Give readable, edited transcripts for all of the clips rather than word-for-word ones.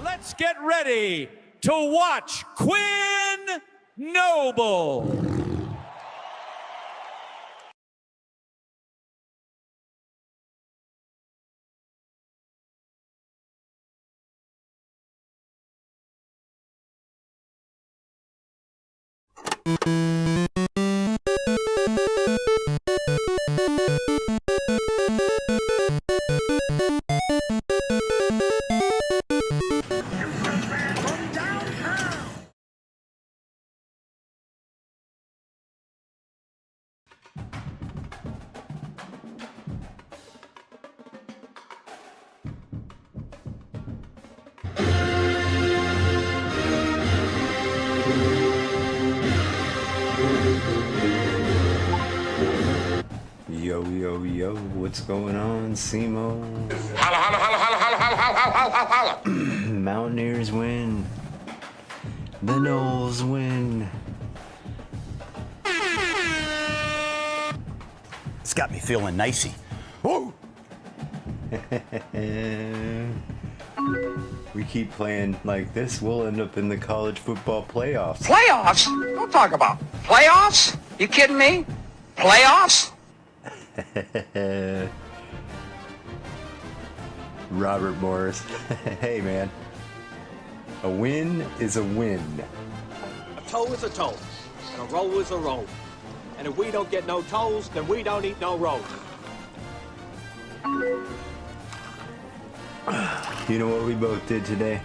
Let's get ready to watch Quinn Noble. Yo, yo, yo, what's going on, Simo? Holla, holla, holla, holla, holla, holla, holla, holla, holla. Mountaineers win. The Noles win. It's got me feeling nicey. Woo! We keep playing like this, we'll end up in the college football playoffs. Playoffs? Don't talk about playoffs. You kidding me? Playoffs? Robert Morris. Hey, man. A win is a win. A toe is a toe, and a roll is a roll. And if we don't get no toes, then we don't eat no rolls. You know what we both did today?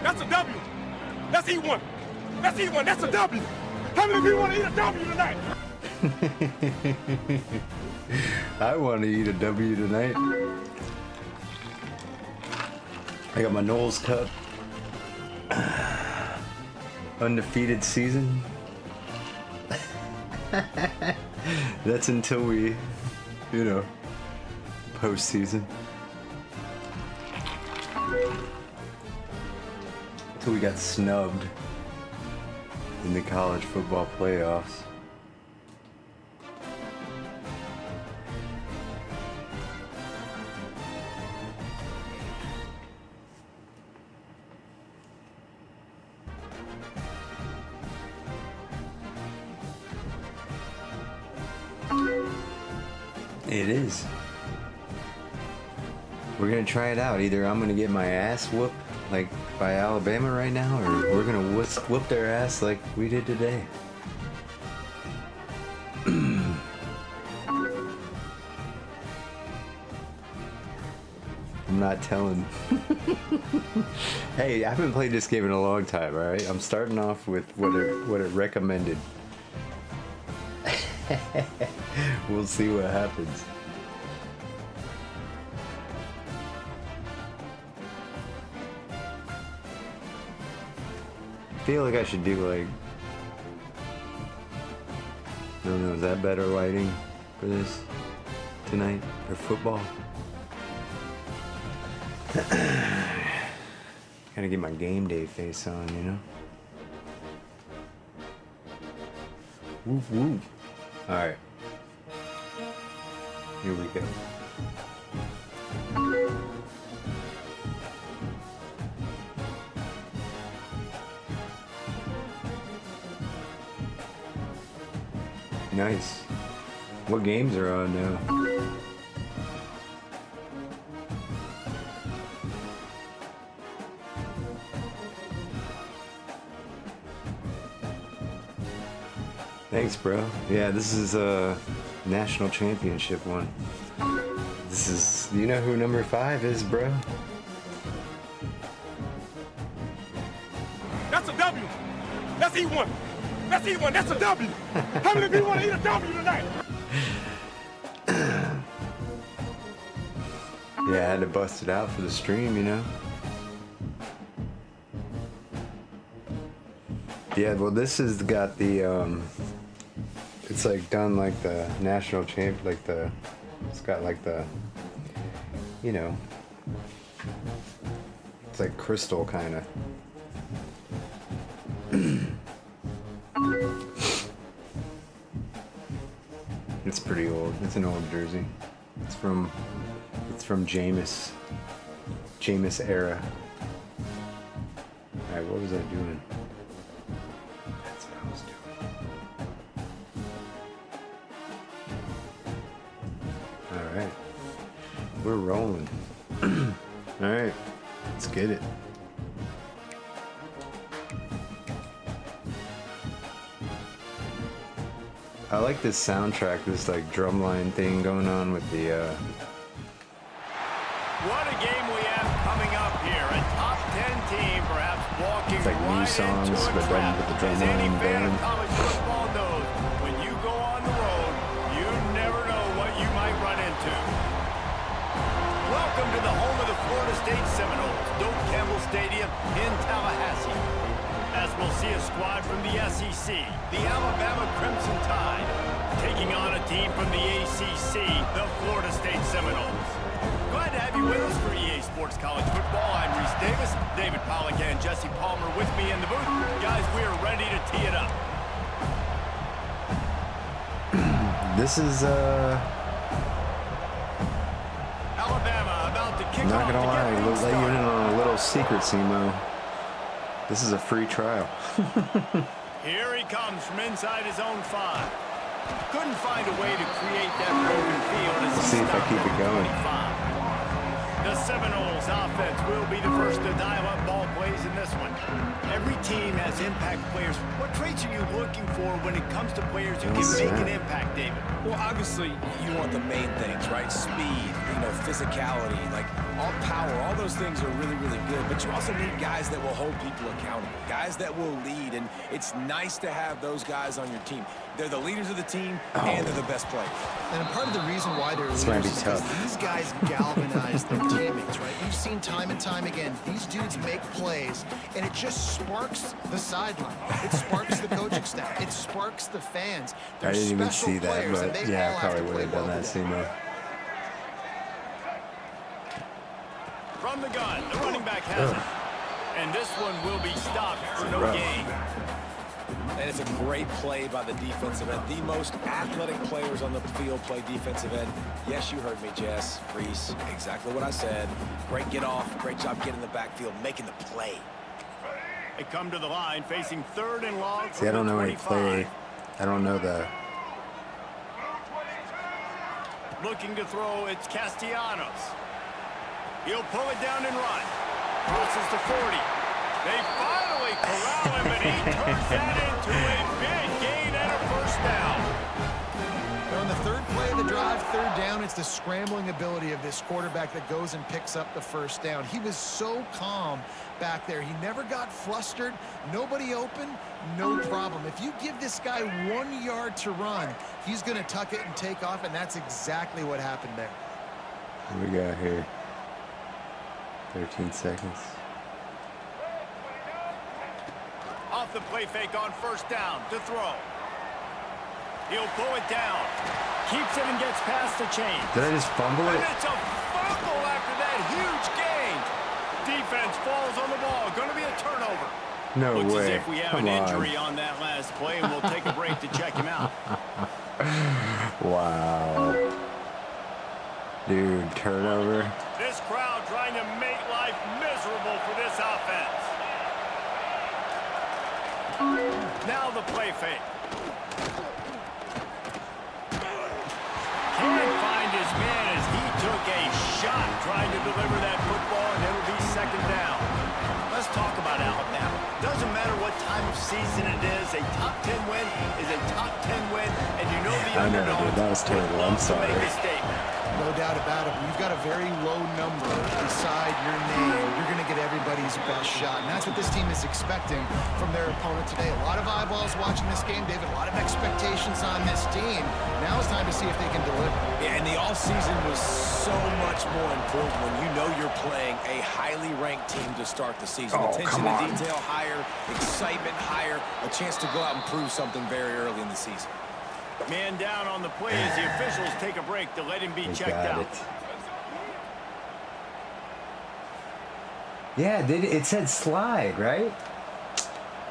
That's a W. That's E1. That's E1. That's a W. How many of you want to eat a W tonight? I want to eat a W tonight. I got my Noles Cup. Undefeated season. That's until we, you know, postseason. Until we got snubbed in the college football playoffs. It is. We're gonna try it out. Either I'm gonna get my ass whooped like by Alabama right now, or we're gonna whoop their ass like we did today. I'm not telling. Hey, I haven't played this game in a long time, alright? I'm starting off with what it recommended. We'll see what happens. I feel like I should do like, I don't know, is that better lighting for this tonight for football? Gotta get my game day face on, you know? Woof woof. Alright. Here we go. Nice. What games are on now? Thanks, bro. Yeah, this is a national championship one. This is, you know who number 5 is, bro? That's a W. Let's eat one. Let's eat one. That's a W. How many people want to eat a W tonight? Yeah, I had to bust it out for the stream, you know? Yeah, well, this has got the, it's like done like the national champ, like the, it's got like the, you know, it's like crystal kind of. It's pretty old. It's an old jersey. It's from Jameis era. Alright, what was I doing? That's what I was doing. Alright. We're rolling. Alright. Let's get it. I like this soundtrack, this like drumline thing going on with the What a game we have coming up here. A top 10 team perhaps walking it's like new right songs, into a but then trap. with the As any drumline fan of band. college football knows, when you go on the road, you never know what you might run into. Welcome to the home of the Florida State Seminoles, Doak Campbell Stadium in Tallahassee. As we'll see a squad from the SEC, the Alabama Crimson Tide, taking on a team from the ACC, the Florida State Seminoles. Glad to have you with us for EA Sports College Football. I'm Reese Davis, David Pollack and Jesse Palmer with me in the booth. Guys, we are ready to tee it up. This is Alabama about to kick not off gonna to lie, get let things you in started. on a little secret, Simo. This is a free trial. Here he comes from inside his own 5. Couldn't find a way to create that broken field as Let's he see if I stopped keep at it going. 25. The Seminoles offense will be the first to dial up ball plays in this one. Every team has impact players. What traits are you looking for when it comes to players who can What's make that? an impact, David? Well, obviously, you want the main things, right? Speed, physicality, like all power, all those things are really, really good. But you also need guys that will hold people accountable, guys that will lead. And it's nice to have those guys on your team. They're the leaders of the team, and they're the best players. And part of the reason why they're This might leaders be is because tough. these guys galvanize their teammates, right? We've seen time and time again, these dudes make plays, and it just sparks the sideline. It sparks the coaching staff. It sparks the fans. I didn't even see that, but yeah, I probably would have done that same move. From the gun, the running back has it. And this one will be stopped for no gain. And it's a great play by the defensive end. The most athletic players on the field play defensive end. Yes, you heard me, Jess, Reese. Exactly what I said. Great get off. Great job getting in the backfield, making the play. They come to the line facing 3rd and long. See, I don't know any play. I don't know the... Looking to throw, it's Castellanos. He'll pull it down and run. Crosses to 40. They finally corral him, and he turns that into a big gain and a first down. On the 3rd play of the drive, 3rd down, it's the scrambling ability of this quarterback that goes and picks up the first down. He was so calm back there. He never got flustered. Nobody open, no problem. If you give this guy 1 yard to run, he's going to tuck it and take off, and that's exactly what happened there. What do we got here? 13 seconds. Off the play fake on first down to throw. He'll pull it down. Keeps it and gets past the chain. Did I just fumble it? And it's a fumble after that huge gain. Defense falls on the ball. Going to be a turnover. No Looks way. as if we have an injury on that last play, and we'll take a break to check him out. Wow. Dude, turnover. This crowd trying to make life miserable for this offense. Now the play fake. Can't find his man as he took a shot trying to deliver that football, and it'll be 2nd down. Let's talk about Alabama. Doesn't matter what time of season it is, a top 10 win is a top 10 win, and you know the underdog. Dude, that was terrible. I'm sorry. Make a statement. No doubt about it. When you've got a very low number beside your name, you're going to get everybody's best shot. And that's what this team is expecting from their opponent today. A lot of eyeballs watching this game, David. A lot of expectations on this team. Now it's time to see if they can deliver. Yeah, and the offseason was so much more important when you know you're playing a highly ranked team to start the season. Attention to detail higher, excitement higher, a chance to go out and prove something very early in the season. Man down on the play as the officials take a break to let him be checked out. Yeah, it said slide, right?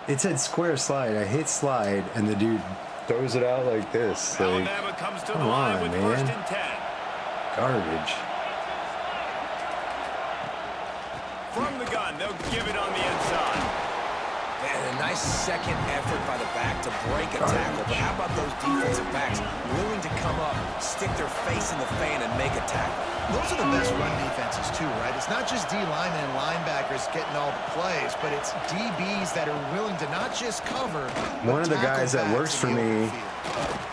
It said square slide. I hit slide, and the dude throws it out like this. Like, Alabama comes to the come line on, with man. 1st and 10. Garbage. From the gun, they'll give it on the inside. And a nice second effort by the back to break a tackle. But how about those defensive backs willing to come up, stick their face in the fan, and make a tackle? Those are the best run defenses, too, right? It's not just D linemen and linebackers getting all the plays, but it's DBs that are willing to not just cover. One of the guys that works for me,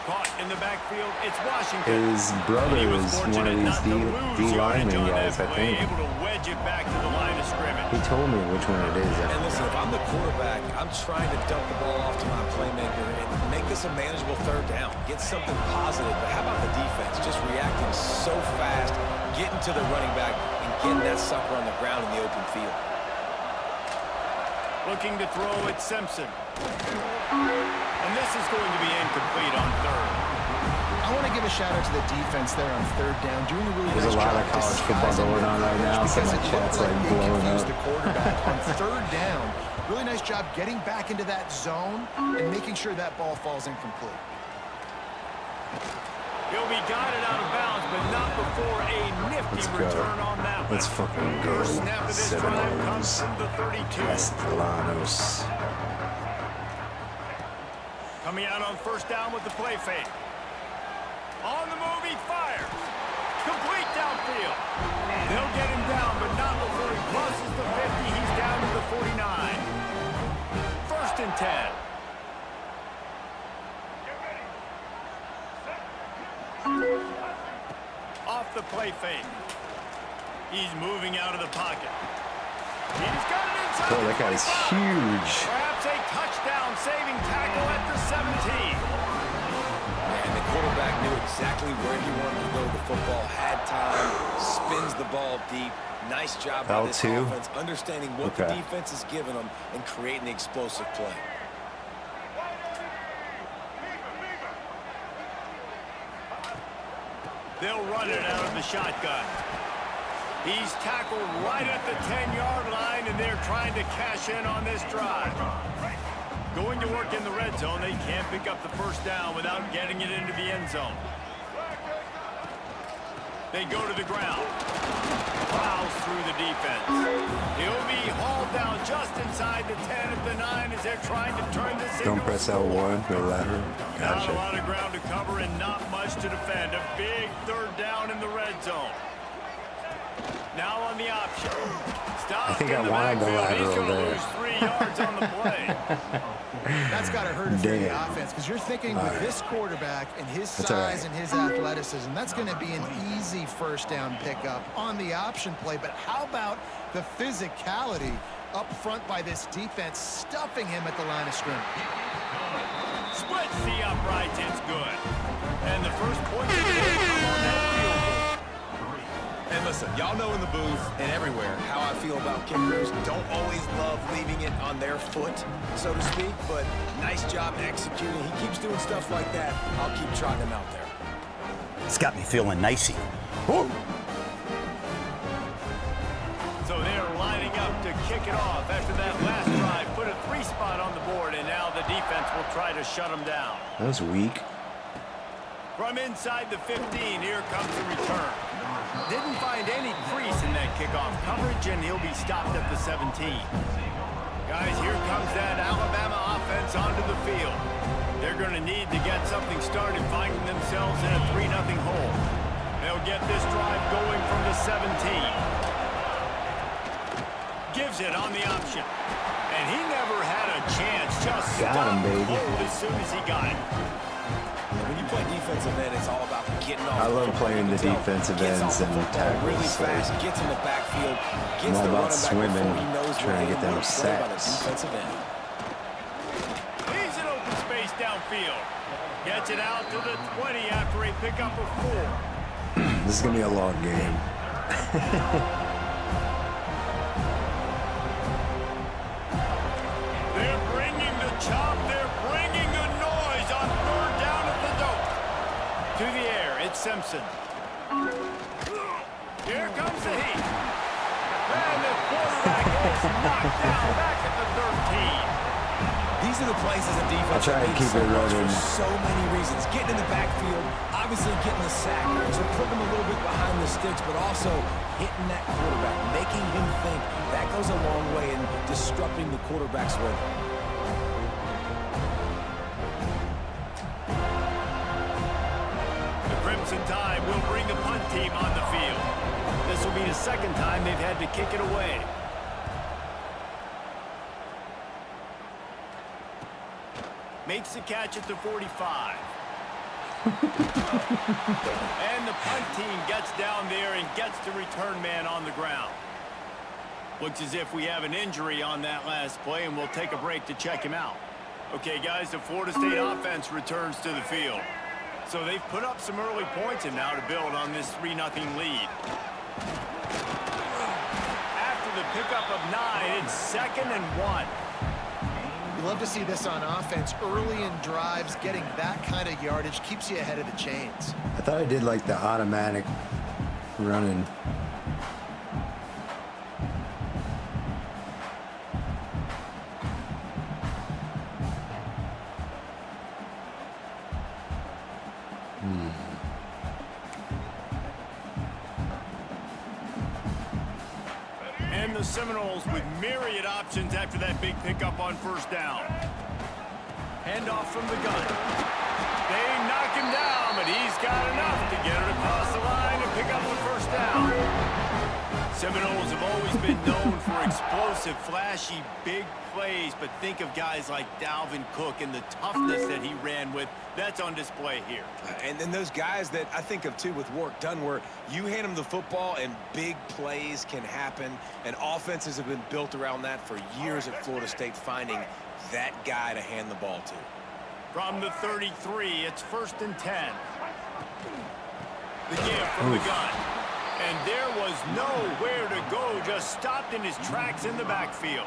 Caught in the backfield, it's Washington. his brother is one of these D lineman guys, I think. Able to wedge it back to the line of scrimmage. He told me which one it is. And listen, if I'm the quarterback, I'm trying to dump the ball off to my playmaker and make this a manageable 3rd down. Get something positive. But how about the defense? Just reacting so fast, getting to the running back, and getting that sucker on the ground in the open field. Looking to throw at Simpson. And this is going to be incomplete on 3rd. I want to give a shout out to the defense there on 3rd down, doing a really There's nice a lot job of college football disguising going on right now, so because my it chat's looked like they blowing confused up. the quarterback on 3rd down. Really nice job getting back into that zone and making sure that ball falls incomplete. He'll be guided out of bounds, but not before a nifty return on that one. Let's fucking go. First snap of this drive comes Seminoles. from the 32. Castellanos. Coming out on 1st down with the play fake. On the move, he fires. Complete downfield. They'll get him down, but not before he crosses the 50. He's down to the 49. 1st and 10. Off the play fake. He's moving out of the pocket. He's got it inside. Boy, that guy's huge. Perhaps a touchdown-saving tackle at the 17. And the quarterback knew exactly where he wanted to go with the football, had time, spins the ball deep. Nice job by this L2? offense, understanding what the defense is giving them and creating the explosive play. They'll run it out of the shotgun. He's tackled right at the 10-yard line, and they're trying to cash in on this drive. Going to work in the red zone, they can't pick up the first down without getting it into the end zone. They go to the ground. Plows through the defense. He'll be hauled down just inside the 10 of the 9 as they're trying to turn this into Don't press L1, go lateral. Not a Gotcha. lot of ground to cover and not much to defend. A big third down in the red zone. Now on the option. Stop I think in I the wanted the backfield. He's lateral going to there. lose 3 yards on the play. That's got to hurt it for the Damn. offense because you're thinking with this quarterback and his That's all size right. and his athleticism, that's going to be an easy first down pickup on the option play. But how about the physicality up front by this defense, stuffing him at the line of scrimmage? Splits the uprights. It's good. And the first point of the game come on that field goal. And listen, y'all know in the booth and everywhere how I feel about kickers. Don't always love leaving it on their foot, so to speak, but nice job executing. He keeps doing stuff like that. I'll keep trotting him out there. It's got me feeling nicey. Woo! So they're lining up to kick it off after that last drive. Put a 3 spot on the board, and now the defense will try to shut them down. That was weak. From inside the 15, here comes the return. Didn't find any crease in that kickoff coverage, and he'll be stopped at the 17. Guys, here comes that Alabama offense onto the field. They're going to need to get something started, finding themselves in a 3-0 hole. They'll get this drive going from the 17. Gives it on the option. And he never had a chance. Just Got him, stopped baby. cold as soon as he got it. When you play defensive end, it's all about getting off. I love the playing the defensive gets ends off the and football tackles, really so fast, gets in the backfield, gets I'm all the about running back swimming, before he knows trying to where get them he wants to play by the sacks. defensive end. He's in open space downfield. Gets it out to the 20 after a pickup of 4. This is gonna be a long game. They're bringing the chop. They're bringing the noise on 3rd down at the dope. To the air, it's Simpson. Here comes the heat. And the quarterback is knocked down back at the 13. These are the places a defense I'll try that to needs keep so it much running. for so many reasons. Getting in the backfield, obviously getting the sack, so putting him a little bit behind the sticks, but also hitting that quarterback, making him think. That goes a long way in disrupting the quarterback's rhythm. The Crimson Tide will bring the punt team on the field. This will be the 2nd time they've had to kick it away. Makes the catch at the 45. And the punt team gets down there and gets the return man on the ground. Looks as if we have an injury on that last play, and we'll take a break to check him out. Okay, guys, the Florida State offense returns to the field. So they've put up some early points and now to build on this 3-0 lead. After the pickup of 9, it's 2nd and 1. You love to see this on offense. Early in drives, getting that kind of yardage keeps you ahead of the chains. I thought I did like the automatic running. And the Seminoles with myriad options after that big pickup on 1st down. Handoff from the gun. They knock him down, but he's got enough to get it across the line and pick up the 1st down. Seminoles have always been known for explosive, flashy, big plays, but think of guys like Dalvin Cook and the toughness that he ran with. That's on display here. And then those guys that I think of, too, with work done, where you hand them the football and big plays can happen, and offenses have been built around that for years at Florida State, finding that guy to hand the ball to. From the 33, it's 1st and 10. The give from the gun. And there was nowhere to go, just stopped in his tracks in the backfield.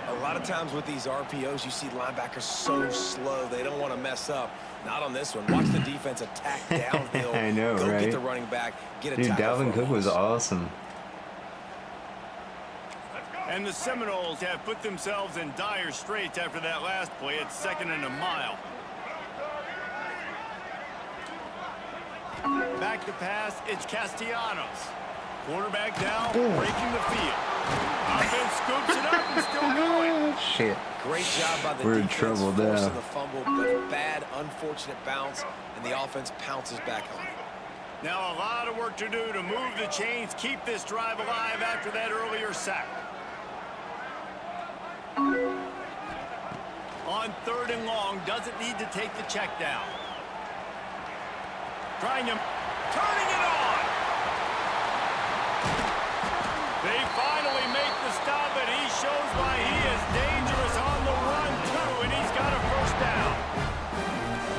A lot of times with these RPOs, you see linebackers so slow, they don't want to mess up. Not on this one. Watch the defense attack downhill. I know, go right? get the running back, get a Dude, tackle Dalvin for a Cook was loss. awesome. And the Seminoles have put themselves in dire straits after that last play. It's 2nd and a mile. Back to pass, it's Castellanos. Quarterback down, breaking the field. Offense scoops it up and still going. Shit. Great job by the We're in defense trouble forcing now. the fumble, but bad, unfortunate bounce, and the offense pounces back on it. Now a lot of work to do to move the chains, keep this drive alive after that earlier sack. On 3rd and long, doesn't need to take the check down. Trying him, turning it on. They finally make the stop, and he shows why he is dangerous on the run, too, and he's got a 1st down.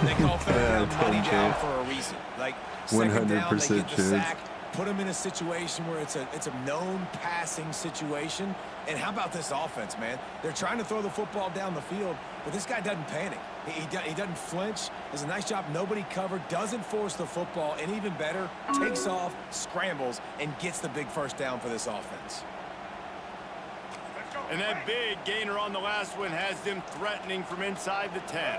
They call 3rd down money down chance. for a reason. Like, 2nd down, they get the chance. sack, put them in a situation where it's a known passing situation. And how about this offense, man? They're trying to throw the football down the field, but this guy doesn't panic. He doesn't flinch. Does a nice job. Nobody covered. Doesn't force the football. And even better, takes off, scrambles, and gets the big 1st down for this offense. And that big gainer on the last one has them threatening from inside the 10.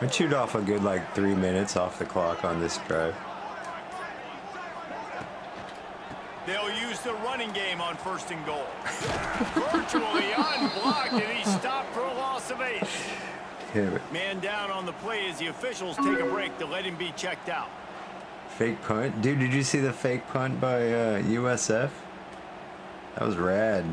I chewed off a good like 3 minutes off the clock on this drive. They'll use the running game on 1st and goal. Virtually unblocked, and he stopped for a loss of 8. Damn it. Man down on the play as the officials take a break to let him be checked out. Fake punt? Dude, did you see the fake punt by USF? That was rad.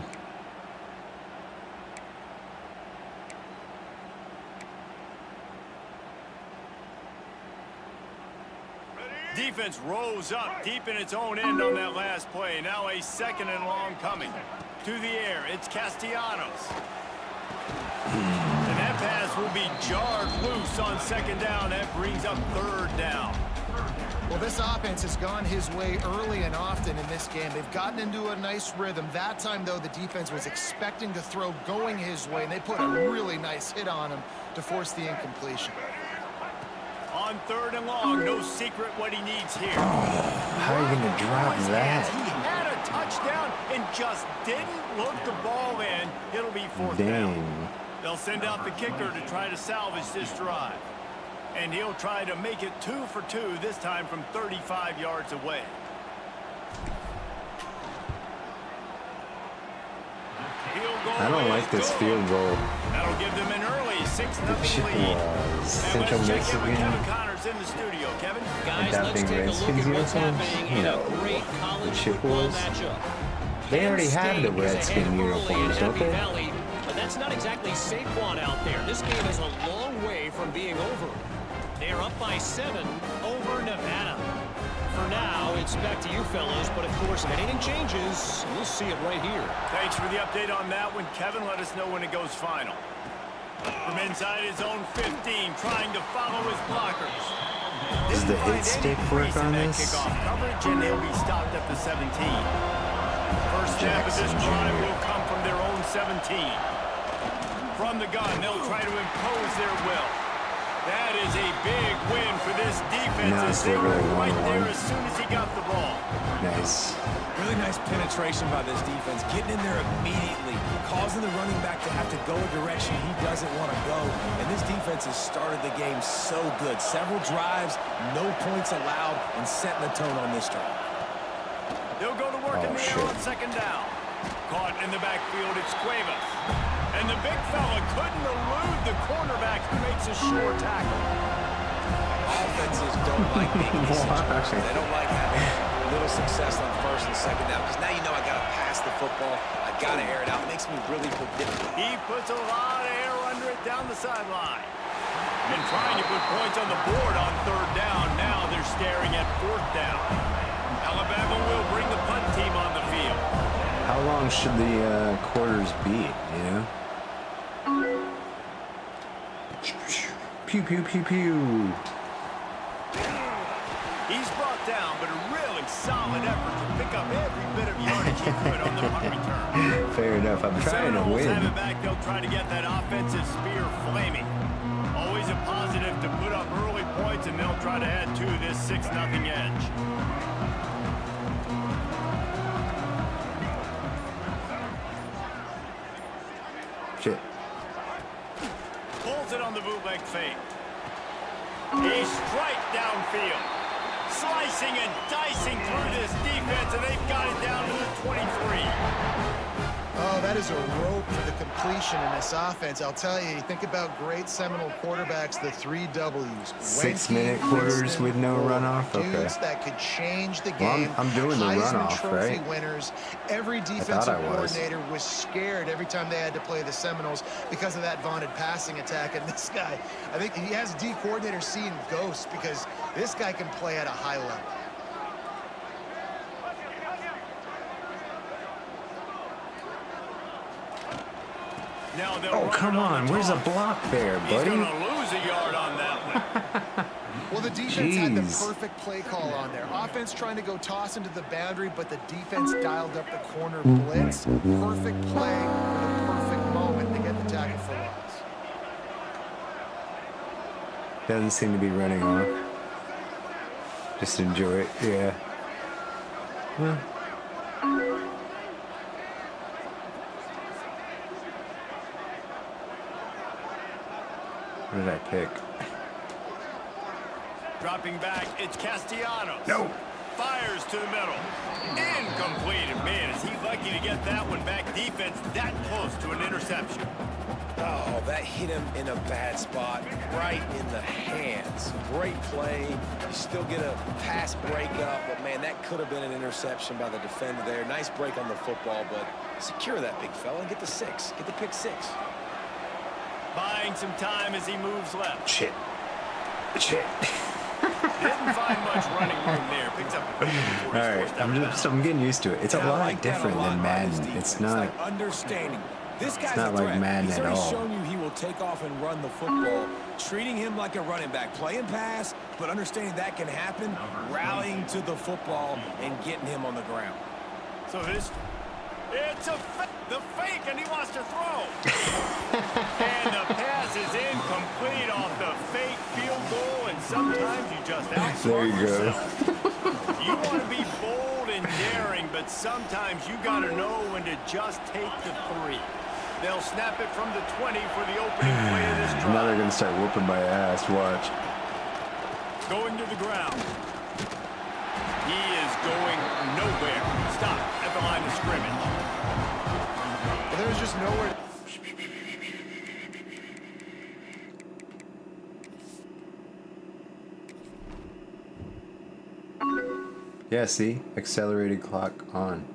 Defense rose up deep in its own end on that last play. Now a 2nd and long coming. To the air, it's Castellanos. And that pass will be jarred loose on 2nd down. That brings up 3rd down. Well, this offense has gone his way early and often in this game. They've gotten into a nice rhythm. That time, though, the defense was expecting to throw going his way, and they put a really nice hit on him to force the incompletion. On 3rd and long, no secret what he needs here. How are you going to drop that? He had a touchdown and just didn't look the ball in. It'll be 4th down. Dang. They'll send out the kicker to try to salvage this drive. And he'll try to make it 2 for 2, this time from 35 yards away. I don't like this field goal. That'll give them an early 6-0 lead. And Central let's check in with Michigan. Kevin Connors in the studio. Kevin? Guys, let's Adopting take a look Redskins at what's uniforms? happening in No. a great college The football Chippewas? matchup. They already Penn have the State is Redskin ahead early in uniforms, don't Happy they? Valley, but that's not exactly Saquon out there. This game is a long way from being over. They're up by 7 over Nevada. For now, it's back to you fellas, but of course, if anything changes, we'll see it right here. Thanks for the update on that one, Kevin. Let us know when it goes final. From inside his own 15, trying to follow his blockers. Does the hit stick work on that this? kickoff coverage, and they'll be stopped at the 17. First snap of this drive will come from their own 17. From the gun, they'll try to impose their will. That is a big win for this defense as they were right there as soon as he got the ball. Nice. Really nice penetration by this defense, getting in there immediately, causing the running back to have to go a direction he doesn't want to go. And this defense has started the game so good. Several drives, no points allowed, and setting the tone on this drive. They'll go to work in the air on 2nd down. Caught in the backfield, it's Cuevas. And the big fella couldn't elude the cornerback who makes a sure tackle. Offenses don't like being in these situations. They don't like having little success on 1st and 2nd down because now you know I got to pass the football. I got to air it out. It makes me really predictable. He puts a lot of air under it down the sideline. And trying to put points on the board on 3rd down. Now they're staring at 4th down. Alabama will bring the punt team on the field. How long should the quarters be, you know? Pew, pew, pew, pew. He's brought down, but a really solid effort to pick up every bit of yardage he could on the punt return. Fair enough. I'm trying to Seminoles have win. it back. They'll try to get that offensive spear flaming. Always a positive to put up early points, and they'll try to add to this 6-0 edge. Shit. Pulls it on the bootleg fake. He's straight downfield. Slicing and dicing through this defense, and they've got it down to the 23. Oh, that is a rope for the completion in this offense. I'll tell you, think about great Seminole quarterbacks, the 3 W's. 6-minute quarters with no runoff? Okay. Dudes that could change the Well, game. I'm doing the Heisman runoff, Trophy right? winners. Every thought defensive I was. coordinator was scared every time they had to play the Seminoles because of that vaunted passing attack. And this guy, I think he has D coordinator seeing ghosts because this guy can play at a high level. Now they'll Oh, run come it on. the Where's a toss. block there, He's buddy? going to lose a yard on that one. Well, the defense had the Jeez. perfect play call on there. Offense trying to go toss into the boundary, but the defense dialed up the corner blitz. Perfect play for the perfect moment to get the tackle for loss. Doesn't seem to be running off. Just enjoy it, yeah. Well. What did I pick? Dropping back, it's Castellanos. No. Fires to the middle. Incomplete. And man, is he lucky to get that one back. Defense that close to an interception. Oh, that hit him in a bad spot, right in the hands. Great play. You still get a pass breakup, but man, that could have been an interception by the defender there. Nice break on the football, but secure that big fella and get the 6. Get the pick 6. Buying some time as he moves left. Shit. Shit. Didn't find much running room there. Picks up a All right, I'm getting used to it. It's a And I lot like that different a lot than by this Madden. defense. It's not. like understanding. This guy's not a like threat. Madden He's at already all. shown you he will take off and run the football, treating him like a running back, playing pass, but understanding that can happen, rallying to the football and getting him on the ground. So it's the fake, and he wants to throw. And the pass is incomplete off the fake field goal, and sometimes you just outsmart There you go. yourself. You want to be bold and daring, but sometimes you got to know when to just take the 3. They'll snap it from the 20 for the opening play of this drive. Now they're gonna start whooping my ass. Watch. Going to the ground. He is going nowhere. Stop at the line of scrimmage. Well, there was just nowhere. Yeah, see? Accelerated clock on.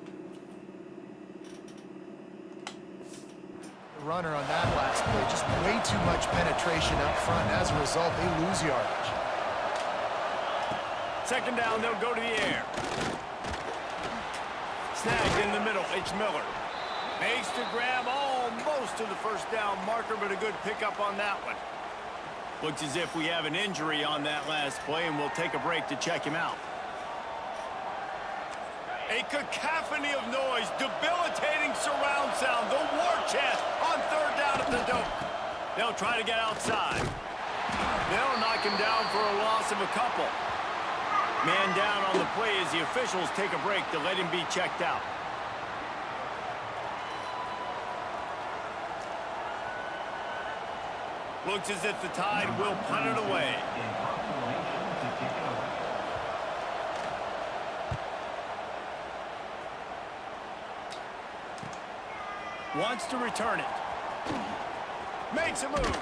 Runner on that last play, just way too much penetration up front. As a result, they lose yardage. Second down, they'll go to the air. Snagged in the middle, it's Miller. Makes to grab almost to the first down marker, but a good pickup on that one. Looks as if we have an injury on that last play, and we'll take a break to check him out. A cacophony of noise, debilitating surround sound, the war chant on third down at the Doak. They'll try to get outside. They'll knock him down for a loss of a couple. Man down on the play as the officials take a break to let him be checked out. Looks as if the Tide will punt it away. Wants to return it. Makes a move.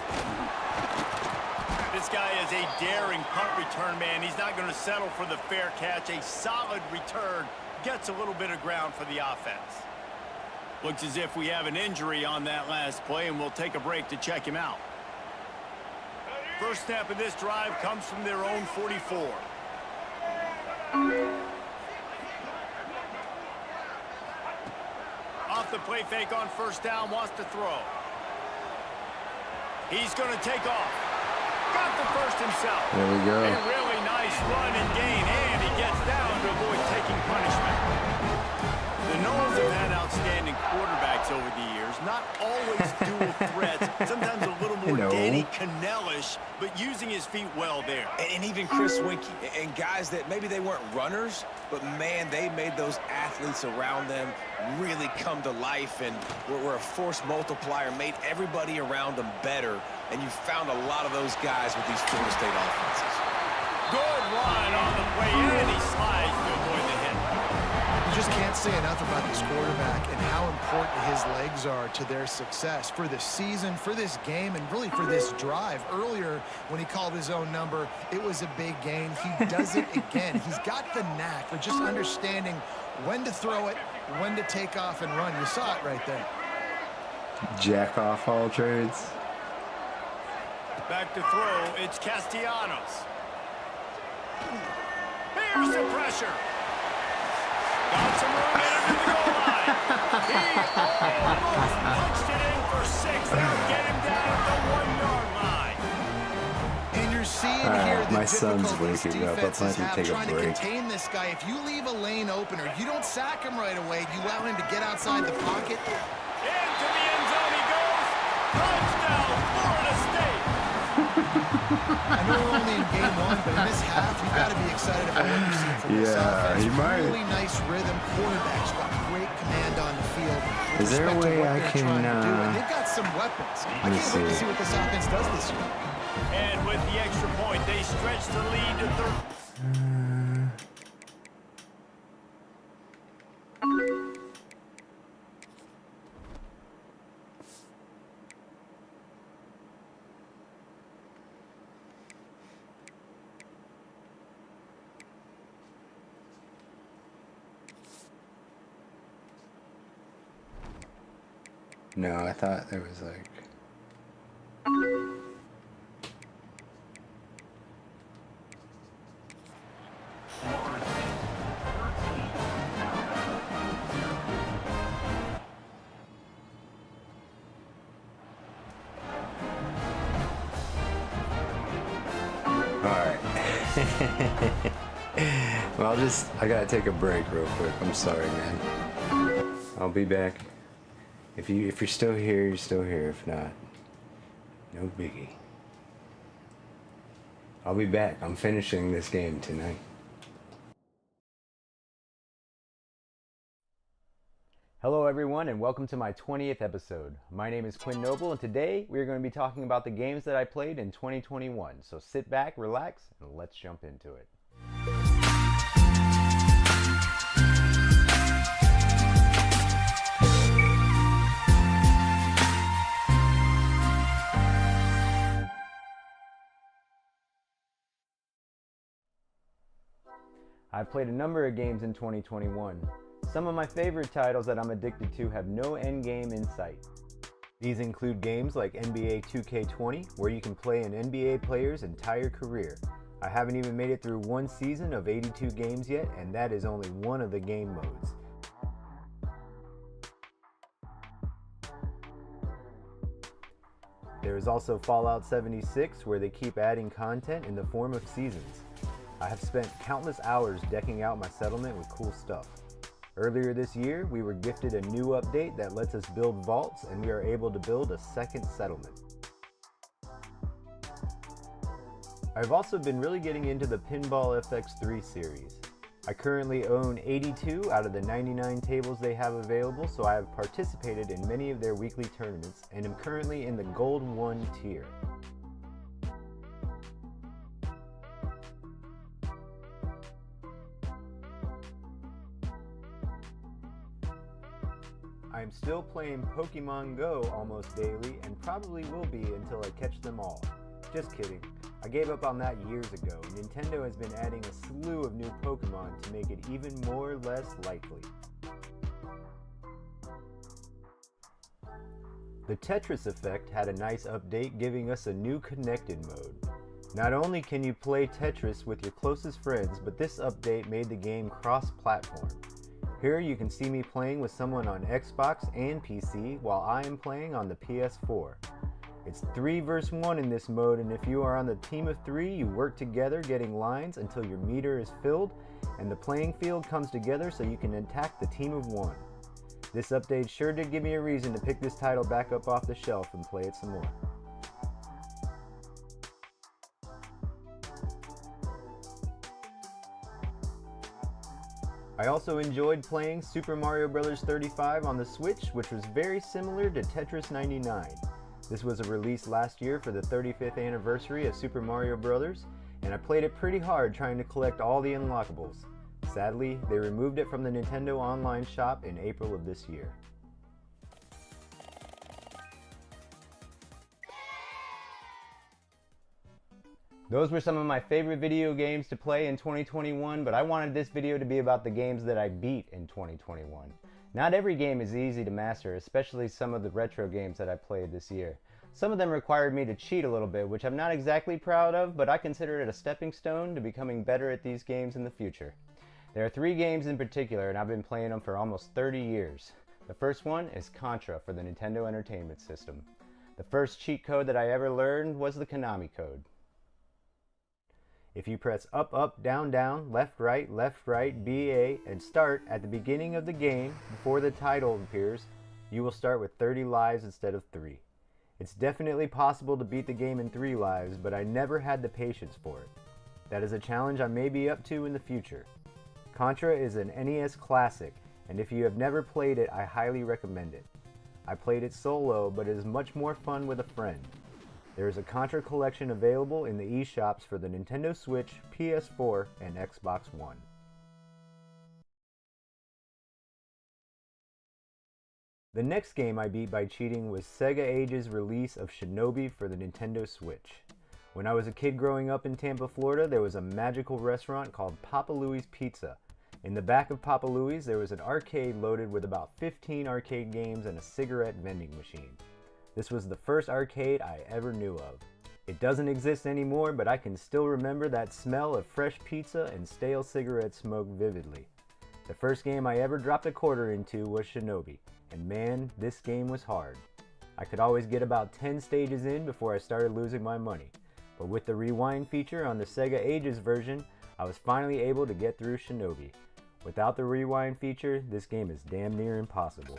This guy is a daring punt return man. He's not going to settle for the fair catch. A solid return. Gets a little bit of ground for the offense. Looks as if we have an injury on that last play, and we'll take a break to check him out. First snap of this drive comes from their own 44. off the play fake on first down, wants to throw. He's going to take off. Got the first himself. There we go. A really nice run and gain, and he gets down to avoid taking punishment. The Noles have had outstanding quarterbacks over the years. Not always dual threats. Sometimes a little more Danny Cannellish, but using his feet well there. And even Chris Winkie, and guys that maybe they weren't runners, but man, they made those athletes around them really come to life and were a force multiplier, made everybody around them better. And you found a lot of those guys with these Florida State offenses. Good run on the play, and he slides to avoid the hit. You just can't say enough about this quarterback and how important his legs are to their success for the season, for this game, and really for this drive. Earlier, when he called his own number, it was a big gain. He does it again. He's got the knack for just understanding when to throw it, when to take off and run. You saw it right there. Jack off all trades. Back to throw, it's Castellanos. Here's the pressure. Got some room in under the goal line. He almost punched it in for 6. That'll get him down at the 1-yard line. And you're seeing here the my son's difficulties waking up. I'll defenses have to have take a trying to break. contain this guy. If you leave a lane open or you don't sack him right away, you allow him to get outside the pocket. Into the end zone he goes. Touchdown, Florida State. I know we're only in game 1, but in this half, you've got to be excited about what you're seeing from this offense. he might. Really nice rhythm. Quarterback's got great command on the field. with Is there a respect to way what I they're can, trying to do. And they've got some weapons. I me can't wait to see. see what this offense does this year. And with the extra point, they stretch the lead to 3. No, I thought there was like... Alright. Well, I gotta take a break real quick. I'm sorry, man. I'll be back. If you're still here, you're still here. If not, no biggie. I'll be back. I'm finishing this game tonight. Hello everyone and welcome to my 20th episode. My name is Quinn Noble and today we are going to be talking about the games that I played in 2021. So sit back, relax, and let's jump into it. I've played a number of games in 2021. Some of my favorite titles that I'm addicted to have no end game in sight. These include games like NBA 2K20, where you can play an NBA player's entire career. I haven't even made it through one season of 82 games yet, and that is only one of the game modes. There is also Fallout 76, where they keep adding content in the form of seasons. I have spent countless hours decking out my settlement with cool stuff. Earlier this year, we were gifted a new update that lets us build vaults, and we are able to build a second settlement. I've also been really getting into the Pinball FX3 series. I currently own 82 out of the 99 tables they have available, so I have participated in many of their weekly tournaments and am currently in the Gold 1 tier. I am still playing Pokemon Go almost daily and probably will be until I catch them all. Just kidding. I gave up on that years ago, and Nintendo has been adding a slew of new Pokemon to make it even more or less likely. The Tetris Effect had a nice update giving us a new connected mode. Not only can you play Tetris with your closest friends, but this update made the game cross-platform. Here you can see me playing with someone on Xbox and PC while I am playing on the PS4. It's 3 versus 1 in this mode, and if you are on the team of 3, you work together getting lines until your meter is filled and the playing field comes together so you can attack the team of 1. This update sure did give me a reason to pick this title back up off the shelf and play it some more. I also enjoyed playing Super Mario Bros. 35 on the Switch, which was very similar to Tetris 99. This was a release last year for the 35th anniversary of Super Mario Bros., and I played it pretty hard trying to collect all the unlockables. Sadly, they removed it from the Nintendo Online shop in April of this year. Those were some of my favorite video games to play in 2021, but I wanted this video to be about the games that I beat in 2021. Not every game is easy to master, especially some of the retro games that I played this year. Some of them required me to cheat a little bit, which I'm not exactly proud of, but I consider it a stepping stone to becoming better at these games in the future. There are 3 games in particular, and I've been playing them for almost 30 years. The first one is Contra for the Nintendo Entertainment System. The first cheat code that I ever learned was the Konami code. If you press up, up, down, down, left, right, BA, and start at the beginning of the game before the title appears, you will start with 30 lives instead of 3. It's definitely possible to beat the game in 3 lives, but I never had the patience for it. That is a challenge I may be up to in the future. Contra is an NES classic, and if you have never played it, I highly recommend it. I played it solo, but it is much more fun with a friend. There is a Contra collection available in the eShops for the Nintendo Switch, PS4, and Xbox One. The next game I beat by cheating was Sega Age's release of Shinobi for the Nintendo Switch. When I was a kid growing up in Tampa, Florida, there was a magical restaurant called Papa Louie's Pizza. In the back of Papa Louie's, there was an arcade loaded with about 15 arcade games and a cigarette vending machine. This was the first arcade I ever knew of. It doesn't exist anymore, but I can still remember that smell of fresh pizza and stale cigarette smoke vividly. The first game I ever dropped a quarter into was Shinobi, and man, this game was hard. I could always get about 10 stages in before I started losing my money, but with the rewind feature on the Sega Ages version, I was finally able to get through Shinobi. Without the rewind feature, this game is damn near impossible.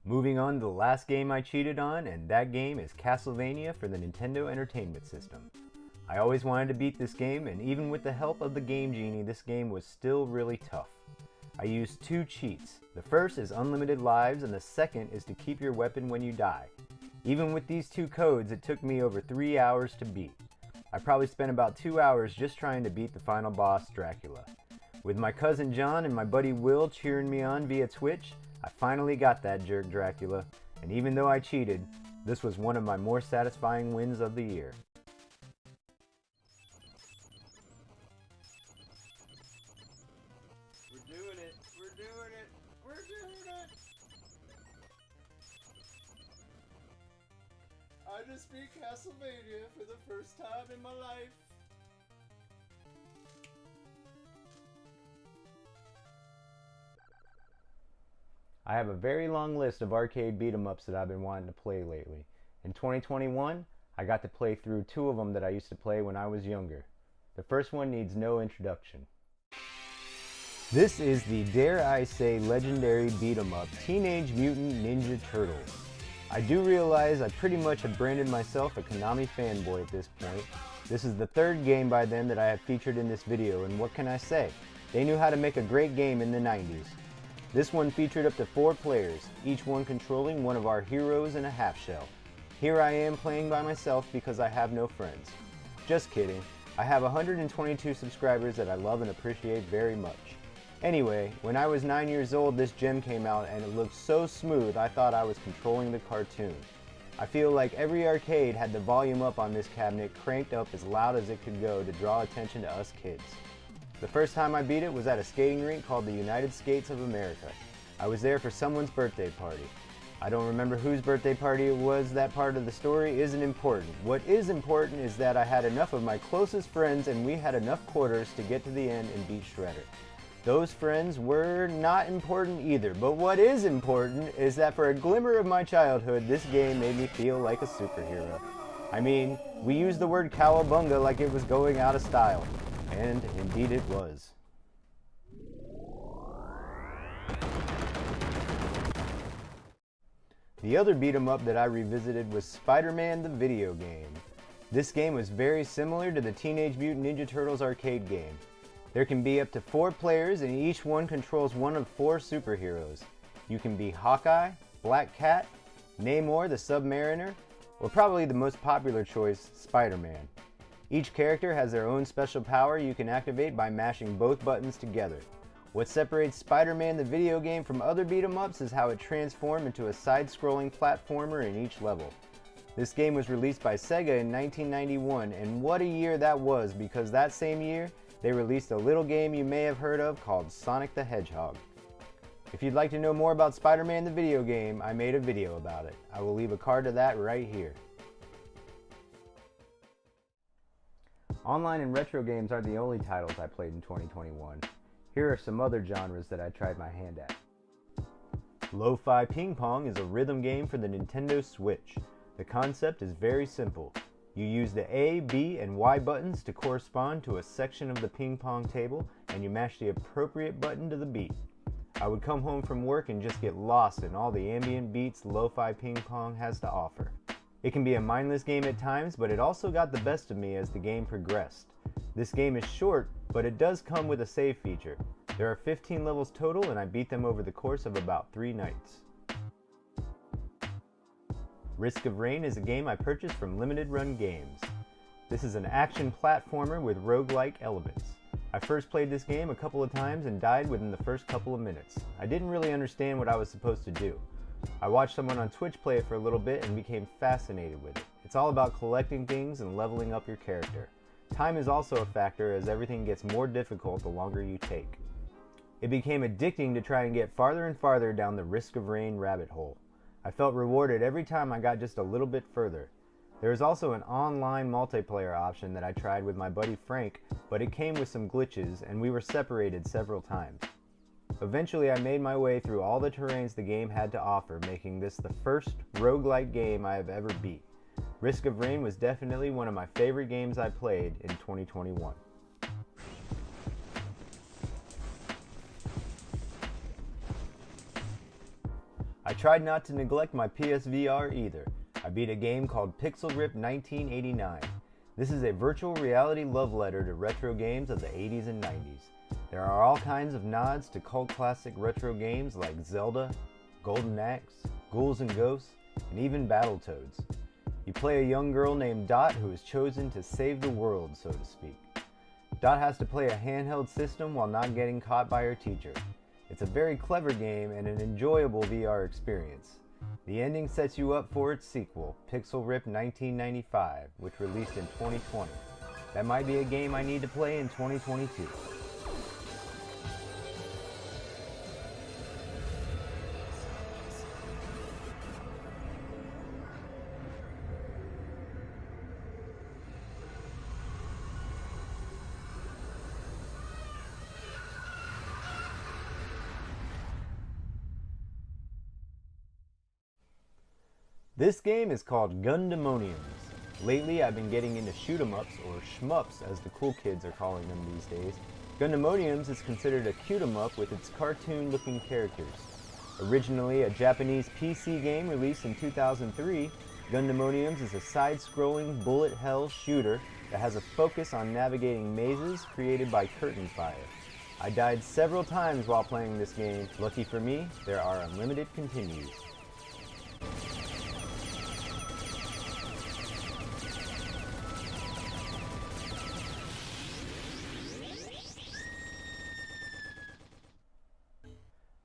Moving on to the last game I cheated on, and that game is Castlevania for the Nintendo Entertainment System. I always wanted to beat this game, and even with the help of the Game Genie, this game was still really tough. I used 2 cheats. The first is unlimited lives, and the second is to keep your weapon when you die. Even with these 2 codes, it took me over 3 hours to beat. I probably spent about 2 hours just trying to beat the final boss, Dracula. With my cousin John and my buddy Will cheering me on via Twitch, I finally got that jerk Dracula, and even though I cheated, this was one of my more satisfying wins of the year. We're doing it! We're doing it! We're doing it! I just beat Castlevania for the first time in my life. I have a very long list of arcade beat-em-ups that I've been wanting to play lately. In 2021, I got to play through 2 of them that I used to play when I was younger. The first one needs no introduction. This is the, dare I say, legendary beat-em-up Teenage Mutant Ninja Turtles. I do realize I pretty much have branded myself a Konami fanboy at this point. This is the 3rd game by them that I have featured in this video, and what can I say? They knew how to make a great game in the 90s. This one featured up to 4 players, each one controlling one of our heroes in a half shell. Here I am playing by myself because I have no friends. Just kidding. I have 122 subscribers that I love and appreciate very much. Anyway, when I was 9 years old, this gem came out and it looked so smooth I thought I was controlling the cartoon. I feel like every arcade had the volume up on this cabinet cranked up as loud as it could go to draw attention to us kids. The first time I beat it was at a skating rink called the United Skates of America. I was there for someone's birthday party. I don't remember whose birthday party it was. That part of the story isn't important. What is important is that I had enough of my closest friends and we had enough quarters to get to the end and beat Shredder. Those friends were not important either, but what is important is that for a glimmer of my childhood, this game made me feel like a superhero. I mean, we used the word cowabunga like it was going out of style, and indeed it was. The other beat 'em up that I revisited was Spider-Man the video game. This game was very similar to the Teenage Mutant Ninja Turtles arcade game. There can be up to 4 players and each one controls one of 4 superheroes. You can be Hawkeye, Black Cat, Namor the Submariner, or probably the most popular choice, Spider-Man. Each character has their own special power you can activate by mashing both buttons together. What separates Spider-Man the video game from other beat-em-ups is how it transformed into a side-scrolling platformer in each level. This game was released by Sega in 1991, and what a year that was, because that same year, they released a little game you may have heard of called Sonic the Hedgehog. If you'd like to know more about Spider-Man the video game, I made a video about it. I will leave a card to that right here. Online and retro games aren't the only titles I played in 2021. Here are some other genres that I tried my hand at. Lo-Fi Ping Pong is a rhythm game for the Nintendo Switch. The concept is very simple. You use the A, B, and Y buttons to correspond to a section of the ping pong table, and you mash the appropriate button to the beat. I would come home from work and just get lost in all the ambient beats Lo-Fi Ping Pong has to offer. It can be a mindless game at times, but it also got the best of me as the game progressed. This game is short, but it does come with a save feature. There are 15 levels total, and I beat them over the course of about 3 nights. Risk of Rain is a game I purchased from Limited Run Games. This is an action platformer with roguelike elements. I first played this game a couple of times and died within the first couple of minutes. I didn't really understand what I was supposed to do. I watched someone on Twitch play it for a little bit and became fascinated with it. It's all about collecting things and leveling up your character. Time is also a factor as everything gets more difficult the longer you take. It became addicting to try and get farther and farther down the Risk of Rain rabbit hole. I felt rewarded every time I got just a little bit further. There is also an online multiplayer option that I tried with my buddy Frank, but it came with some glitches and we were separated several times. Eventually I made my way through all the terrains the game had to offer, making this the first roguelike game I have ever beat. Risk of Rain was definitely one of my favorite games I played in 2021. I tried not to neglect my PSVR either. I beat a game called Pixel Rip 1989. This is a virtual reality love letter to retro games of the 80s and 90s. There are all kinds of nods to cult classic retro games like Zelda, Golden Axe, Ghouls and Ghosts, and even Battletoads. You play a young girl named Dot who is chosen to save the world, so to speak. Dot has to play a handheld system while not getting caught by her teacher. It's a very clever game and an enjoyable VR experience. The ending sets you up for its sequel, Pixel Rip 1995, which released in 2020. That might be a game I need to play in 2022. This game is called Gundemoniums. Lately I've been getting into shoot-em-ups, or shmups as the cool kids are calling them these days. Gundemoniums is considered a cute-em-up with its cartoon-looking characters. Originally a Japanese PC game released in 2003, Gundemoniums is a side-scrolling bullet hell shooter that has a focus on navigating mazes created by curtain fire. I died several times while playing this game. Lucky for me, there are unlimited continues.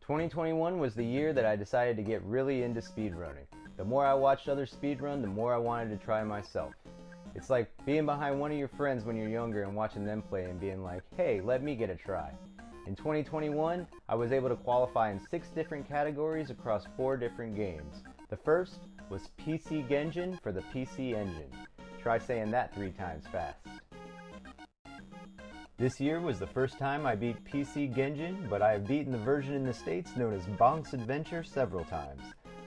"2021 was the year that I decided to get really into speedrunning. The more I watched others speedrun, the more I wanted to try myself. It's like being behind one of your friends when you're younger and watching them play and being like, hey, let me get a try. In 2021, I was able to qualify in 6 different categories across 4 different games. The first was PC Genjin for the PC Engine. Try saying that 3 times fast. This year was the first time I beat PC Genjin, but I have beaten the version in the States known as Bonk's Adventure several times.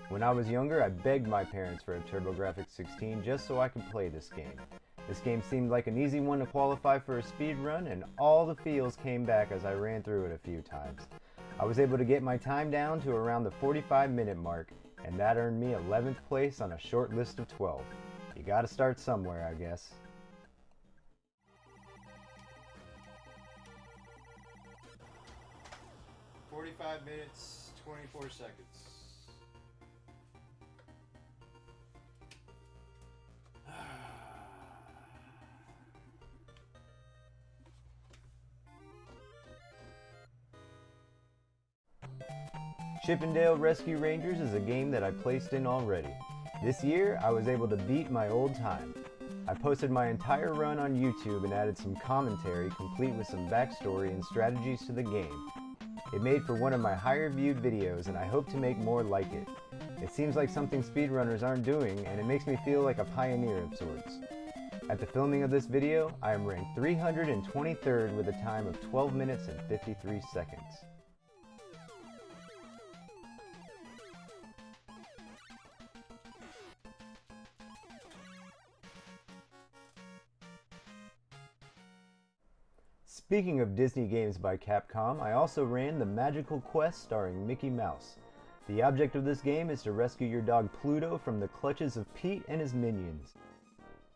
When I was younger, I begged my parents for a TurboGrafx 16 just so I could play this game. This game seemed like an easy one to qualify for a speed run, and all the feels came back as I ran through it a few times. I was able to get my time down to around the 45-minute mark, and that earned me 11th place on a short list of 12. You gotta start somewhere, I guess. "45 minutes, 24 seconds. Chippendale Rescue Rangers is a game that I placed in already. This year, I was able to beat my old time. I posted my entire run on YouTube and added some commentary complete with some backstory and strategies to the game. It made for one of my higher viewed videos, and I hope to make more like it. It seems like something speedrunners aren't doing, and it makes me feel like a pioneer of sorts. At the filming of this video, I am ranked 323rd with a time of 12 minutes and 53 seconds. Speaking of Disney games by Capcom, I also ran The Magical Quest starring Mickey Mouse. The object of this game is to rescue your dog Pluto from the clutches of Pete and his minions.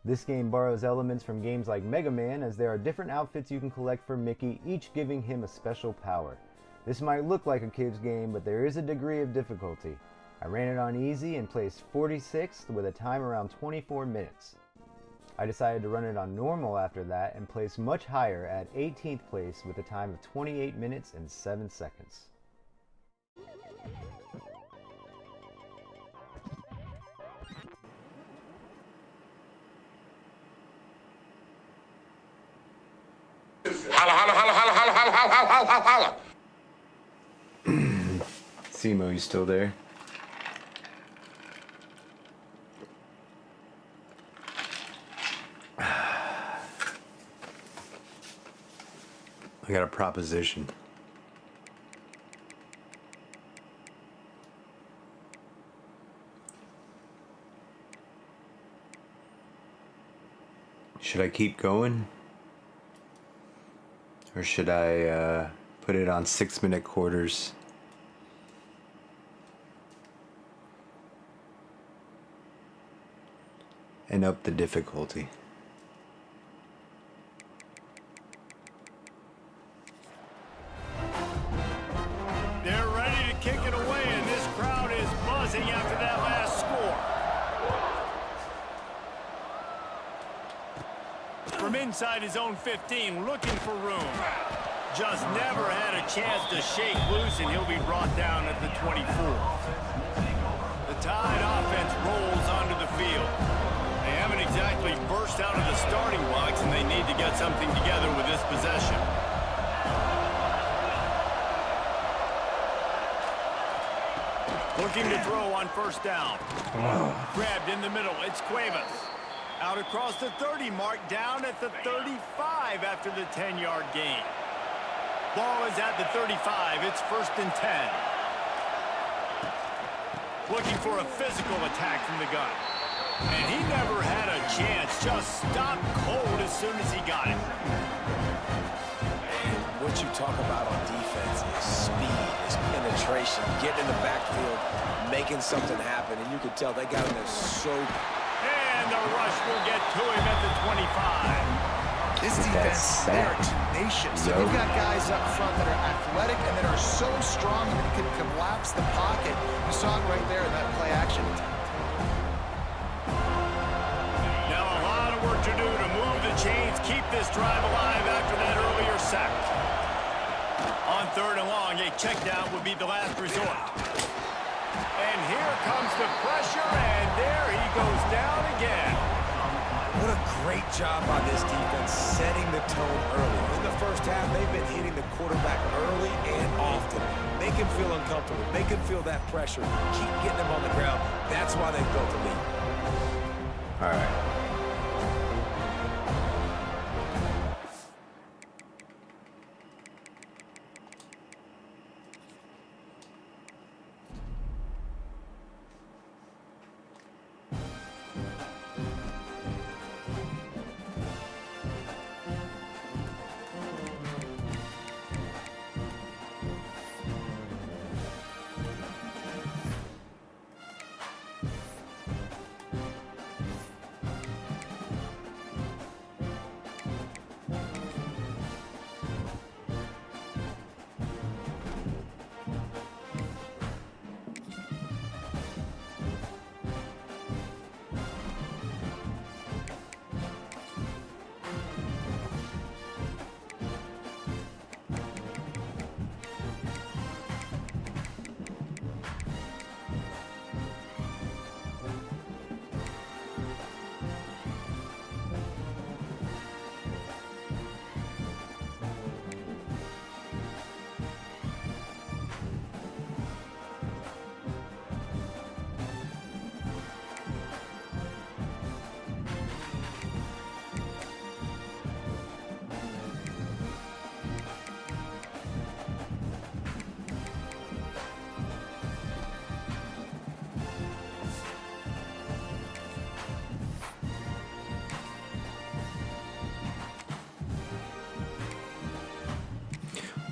This game borrows elements from games like Mega Man, as there are different outfits you can collect for Mickey, each giving him a special power. This might look like a kid's game, but there is a degree of difficulty. I ran it on easy and placed 46th with a time around 24 minutes. I decided to run it on normal after that and placed much higher at 18th place with a time of 28 minutes and 7 seconds. Holla, holla, holla, holla, holla, holla, holla, holla, holla. Simo, you still there? I got a proposition. Should I keep going? Or should I put it on 6-minute quarters? And up the difficulty? They're ready to kick it away, and this crowd is buzzing after that last score. From inside his own 15, looking for room. Just never had a chance to shake loose, and he'll be brought down at the 24. The Tide offense rolls onto the field. They haven't exactly burst out of the starting blocks, and they need to get something together with this possession. Looking to throw on first down. Grabbed in the middle. It's Cuevas. Out across the 30 mark, down at the 35 after the 10-yard gain. Ball is at the 35. It's 1st and 10. Looking for a physical attack from the gun. And he never had a chance. Just stopped cold as soon as he got it. What you talk about on defense is speed, is penetration, getting in the backfield, making something happen, and you could tell they got in there so... And the rush will get to him at the 25. This defense, they are tenacious. So they've got guys up front that are athletic and that are so strong that can collapse the pocket. You saw it right there in that play action. Now a lot of work to do to move the chains, keep this drive alive after that earlier sack. On 3rd and long, a check down would be the last resort. And here comes the pressure, and there he goes down again. What a great job by this defense setting the tone early. In the first half, they've been hitting the quarterback early Make him feel uncomfortable. Make him feel that pressure. Keep getting him on the ground. That's why they built the lead. All right.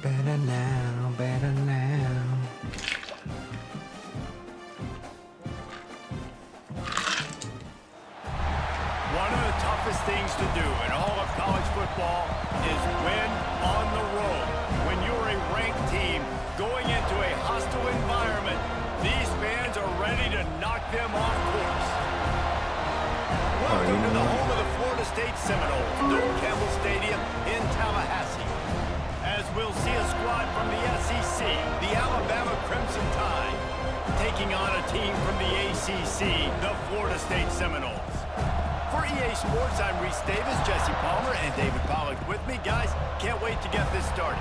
Better now, better now. One of the toughest things to do in all of college football is win on the road. When you're a ranked team going into a hostile environment, these fans are ready to knock them off course. Welcome to the home of the Florida State Seminoles, Doak Campbell Stadium in Tallahassee. As we'll see a squad from the SEC, the Alabama Crimson Tide, taking on a team from the ACC, the Florida State Seminoles. For EA Sports, I'm Reese Davis, Jesse Palmer, and David Pollack with me. Guys, can't wait to get this started.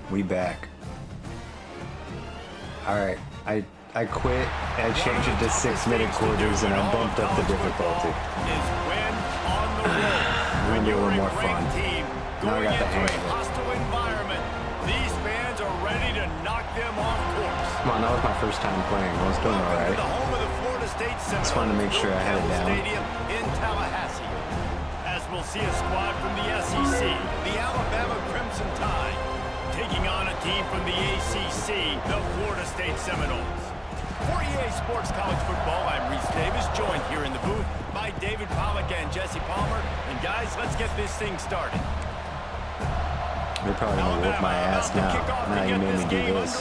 We back. Alright, I quit, I changed it to 6-minute quarters, and I bumped up the difficulty. I'm gonna be a little more fun. Now I got the hang of it. These fans are ready to knock them off course. Come on, that was my first time playing. I was doing alright. Just wanted to make sure I had it down. In Tallahassee, as we'll see a squad from the SEC, the Alabama Crimson Tide, taking on a team from the ACC, the Florida State Seminoles. For EA Sports College Football, I'm Reese Davis, joined here in the booth by David Pollack and Jesse Palmer. And guys, let's get this thing started. They're probably gonna whoop my ass now. Now you made me do this.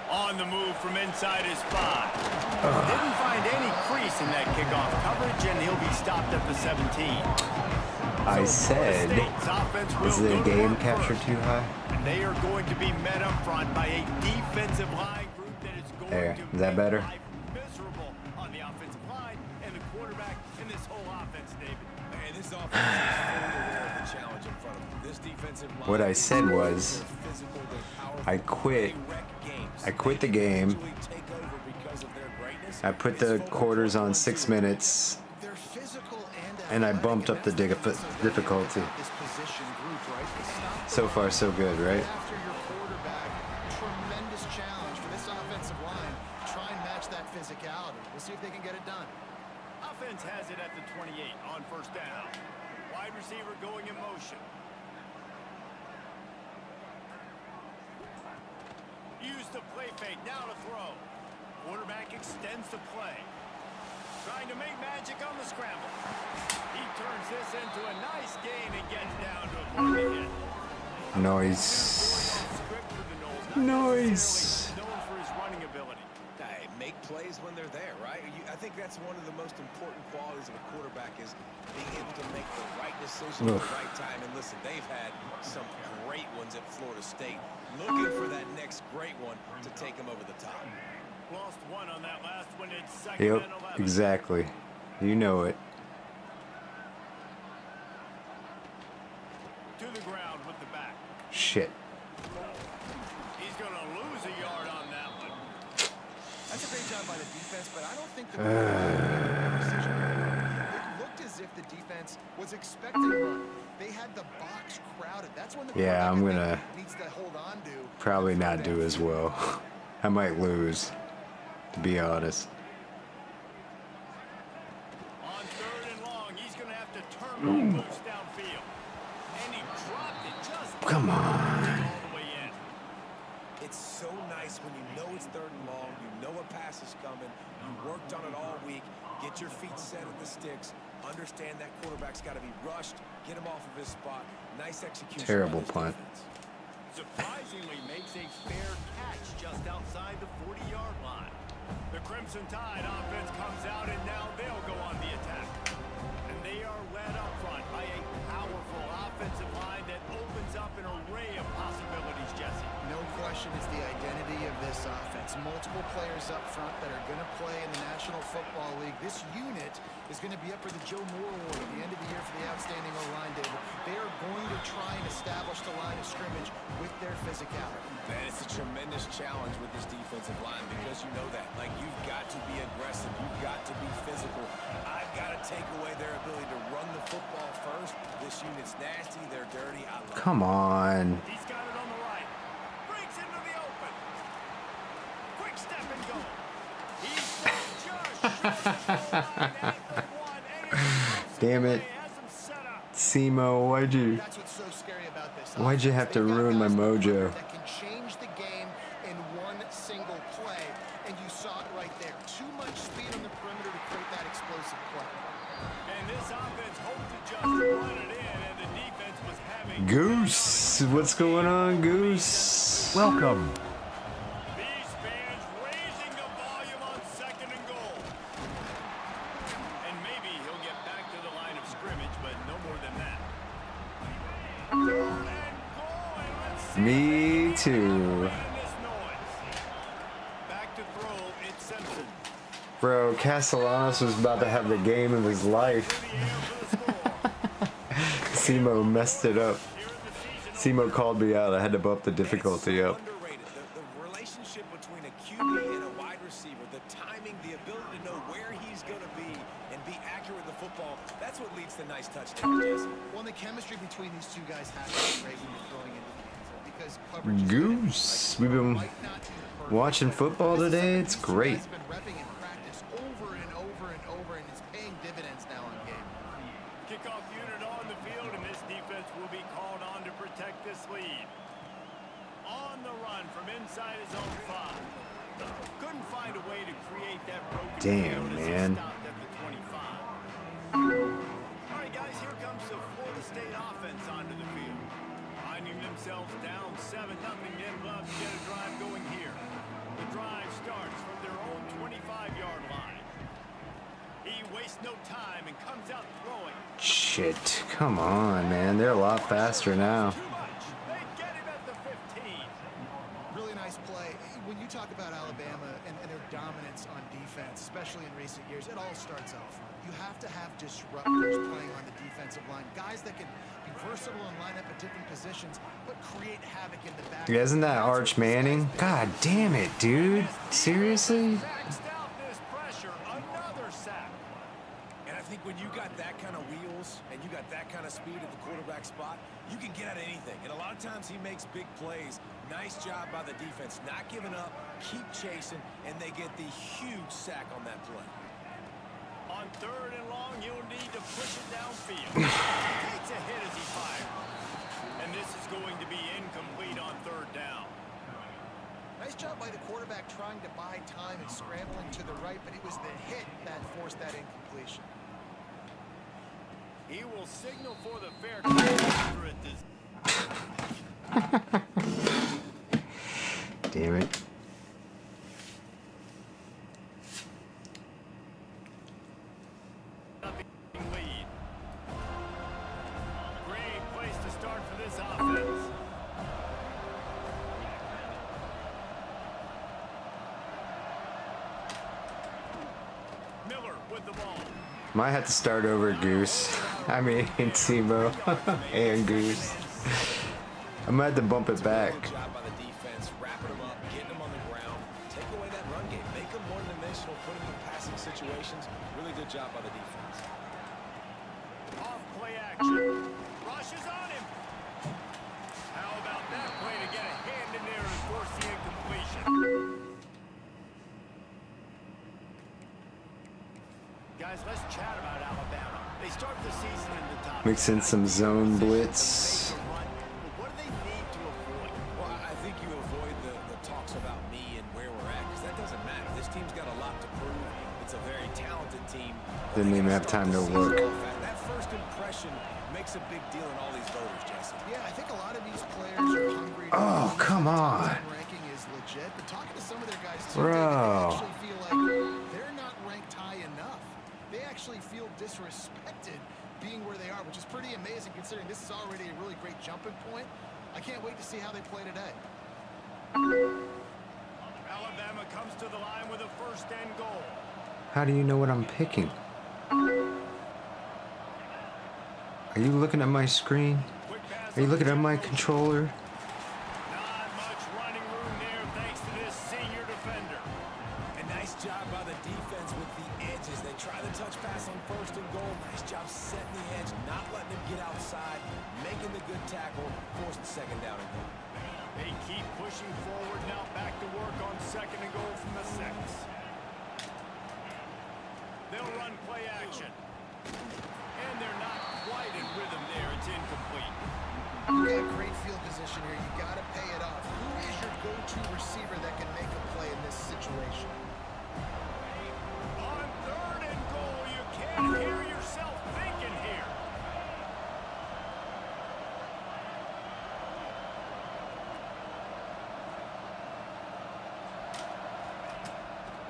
On the move from inside his 5. Didn't find any crease in that kickoff coverage, and he'll be stopped at the 17. I said, is the game captured too high? And they are going to be met up front by a defensive line group that is going There, to is that better? miserable on the offensive line and the quarterback in this whole offense, David. And this offense is fully aware of the challenge in front of them. This defensive line, What I said was, I quit the game. I put the quarters on 6 minutes. They're physical and And I bumped up the difficulty. So far, so good, right? After your quarterback, tremendous challenge for this offensive line. Try and match that physicality. We'll see if they can get it done. Offense has it at the 28 on first down. Wide receiver going in motion. Use the play fake, now to throw. Quarterback extends the play. Trying to make magic on the scramble. He turns this into a nice gain and gets down to avoid the hit. Noise. Noise. Known for his running ability. Hey, make plays when they're there, right? I think that's one of the most important qualities of a quarterback is being able to make the right decision at the right time. And listen, they've had some great ones at Florida State. Looking for that next great one to take them over the top. Lost one on that last one. It's second Yep, and 11. exactly. You know it. To the ground with the back. Shit. He's going to lose a yard on that one. That's a great job by the defense, but I don't think the it looked as if the defense was expecting a run. They had the box crowded. That's when the Yeah, I'm gonna needs to hold on to. probably not do as well. I might lose, to be honest. On third and long, he's going to have to turn loose downfield. And he dropped it just Come on. all the way in. It's so nice when you know it's third and long, you know a pass is coming, you worked on it all week, get your feet set at the sticks, understand that quarterback's got to be rushed, get him off of his spot. Nice execution. Terrible by this punt. defense. Surprisingly makes a fair catch just outside the 40-yard line. The Crimson Tide offense comes out, and now they'll go on the attack. And they are led up front by a powerful offensive line that opens up an array of possibilities, Jesse. No question it's the identity of this offense. Multiple players up front that are going to play in the National Football League. This unit is going to be up for the Joe Moore Award at the end of the year for the outstanding O-line, David. They are going to try and establish the line of scrimmage with their physicality. Man, it's a tremendous challenge with this defensive line because you know that. Like, you've got to be aggressive. You've got to be physical. I've got to take away their ability to run the football first. This unit's nasty. They're dirty. I love it. Come on. He's got it on the right. Breaks into the open. Quick step and go. He's just short of the goal line at the one. Damn it. Simo, That's what's so scary about this. why'd you have to They've got ruin my guys mojo? that can change the game in one single play, and you saw it right there. Too much speed on the perimeter to create that explosive play. And this offense hoped to just run it in, and the defense was having Goose, what's going on, Goose? Welcome. these fans raising the volume on second and goal. And maybe he'll get back to the line of scrimmage, but no more than that. And goal, and let's see Me too. this noise. Back to throw, it's Simpson. Bro, Castellanos was about to have the game of his life. Simo messed it up. Simo called me out. I had to bump the difficulty up. Underrated. The relationship between a QB and a wide receiver, the timing, the ability to know where he's going to be and be accurate with the football, that's what leads to nice touchdowns, Jesse. Well, the chemistry between these two guys has to be great when you're throwing into the end zone because coverage is Goose, we've been watching football today. It's great. He's been repping in practice over and over and over, and it's paying dividends now on game. Kickoff unit on the field, and this defense will be called on to protect this lead. On the run from inside his own 5. Couldn't find a way to create that broken Damn, field as he man. stopped at the 25. All right, guys, here comes the Florida State offense onto the field. Finding themselves down 7-0, they'd love to get a drive going here. The drive starts from their own 25-yard line. He wastes no time and comes out throwing. Shit, come on, man. They're a lot faster now. Too much. They get him at the 15. Really nice play. When you talk about Alabama and their dominance on defense, especially in recent years, it all starts out front. You have to have disruptors playing on the defensive line, guys that can be versatile and line up at different positions, but create havoc in the back. Yeah, isn't that Arch Manning? God damn it, dude. Seriously? Maxed out this pressure. Another sack. And I think when you got that kind of wheel got that kind of speed at the quarterback spot, you can get at anything. And a lot of times he makes big plays. Nice job by the defense, not giving up, keep chasing, and they get the huge sack on that play. On 3rd and long, you'll need to push it downfield. He takes a hit as he fires. And this is going to be incomplete on 3rd down. Nice job by the quarterback trying to buy time and scrambling to the right, but it was the hit that forced that incompletion. He will signal for the fair catch at this. Damn it. Lead. Great place to start for this offense. Miller with the ball. Might have to start over Goose. I mean, Timo and Goose. I might have to bump it back. Good job by the defense, wrapping them up, getting them on the ground, take away that run game, make them one-dimensional, put them in passing situations. Really good job by the defense. Off play action. Rushes on him. How about that play to get a hand in there and force the incompletion? Guys, let's chat about Alabama. They start the season in the top. Mix in some zone blitz. What do they need to avoid? Well, I think you avoid the talks about me and where we're at, because that doesn't matter. This team's got a lot to prove. It's a very talented team. Didn't even have time to look. That first impression makes a big deal in all these voters, Jesse. Yeah, I think a lot of these players are hungry. Oh, come on. Ranking is legit, but talking to some of their guys too, Bro. they actually feel like they're not ranked high enough. They actually feel disrespected being where they are, which is pretty amazing considering this is already a really great jumping point. I can't wait to see how they play today. Alabama comes to the line with a 1st and goal. How do you know what I'm picking? Are you looking at my screen? Are you looking at my controller? Not much running room there thanks to this senior defender. A nice job by the defense with the edges. They try the touch pass on 1st and goal. Nice job setting the edge, not letting him get outside, making the good tackle, force the 2nd down and goal. They keep pushing forward now, back to work on 2nd and goal from the 6. They'll run play action. And they're not quite in rhythm there. It's incomplete. You got great field position here. You got to pay it off. Who is your go-to receiver that can make a play in this situation? On 3rd and goal, you can't hear yourself thinking here.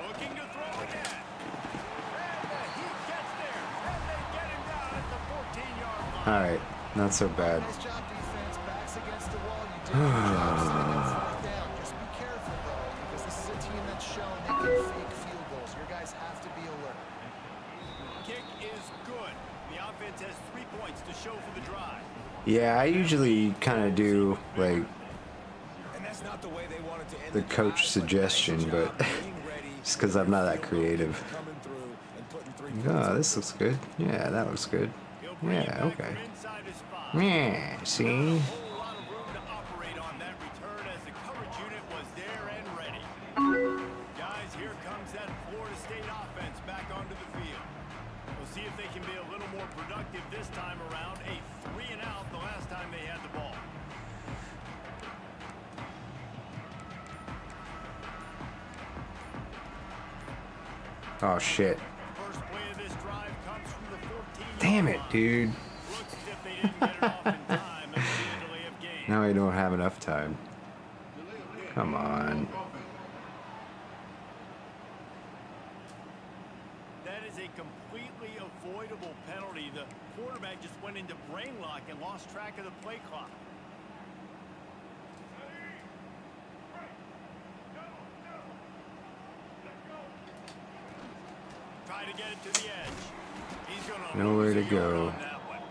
Looking to throw again. And the Heat gets there. And they get him down at the 14-yard line. All right, not so bad. Nice job, defense. Backs against the wall. You did a good job setting that fourth down. Just be careful, though, because this is a team that's shown they can fake field goals. Your guys have to be alert. Kick is good. The offense has 3 points to show for the drive. Yeah, I usually kind of do like And that's not the way they wanted to end the drive, coach but suggestion, nice but job being ready, just because I'm not that creative. coming through and putting 3 points Oh, on this looks good. Yeah, that looks good. He'll bring it Yeah, back okay. from inside his 5. Yeah, see? A whole lot of room to operate on that return as the coverage unit was there and ready. Guys, here comes that Florida State offense back onto the field. We'll see if they can be a little more productive this time around. A 3-and-out the last time they had the ball. Oh, shit. First play of this drive comes from the 14-yard Damn it, line. dude. Looks as if they didn't get it off in time. It'll be a delay of game. Now I don't have enough time. Come on. That is a completely avoidable penalty. The quarterback just went into brain lock and lost track of the play clock. Try to get it to the edge. He's gonna Nowhere to lose a yard go. on that one.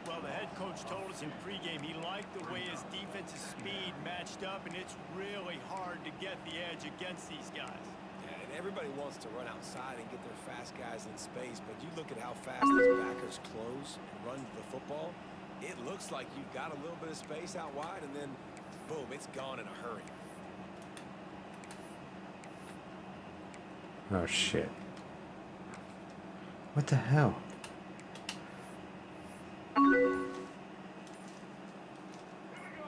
Well, the head coach told us in pregame he liked the way his defensive speed matched up, and it's really hard to get the edge against these guys. Yeah, Everybody wants to run outside and get their fast guys in space, but you look at how fast these backers close and run to the football, it looks like you've got a little bit of space out wide, and then, boom, it's gone in a hurry. Oh, shit. What the hell?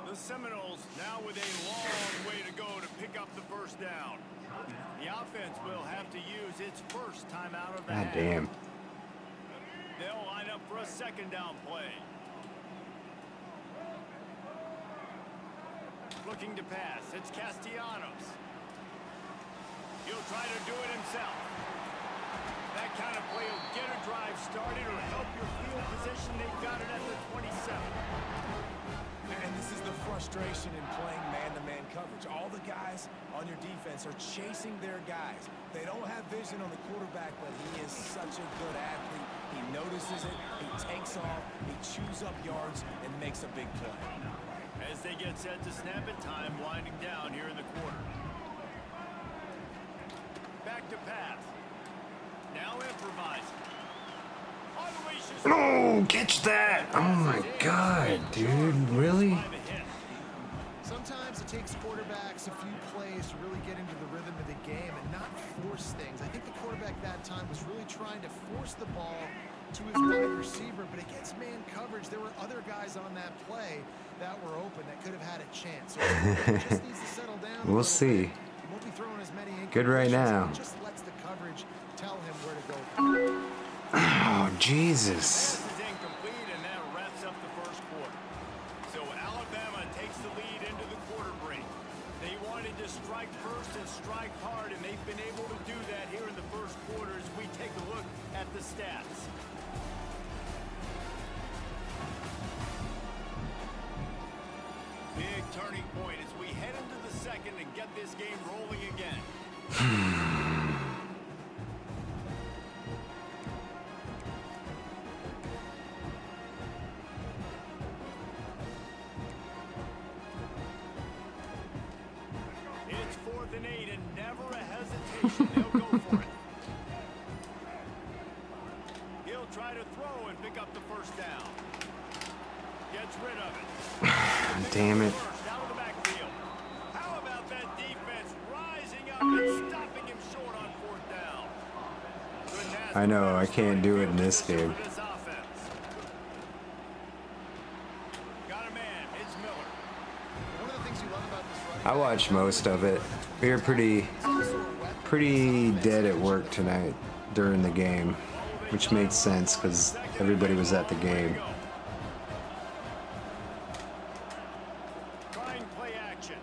The Seminoles now with a long way to go to pick up the first down. The offense will have to use its first timeout of the half. God damn. They'll line up for a second down play. Looking to pass, it's Castellanos. He'll try to do it himself. That kind of play will get a drive started or help your field position. They've got it at the 27. And this is the frustration in playing man-to-man coverage. All the guys on your defense are chasing their guys. They don't have vision on the quarterback, but he is such a good athlete. He notices it, he takes off, he chews up yards, and makes a big play. As they get set to snap it, time winding down here in the quarter. Back to pass. Now improvising. No, catch that! Oh my god, dude, really? Sometimes it takes quarterbacks a few plays to really get into the rhythm of the game and not force things. I think the quarterback that time was really trying to force the ball to his wide receiver, but against man coverage, there were other guys on that play that were open that could have had a chance. So it just needs to settle down. We'll see. He won't be throwing as many Good right now. He just lets the coverage tell him where to go. Oh, Jesus. This is incomplete, and that wraps up the first quarter. So Alabama takes the lead into the quarter break. They wanted to strike first and strike hard, and they've been able to do that here in the first quarter as we take a look at the stats. Big turning point as we head into the second and get this game rolling again. It's 4th and 8 and never a hesitation. They'll go for it. He'll try to throw and pick up the first down. Gets rid of it. Damn it. Out of the backfield. How about that defense rising up and stopping him short on 4th down? I know, I can't do it in this game. Got a man. It's Miller. One of the things you love about this running I watched most of it. We were pretty dead at work tonight during the game, which made sense because everybody was at the game. Trying play action.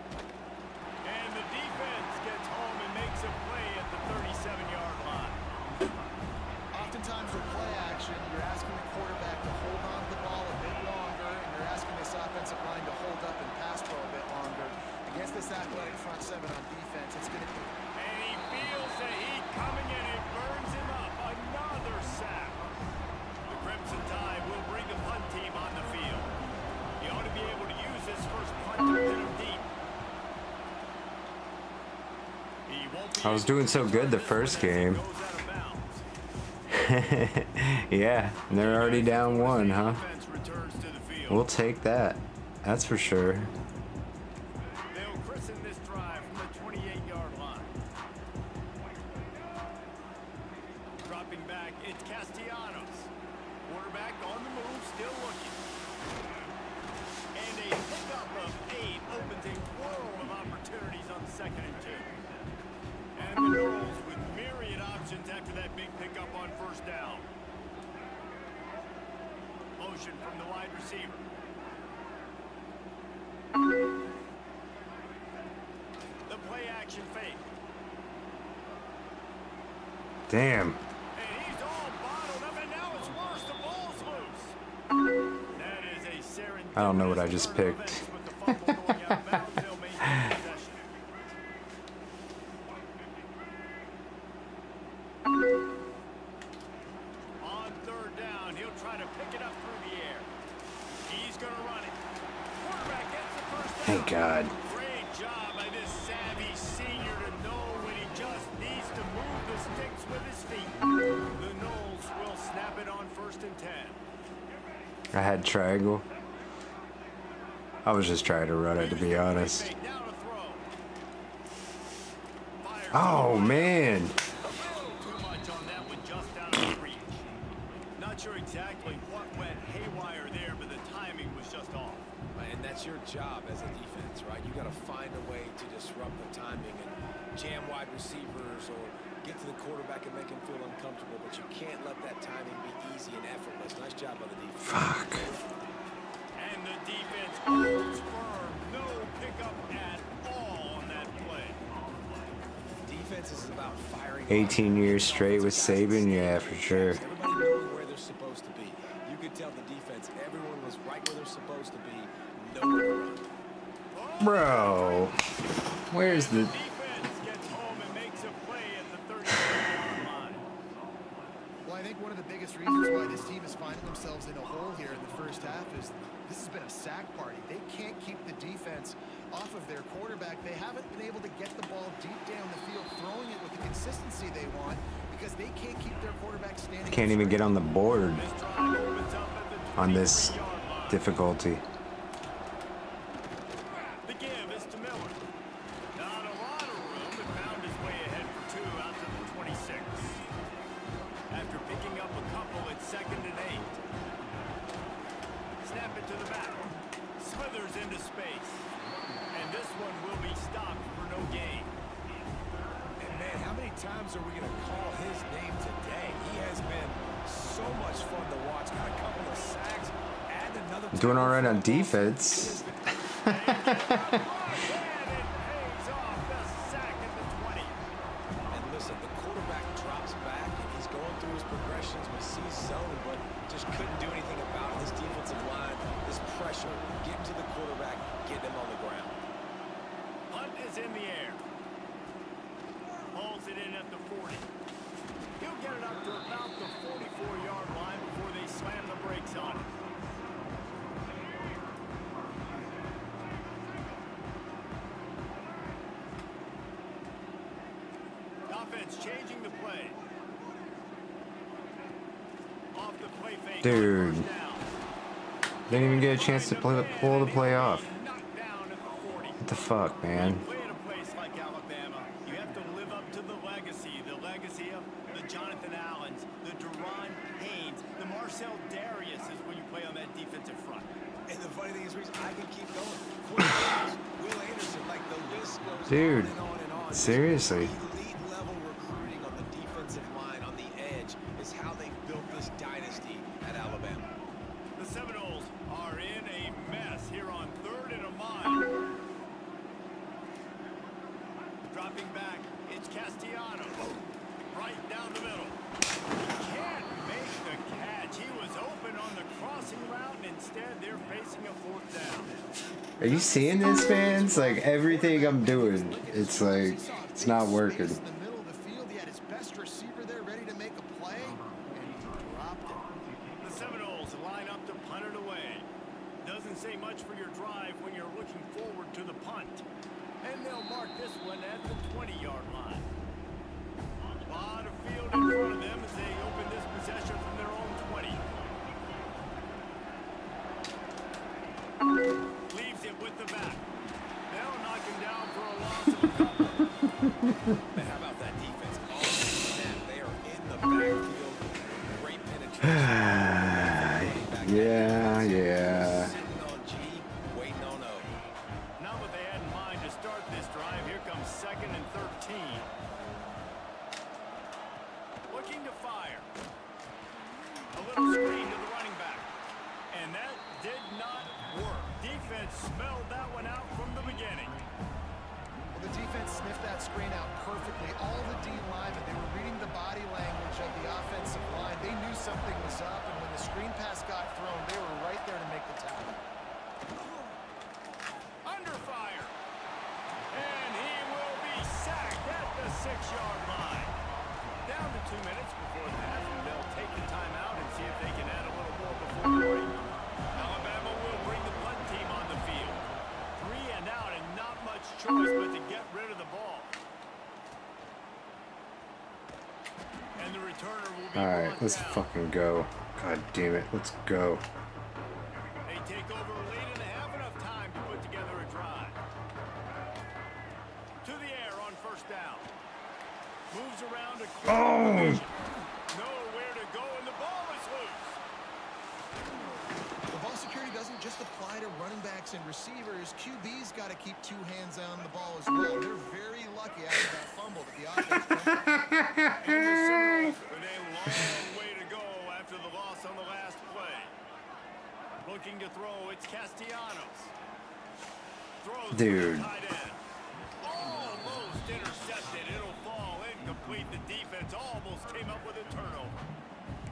And the defense gets home and makes a play at the 37-yard line. Oftentimes with play action, you're asking the quarterback to hold on to the ball a bit longer, and you're asking this offensive line to hold up and pass pro a bit longer. Against this athletic front seven on defense, it's going to be... And he feels the heat coming and it burns him up. Another sack. The Crimson Tide will bring the punt team on the field. He ought to be able to use his first punt to hit him deep. He won't be I was doing so good the first game. goes out of bounds. Yeah, and they're already down one, huh? Defense returns to the field. We'll take that. That's for sure. They'll christen this drive from the 28-yard line. Dropping back, it's Castellanos. Quarterback on the move, still looking. And a pickup of 8 opens a world of opportunities on 2nd and 2. And the Noles with myriad options after that big pickup on 1st down. Motion from the wide receiver. The play action fake. Damn. And he's all bottled up, and now it's worse. The ball's loose. That is a serendipitous I don't know what I just turn of picked. events with the fumble going out of bounds. They'll maintain possession. On 3rd down, he'll try to pick it up through the air. He's going to run it. Quarterback gets the first down. Thank God. Great job by this savvy senior to know when he just needs to move. with his feet. The Noles will snap it on 1st and 10. I had triangle. I was just trying to run it, to be honest. Oh, man. Too much on that one, just out of reach. Not sure exactly what went haywire there, but the timing was just off. And that's your job as a defense, right? You got to find a way to disrupt the timing and jam wide receivers or get to the quarterback and make him feel uncomfortable, but you can't let that timing be easy and effortless. Nice job by the defense. Fuck. And the defense holds firm. No pickup at all on that play. Defense is about firing. 18 years straight with Saban, yeah, for sure. Everybody knowing where they're supposed to be. You could tell the defense, everyone was right where they're supposed to be. Nowhere to run. Bro, where's the... Well, I think one of the biggest reasons why this team is finding themselves in a hole here in the first half is this has been a sack party. They can't keep the defense off of their quarterback. They haven't been able to get the ball deep down the field, throwing it with the consistency they want because they can't keep their quarterback standing. Can't even get on the board on this difficulty. The give is to Miller. Not a lot of room, but found his way ahead for 2 out to the 26. After picking up a couple, it's 2nd and 8. Snap it to the back. Smithers into space. And this one will be stopped for no gain. And man, how many times are we going to call his name today? He has been so much fun to watch. Got a couple of sacks. Add another. Doing all right on defense. And listen, the quarterback drops back and he's going through his progressions. We see zone, but just couldn't do anything about it. This defensive line, this pressure, getting to the quarterback, getting him on the ground. Punt is in the air. Hauls it in at the 40. He'll get it up to about the 44-yard line before they slam the brakes on it. Offense changing the play. Off the play fake. Dude. First down. Didn't even get a chance to pull the play off. Knocked down at the 40. What the fuck, man? Play in a place like Alabama, you have to live up to the legacy of the Jonathan Allens, the Deron Haynes, the Marcel Dariuses when you play on that defensive front. And the funny thing is, Reese, I can keep going. Quinn Noble, Will Anderson, like the list goes Dude, on and on and on. seriously. Elite level recruiting on the defensive line, on the edge, is how they built this dynasty at Alabama. The Seminoles are in a mess here on 3rd and a mile. Dropping back, it's Castellanos. Right down the middle. He can't make the catch. He was open on the crossing route, and instead they're facing a 4th down. Are you seeing this, fans? Like, everything I'm doing, it's like, it's not working. In the middle of the field, he had his best receiver there ready to make a play, and he dropped it. The Seminoles line up to punt it away. Doesn't say much for your drive when you're looking forward to the punt. And they'll mark this one at the 20-yard line. A lot of field in front of them as they open this possession from their own 20. Leaves it with the back. They'll knock him down for a loss of a couple. Man, how about that defense? All snap, they are in the backfield. Great penetration. Yeah. Sitting on G, waiting on O. Not what they had in mind to start this drive. Here comes 2nd and 13. Looking to fire. A little screen to the running back. And that did not work. Defense smelled that one out from the beginning. Well, the defense sniffed that screen out perfectly. All the D linemen, they were reading the body language of the offensive line. They knew something was up, and when the screen pass got thrown, they were right there to make the tackle. Under fire. And he will be sacked at the 6-yard line. Down to 2 minutes before the half, and they'll take the timeout and see if they can add a little more before the break. Alabama will bring the punt team on the field. 3 and out, and not much choice but to get rid of the ball. Let's fucking go. God damn it. Let's go. They take over late in the half, enough time to put together a drive. To the air on first down. Moves around a Oh! nowhere to go, and the ball is loose. The ball security doesn't just apply to running backs and receivers. QB's got to keep two hands on the ball as well. They're very lucky after that fumble that the offense And the Seminoles with a long way to go after the loss on the last play. Looking to throw, it's Castellanos. Throws Dude. to the tight end. Almost intercepted. It'll fall incomplete. The defense almost came up with a turnover.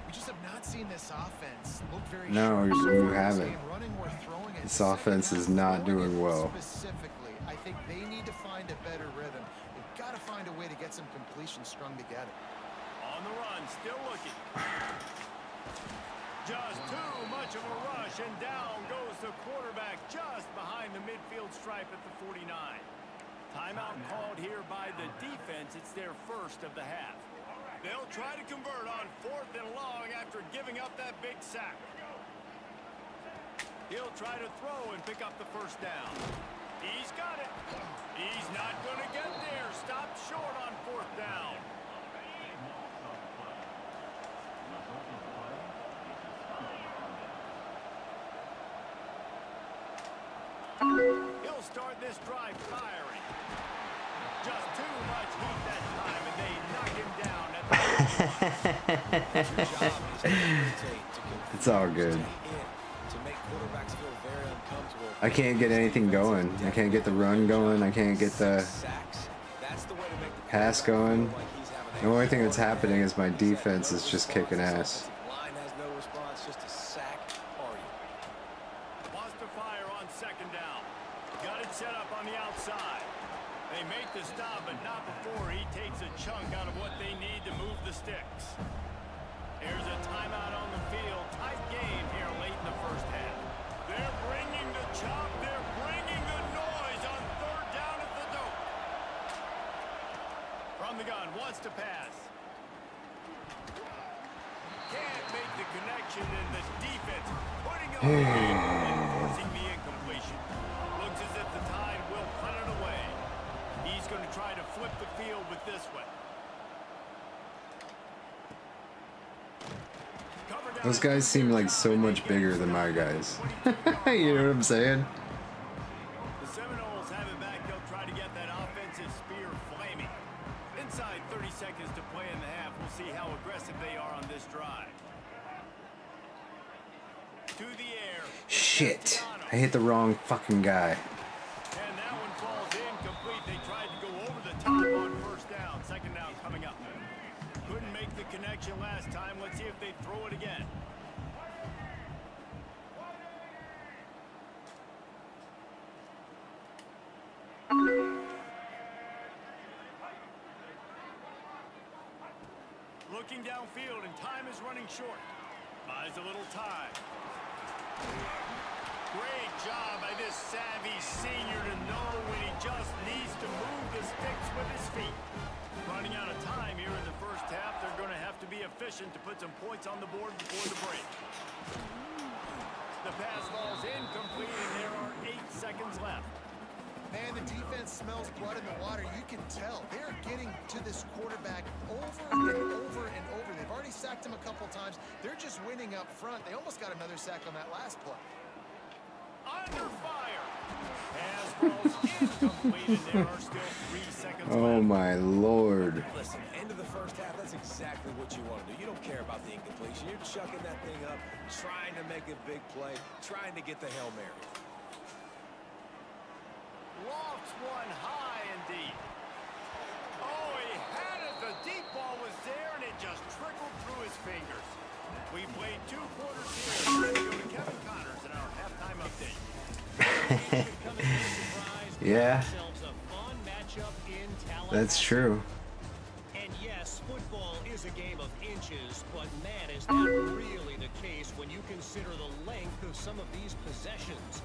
We just have not seen this offense look very No, sharp. you haven't. Running or throwing it. This offense is not doing well. Specifically, I think they need to find a better rhythm. They've got to find a way to get some completion strung together. On the run, still looking. Just too much of a rush, and down goes the quarterback just behind the midfield stripe at the 49. Timeout called here by the defense. It's their first of the half. They'll try to convert on 4th and long after giving up that big sack. He'll try to throw and pick up the first down. He's got it. He's not going to get there. Stopped short on 4th down. He'll start this drive firing. Just too much heat that time, and they knock him down at the It's all good. I can't get anything going. I can't get the run going. I can't get the pass going. The only thing that's happening is my defense is just kicking ass. Line has no response, just a sack party. Wants to fire on 2nd down. Got it set up on the outside. They make the stop, but not before he takes a chunk out of what they need to move the sticks. There's a timeout on the field. Tight game here late in the first half. They're bringing the chop. They're bringing the noise on 3rd down at the dope. From the gun, wants to pass. Can't make the connection, and the defense putting up the lead and forcing the incompletion. Looks as if the Tide will punt it away. He's going to try to flip the field with this one. Those guys seem like so much bigger than my guys. You know what I'm saying? The Seminoles have it back. They'll try to get that offensive spear flaming. Inside 30 seconds to play in the half. We'll see how aggressive they are on this drive. To the air. Shit. I hit the wrong fucking guy. And that one falls incomplete. They tried to go over the top on 1st down. 2nd down coming up. Couldn't make the connection last time. Let's see if they throw it again. Looking downfield, and time is running short. Buys a little time. Great job by this savvy senior to know when he just needs to move the sticks with his feet. Running out of time here in the first half. They're going to have to be efficient to put some points on the board before the break. The pass falls incomplete, and there are 8 seconds left. Man, the defense smells blood in the water. You can tell. They're getting to this quarterback over and over and over. They've already sacked him a couple times. They're just winning up front. They almost got another sack on that last play. Under fire. Pass falls incomplete, and there are still 3 seconds left. Oh my lord. Listen, end of the first half, that's exactly what you want to do. You don't care about the incompletion. You're chucking that thing up, trying to make a big play, trying to get the Hail Mary. Lofts one high and deep. Oh, he had it. The deep ball was there, and it just trickled through his fingers. We played 2 quarters here. Let's go to Kevin Connors in our halftime update. Yeah. That's true. And yes, football is a game of inches, but man, is that really the case when you consider the length of some of these possessions.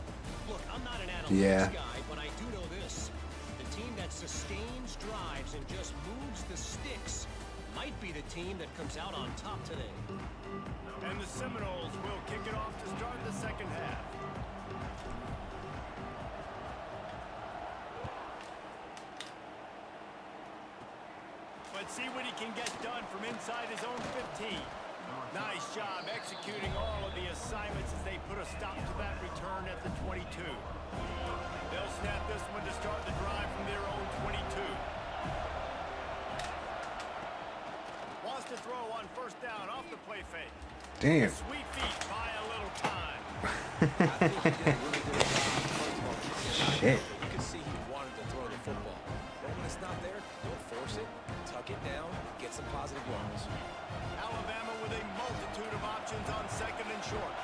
Look, I'm not an analytics guy, but I do know this. The team that sustains drives and just moves the sticks might be the team that comes out on top today. And the Seminoles will kick it off to start the second half. Let's see what he can get done from inside his own 15. Nice job executing all of the assignments as they put a stop to that return at the 22. They'll snap this one to start the drive from their own 22. Wants to throw on first down off the play fake. Damn. Sweet feet buy a little time. Shit. You can see he wanted to throw the football. But when it's not there, don't force it. Tuck it down, get some positive yards. Alabama with a multitude of options on second and short.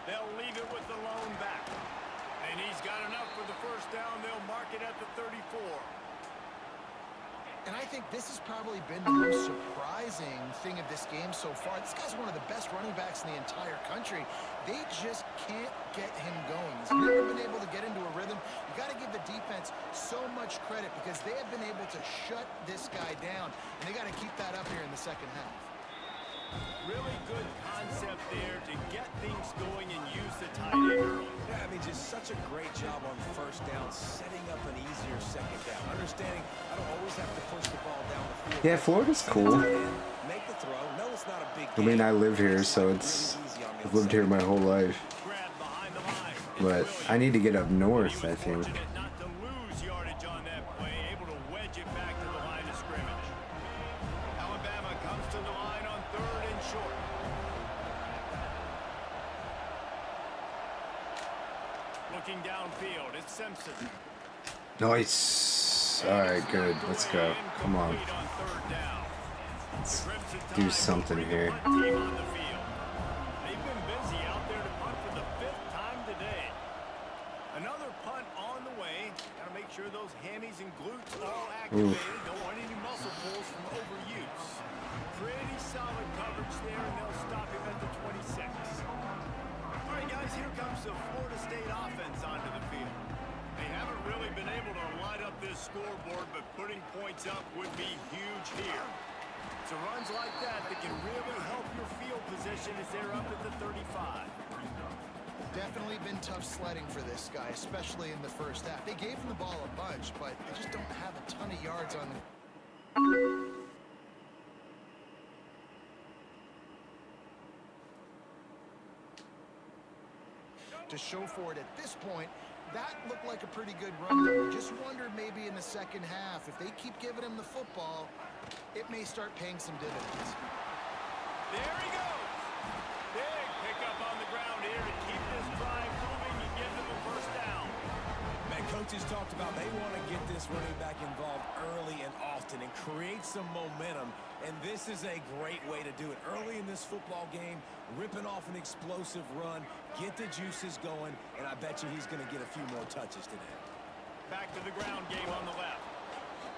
They'll leave it with the lone back. And he's got enough for the first down. They'll mark it at the 34. And I think this has probably been the most surprising thing of this game so far. This guy's one of the best running backs in the entire country. They just can't get him going. He's never been able to get into a rhythm. You got to give the defense so much credit because they have been able to shut this guy down. And they got to keep that up here in the second half. Really good concept there to get things going and use the tight end early. Yeah, I mean, just such a great job on first down, setting up an easier second down. Understanding I don't always have to push the ball down the field. Yeah, Florida's cool. Make the throw. No, it's not a big I mean, I live here, so I've lived here my whole life. But I need to get up north, I think. Not to lose yardage on that play, able to wedge it back to the line of scrimmage. Alabama comes to the line on third and short. Looking downfield, it's Simpson. Nice. All right, good. Let's go. Come on. Let's do something here. They've been busy out there to punt for the 5th time today. Another punt on the way. Got to make sure those hammies and glutes all activated. Don't want any muscle pulls from overuse. Pretty solid coverage there, and they'll stop him at the 26. All right, guys, here comes the Florida State offense onto the field. They haven't really been able to light up this scoreboard, but putting points up would be huge here. It's runs like that that can really help your field position as they're up at the 35. Definitely been tough sledding for this guy, especially in the first half. They gave him the ball a bunch, but they just don't have a ton of yards on them. To show for it at this point, that looked like a pretty good run, though. Just wondered maybe in the second half, if they keep giving him the football, it may start paying some dividends. There he goes. Big pickup on the ground here to keep this drive moving and give them a first down. Man, coaches talked about they want to get this running back involved early and often and create some momentum, and this is a great way to do it. Early in this football game, ripping off an explosive run, get the juices going, and I bet you he's going to get a few more touches today. Back to the ground game on the left.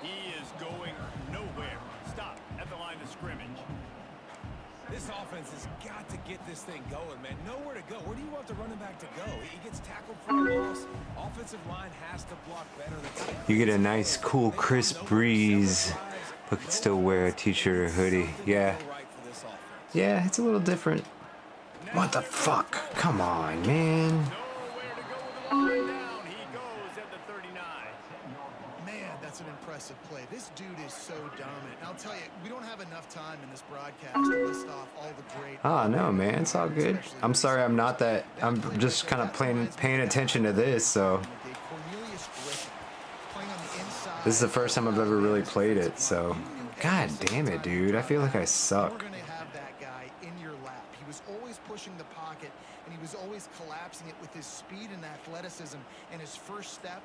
He is going nowhere. Stop at the line of scrimmage. This offense has got to get this thing going, man. Nowhere to go. Where do you want the running back to go? He gets tackled for a loss. Offensive line has to block better. You get a nice, cool, crisp breeze, but can still wear a t-shirt or hoodie. Yeah. Yeah, it's a little different. What the fuck? Come on, man. Nowhere to go with the line down. He goes at the 39. Man, that's an impressive play. This dude is so dominant. And I'll tell you, we don't have enough time in this broadcast to list off all the great... Oh, no, man. It's all good. I'm sorry I'm not that... I'm just kind of paying attention to this, so... This is the first time I've ever really played it, so... God damn it, dude. I feel like I suck. Pushing the pocket, and he was always collapsing it with his speed and athleticism and his first step.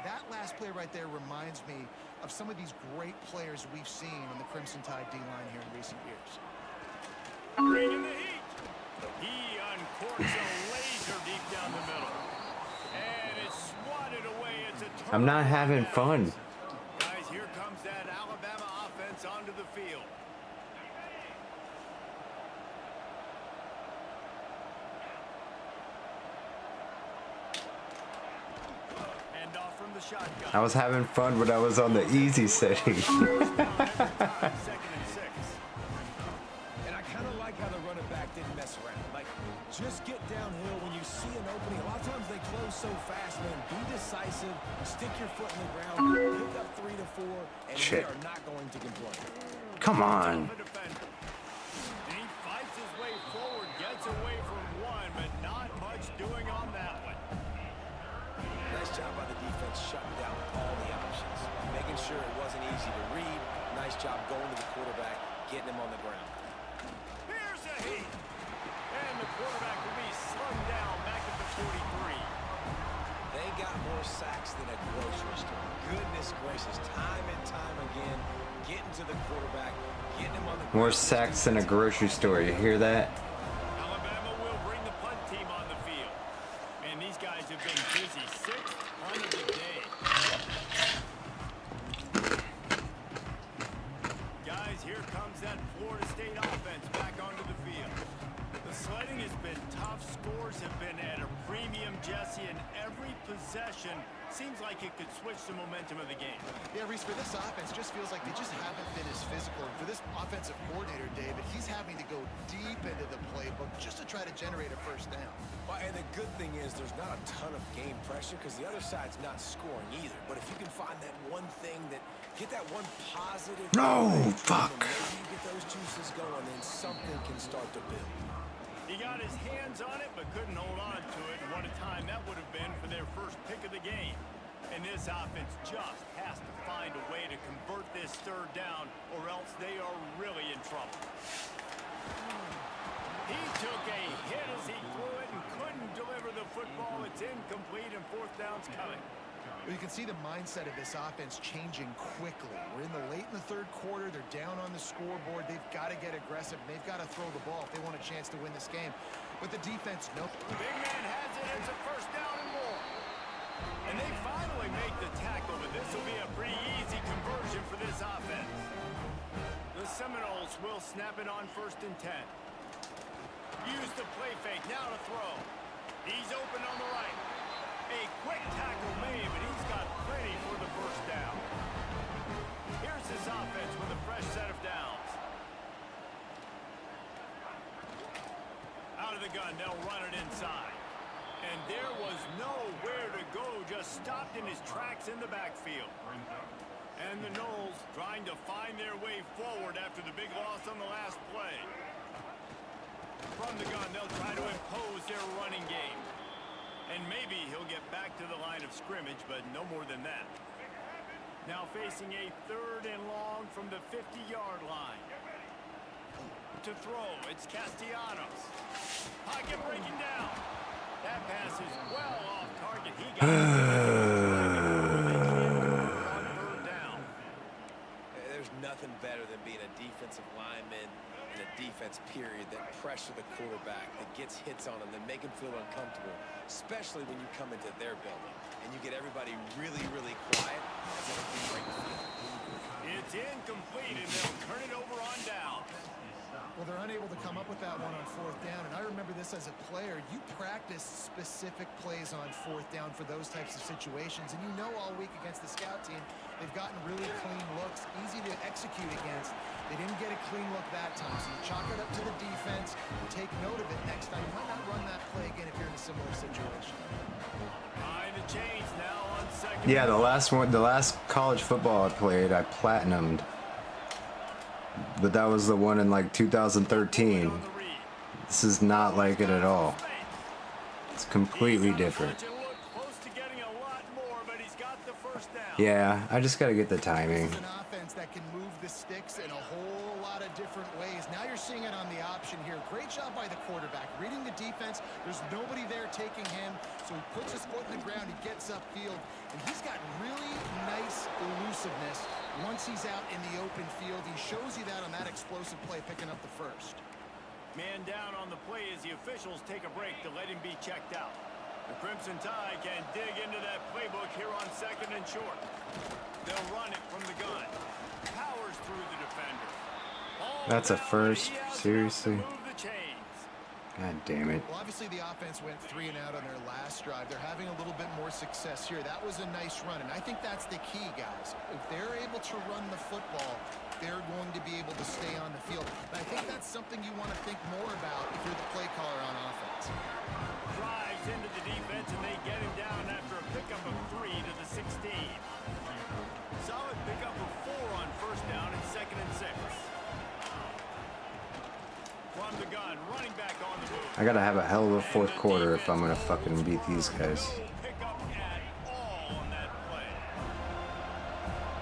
That last play right there reminds me of some of these great players we've seen on the Crimson Tide D-line here in recent years. Bringing the heat. He uncorks a laser deep down the middle. And it's swatted away. It's a turnover. I'm not having fun. Guys, here comes that Alabama offense onto the field. I was having fun when I was on the easy setting. And I kind of like how the running back didn't mess around. Like, just get downhill when you see an opening. A lot of times they close so fast, man. Be decisive, stick your foot in the ground, pick up 3 to 4, and Shit. they are not going to complain. Come on. He fights his way forward, gets away from one, but not much doing on that one. Nice job by the defense shutting down all the options, making sure it wasn't easy to read. Nice job going to the quarterback, getting him on the ground. Here's a heat. And the quarterback will be slung down back at the 43. They got more sacks than a grocery store. Goodness gracious, time and time again, getting to the quarterback, getting him on the ground. More sacks than a grocery store. You hear that? Alabama will bring the punt team on the field. And these guys have been busy. 6 punts a day. Guys, here comes that Florida State offense back onto the field. The sledding has been tough. Scores have been at a premium, Jesse, and every possession seems like it could switch the momentum of the game. Yeah, Reese, for this offense, just feels like they just haven't been as physical. And for this offensive coordinator, David, he's having to go deep into the playbook just to try to generate a first down. Well, and the good thing is there's not a ton of game pressure because the other side's not scoring either. But if you can find that one thing that, get that one positive... No, fuck. Maybe you get those juices going, then something can start to build. He got his hands on it, but couldn't hold on to it. And what a time that would have been for their first pick of the game. And this offense just has to find a way to convert this third down, or else they are really in trouble. He took a hit as he threw it and couldn't deliver the football. It's incomplete, and fourth down's coming. Well, you can see the mindset of this offense changing quickly. We're in the late in the third quarter. They're down on the scoreboard. They've got to get aggressive. They've got to throw the ball if they want a chance to win this game. But the defense, nope. Big man has it. It's a first down and more. And they finally make the tackle, but this will be a pretty easy conversion for this offense. The Seminoles will snap it on 1st and 10. Use the play fake, now to throw. He's open on the right. A quick tackle made, but he's got plenty for the first down. Here's this offense with a fresh set of downs. Out of the gun, they'll run it inside. And there was nowhere to go, just stopped in his tracks in the backfield. And the Noles trying to find their way forward after the big loss on the last play. From the gun, they'll try to impose their running game. And maybe he'll get back to the line of scrimmage, but no more than that. Now facing a 3rd and long from the 50-yard line. To throw, it's Castellanos. Pocket breaking down. That pass is well off target. He got on 3rd down. There's nothing better than being a defensive lineman in a defense period that pressure the quarterback, that gets hits on him, that make him feel uncomfortable, especially when you come into their building and you get everybody really, really quiet. It's incomplete, and they'll turn it over on down. Well, they're unable to come up with that one on 4th down. And I remember this as a player. You practice specific plays on 4th down for those types of situations. And you know all week against the scout team, they've gotten really clean looks, easy to execute against. They didn't get a clean look that time. So you chalk it up to the defense. Take note of it next time. You might not run that play again if you're in a similar situation. Behind the chains now on 2nd. Yeah, the last college football I played, I platinumed. But that was the one in like 2013. This is not like it at all. It's completely different. Yeah, I just gotta get the timing. This is an offense that can move the sticks in a whole lot of different ways. Now you're seeing it on the option here. Great job by the quarterback. Reading the defense, there's nobody there taking him, so he puts his foot in the ground, he gets upfield, and he's got really nice elusiveness once he's out in the open field. He shows you that on that explosive play, picking up the first. Man down on the play as the officials take a break to let him be checked out. The Crimson Tide can dig into that playbook here on 2nd and short. They'll run it from the gun. Powers through the defender. That's a first? Seriously? God damn it. Well, obviously the offense went 3 and out on their last last drive. They're having a little bit more success here. That was a nice run, and I think that's the key, guys. If they're able to run the football, they're going to be able to stay on the field. And I think that's something you want to think more about if you're the play caller on offense. Drives into the defense, and they get him down after a pickup of 3 to the 16. Solid pickup of 4 on first down and 2nd and 6. From the gun, running back on the move. I gotta have a hell of a fourth quarter if I'm gonna fucking beat these guys. Pick up at all on that play.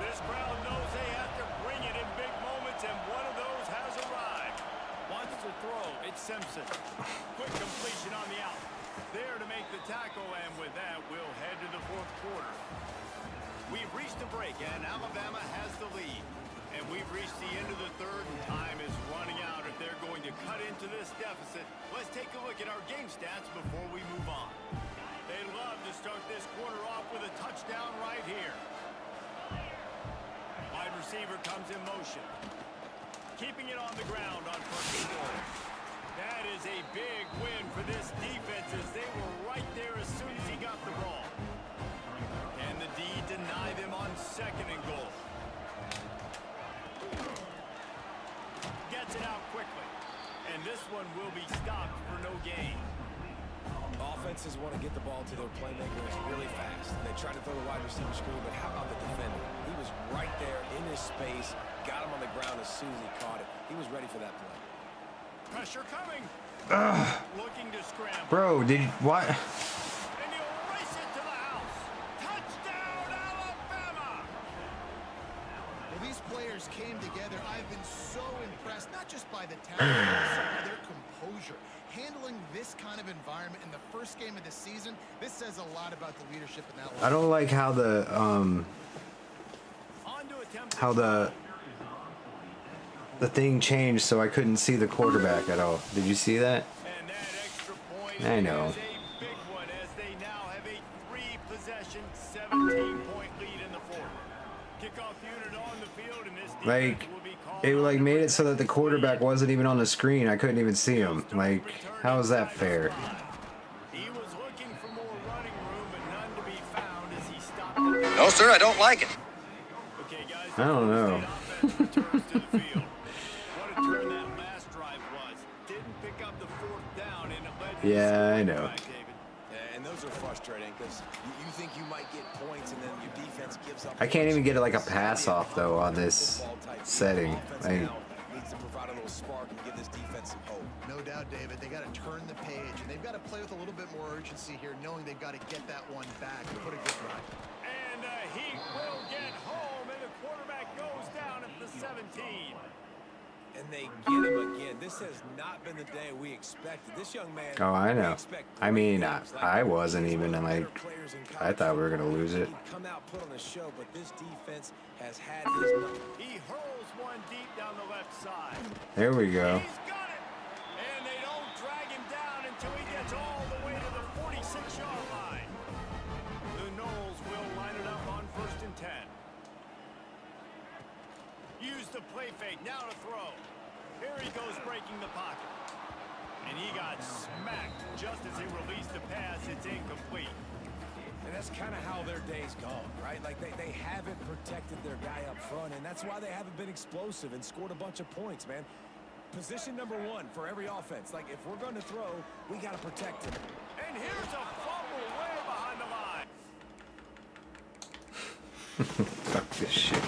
This crowd knows they have to bring it in big moments, and one of those has arrived. Wants to throw. It's Simpson. Quick completion on the out. There to make the tackle, and with that, we'll head to the fourth quarter. We've reached a break, and Alabama has the lead. And we've reached the end of the third, and time is running out. If they're going to cut into this deficit, let's take a look at our game stats before we move on. They love to start this quarter off with a touchdown right here. Wide receiver comes in motion. Keeping it on the ground on first and goal. That is a big win for this defense, as they were right there as soon as he got the ball. Can the D deny them on 2nd and goal? Gets it out quickly. And this one will be stopped for no gain. Offenses want to get the ball to their playmakers really fast. They try to throw the wide receiver screen, but how about the defender? He was right there in his space, got him on the ground as soon as he caught it. He was ready for that play. Pressure coming. Looking to scramble. Bro, did what? And he'll race it to the house. Touchdown, Alabama! Well, these players came together. I've been so impressed, not just by the talent, but also by their composure. Handling this kind of environment in the first game of the season, this says a lot about the leadership in that line. I don't like how the thing changed, so I couldn't see the quarterback at all. Did you see that? And that extra point I know. is a big one, as they now have a 3-possession, 17-point lead in the fourth. Kickoff unit on the field, and this Like, will be called it like made it so that the quarterback wasn't even on the screen. I couldn't even see him. Like, how is that fair? He was looking for more running room, but none to be found as he stopped. No, sir, I don't like it. Okay, guys. I don't know. Returns to the field. What a turn that last drive was. Didn't pick up the 4th down, and it led to Yeah, I know. Yeah, and those are frustrating because you think you might get points, and then your defense gives up. I can't even get like a pass off though on this setting. Like, Needs to provide a little spark and give this defense some hope. No doubt, David. They got to turn the page, and they've got to play with a little bit more urgency here, knowing they've got to get that one back and put a good drive. And he will get home, and the quarterback goes down at the 17. And they get him again. This has not been the day we expected. This young man. oh, I know. I mean, I wasn't even like. I thought we were gonna lose it. Come out, put on a show, but this defense has had his number. He hurls one deep down the left side. There we go. He's got it. And they don't drag him down until he gets all the way to the 46-yard line. The Noles will line it up on 1st and 10. Use the play fake, now to throw. Here he goes, breaking the pocket. And he got smacked just as he released the pass. It's incomplete. And that's kind of how their day's gone, right? Like they haven't protected their guy up front, and that's why they haven't been explosive and scored a bunch of points, man. Position number 1 for every offense. Like, if we're going to throw, we got to protect him. And here's a fumble way behind the line. Fuck this shit.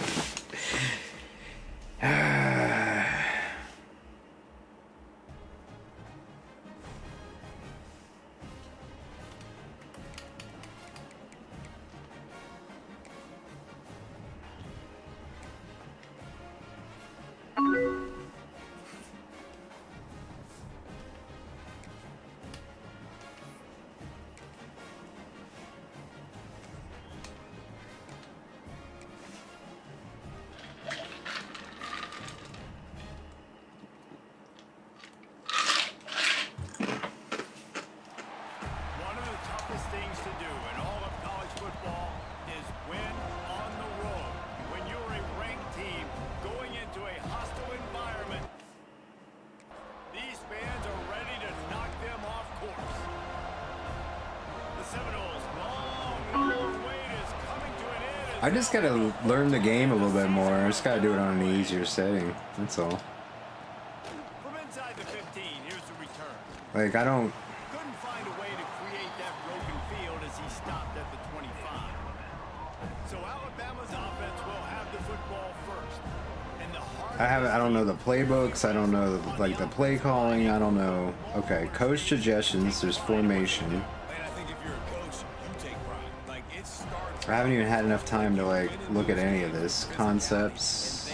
I just gotta learn the game a little bit more. I just gotta do it on an easier setting. That's all. From inside the 15, here's the return. Like, I don't... Couldn't find a way to create that broken field as he stopped at the 25. So Alabama's offense will have the football first. And I don't know the playbooks. I don't know, like, the play calling. I don't know. Okay, coach suggestions. There's formation. I haven't even had enough time to, like, look at any of this. Concepts.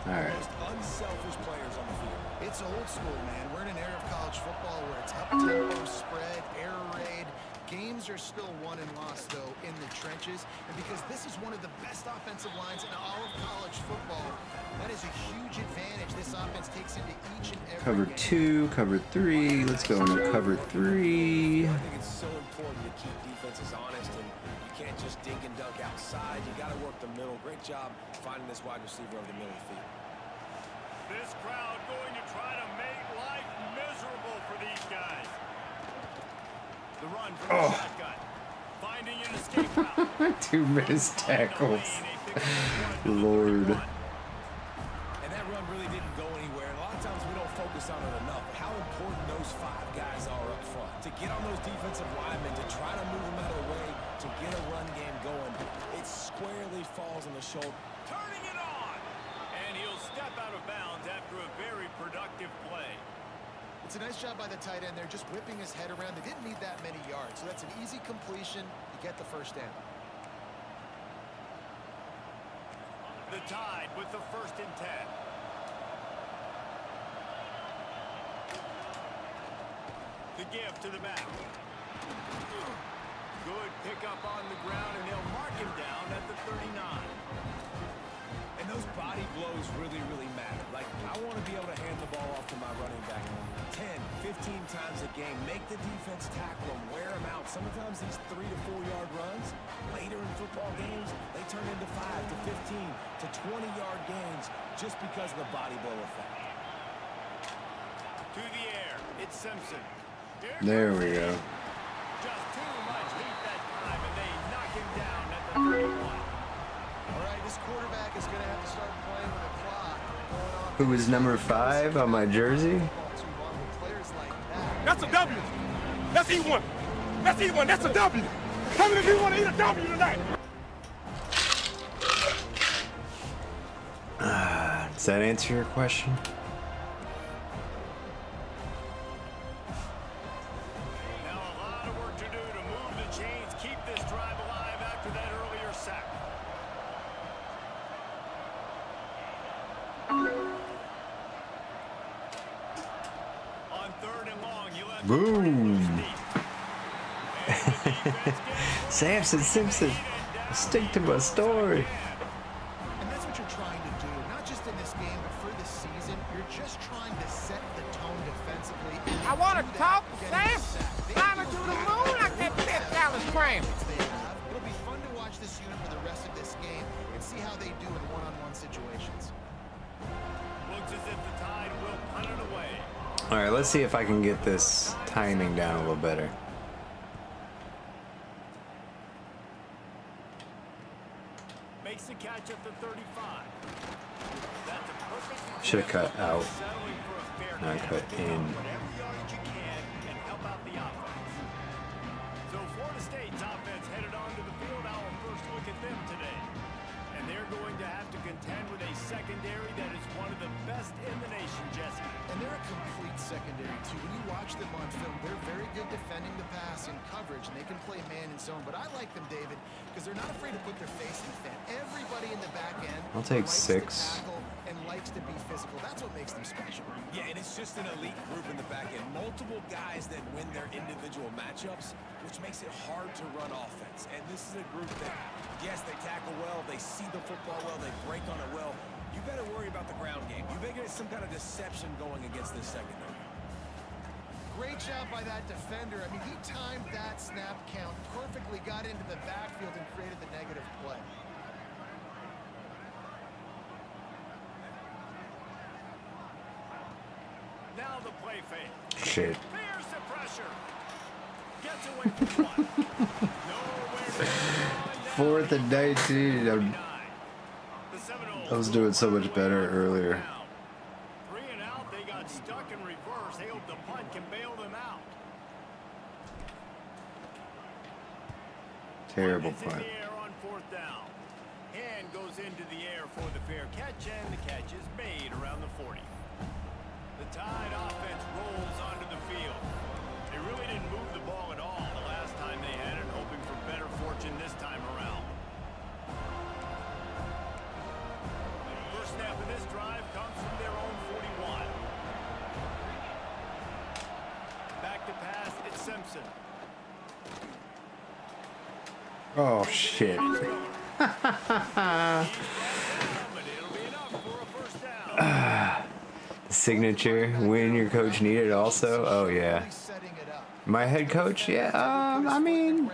Alright. Unselfish players on the field. It's old school, man. We're in an era of college football where it's up-tempo, spread, air raid. Games are still won and lost, though, in the trenches. And because this is one of the best offensive lines in all of college football, that is a huge advantage this offense takes into each and every Cover 2, cover 3. Let's go into cover 3. I think it's so important to keep defenses honest, and you can't just dink and dunk outside. You got to work the middle. Great job finding this wide receiver over the middle of the field. This crowd going to try to make life miserable for these guys. The run from the shotgun. Finding an escape route. 2 missed tackles. Lord. And that run really didn't go anywhere. And a lot of times we don't focus on it enough. But how important those 5 guys are up front. To get on those defensive linemen, to try to move them out of the way, to get a run game going. It squarely falls on the shoulder. Turning it on. And he'll step out of bounds after a very productive play. It's a nice job by the tight end there, just whipping his head around. They didn't need that many yards, so that's an easy completion to get the first down. The Tide with the 1st and 10. The give to the back. Good pickup on the ground, and they'll mark him down at the 39. And those body blows really, really matter. Like, I want to be able to hand the ball off to my running back 10, 15 times a game. Make the defense tackle them, wear them out. Sometimes these 3 to 4 yard runs, later in football games, they turn into 5 to 15 to 20 yard gains just because of the body blow effect. To the air, it's Simpson. There we go. Just too much heat that time, and they knock him down at the 31. All right, this quarterback is going to have to start playing with a clock going on. Who was number 5 on my jersey? That's a W. That's E1. That's E1. That's a W. How many of you want to eat a W tonight? Does that answer your question? Now a lot of work to do to move the chains, keep this drive alive after that earlier sack. On 3rd and long, you have Boom. Samson Simpson. Stick to my story. And that's what you're trying to do, not just in this game, but for the season. You're just trying to set the tone defensively. I want to talk, Sam. Climbing to the moon like that fifth Dallas Cram. It'll be fun to watch this unit for the rest of this game and see how they do in one-on-one situations. Looks as if the Tide will punt it away. All right, let's see if I can get this timing down a little better. Makes the catch at the 35. That's a perfect. Should have cut out. Settling for a fair Not catch. cut in. Whatever yardage you can and help out the offense. So Florida State's offense headed on to the field. Our first look at them today. And they're going to have to contend with a secondary that is one of the best in the nation, Jesse. And they're a complete secondary, too. When you watch them on film, they're very good defending the pass and coverage, and they can play man and zone. But I like them, David, because they're not afraid to put their face in the fan. Everybody in the back end I'll take likes 6. to tackle and likes to be physical. That's what makes them special. Yeah, and it's just an elite group in the back end. Multiple guys that win their individual matchups, which makes it hard to run offense. And this is a group that, yes, they tackle well, they see the football well, they break on it well. You better worry about the ground game. You better get some kind of deception going against this secondary. Great job by that defender. I mean, he timed that snap count perfectly, got into the backfield and created the negative play. Now the play fake. Shit. Fears the pressure. Gets away 4th and 19. I was doing so much better earlier. 3 and out, they got stuck in reverse. They hope the punt can bail them out. Terrible It's in punt. the air on 4th down. Hand goes into the air for the fair catch, and the catch is made around the 40. The Tide offense rolls onto the field. They really didn't move the ball at all the last time they had it, hoping for better fortune this time around. First snap of this drive comes from their own 41. Back to pass, it's Simpson. Oh shit. The signature win your coach needed also. Oh yeah. My head coach, yeah. I mean,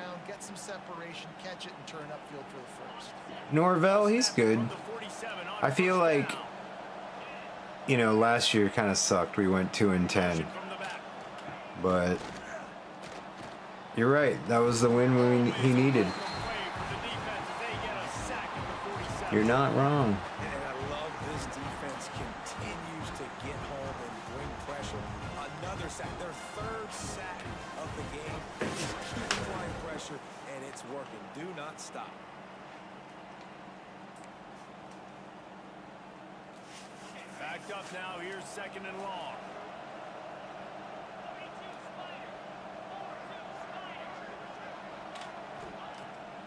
Norvell, he's good. I feel like, you know, last year kind of sucked. We went 2-10, but you're right. That was the win he needed. You're not wrong. And I love this defense continues to get home and bring pressure. Another sack, their 3rd sack of the game. Just keep applying pressure, and it's working. Do not stop. Backed up now, here's 2nd and long.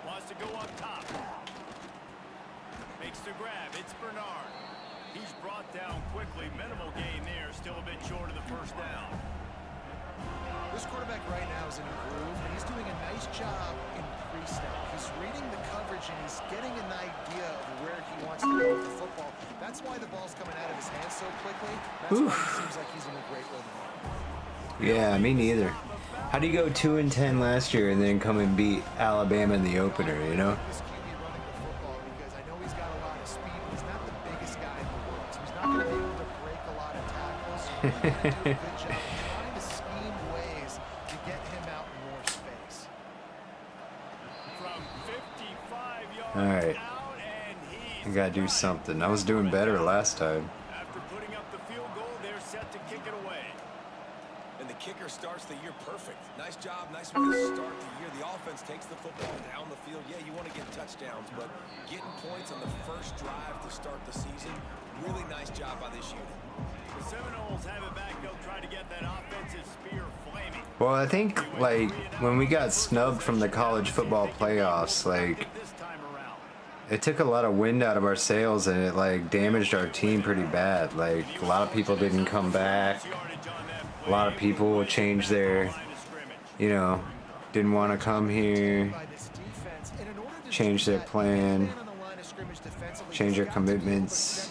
Wants to go up top. Makes the grab, it's Bernard. He's brought down quickly, minimal gain there, still a bit short of the 1st down. This quarterback right now is in a groove, and he's doing a nice job in pre-snap. He's reading the coverage, and he's getting an idea of where he wants to go with the football. That's why the ball's coming out of his hands so quickly. That's why he seems like he's in a great rhythm. Yeah, me neither. How do you go 2-10 last year and then come and beat Alabama in the opener, you know? All right, I gotta do something. I was doing better last time. After putting up the field goal, they're set to kick it away. And the kicker starts the year perfect. Nice job, nice way to start the year. The offense takes the football down the field. Yeah, you want to get touchdowns, but getting points on the first drive to start the season, really nice job by this unit. The Seminoles have it back. They'll try to get that offensive spear flaming. Well, I think, like, when we got snubbed from the college football playoffs, like, it took a lot of wind out of our sails, and it, like, damaged our team pretty bad. Like, a lot of people didn't come back. A lot of people changed their, you know, didn't want to come here, change their plan, change their commitments.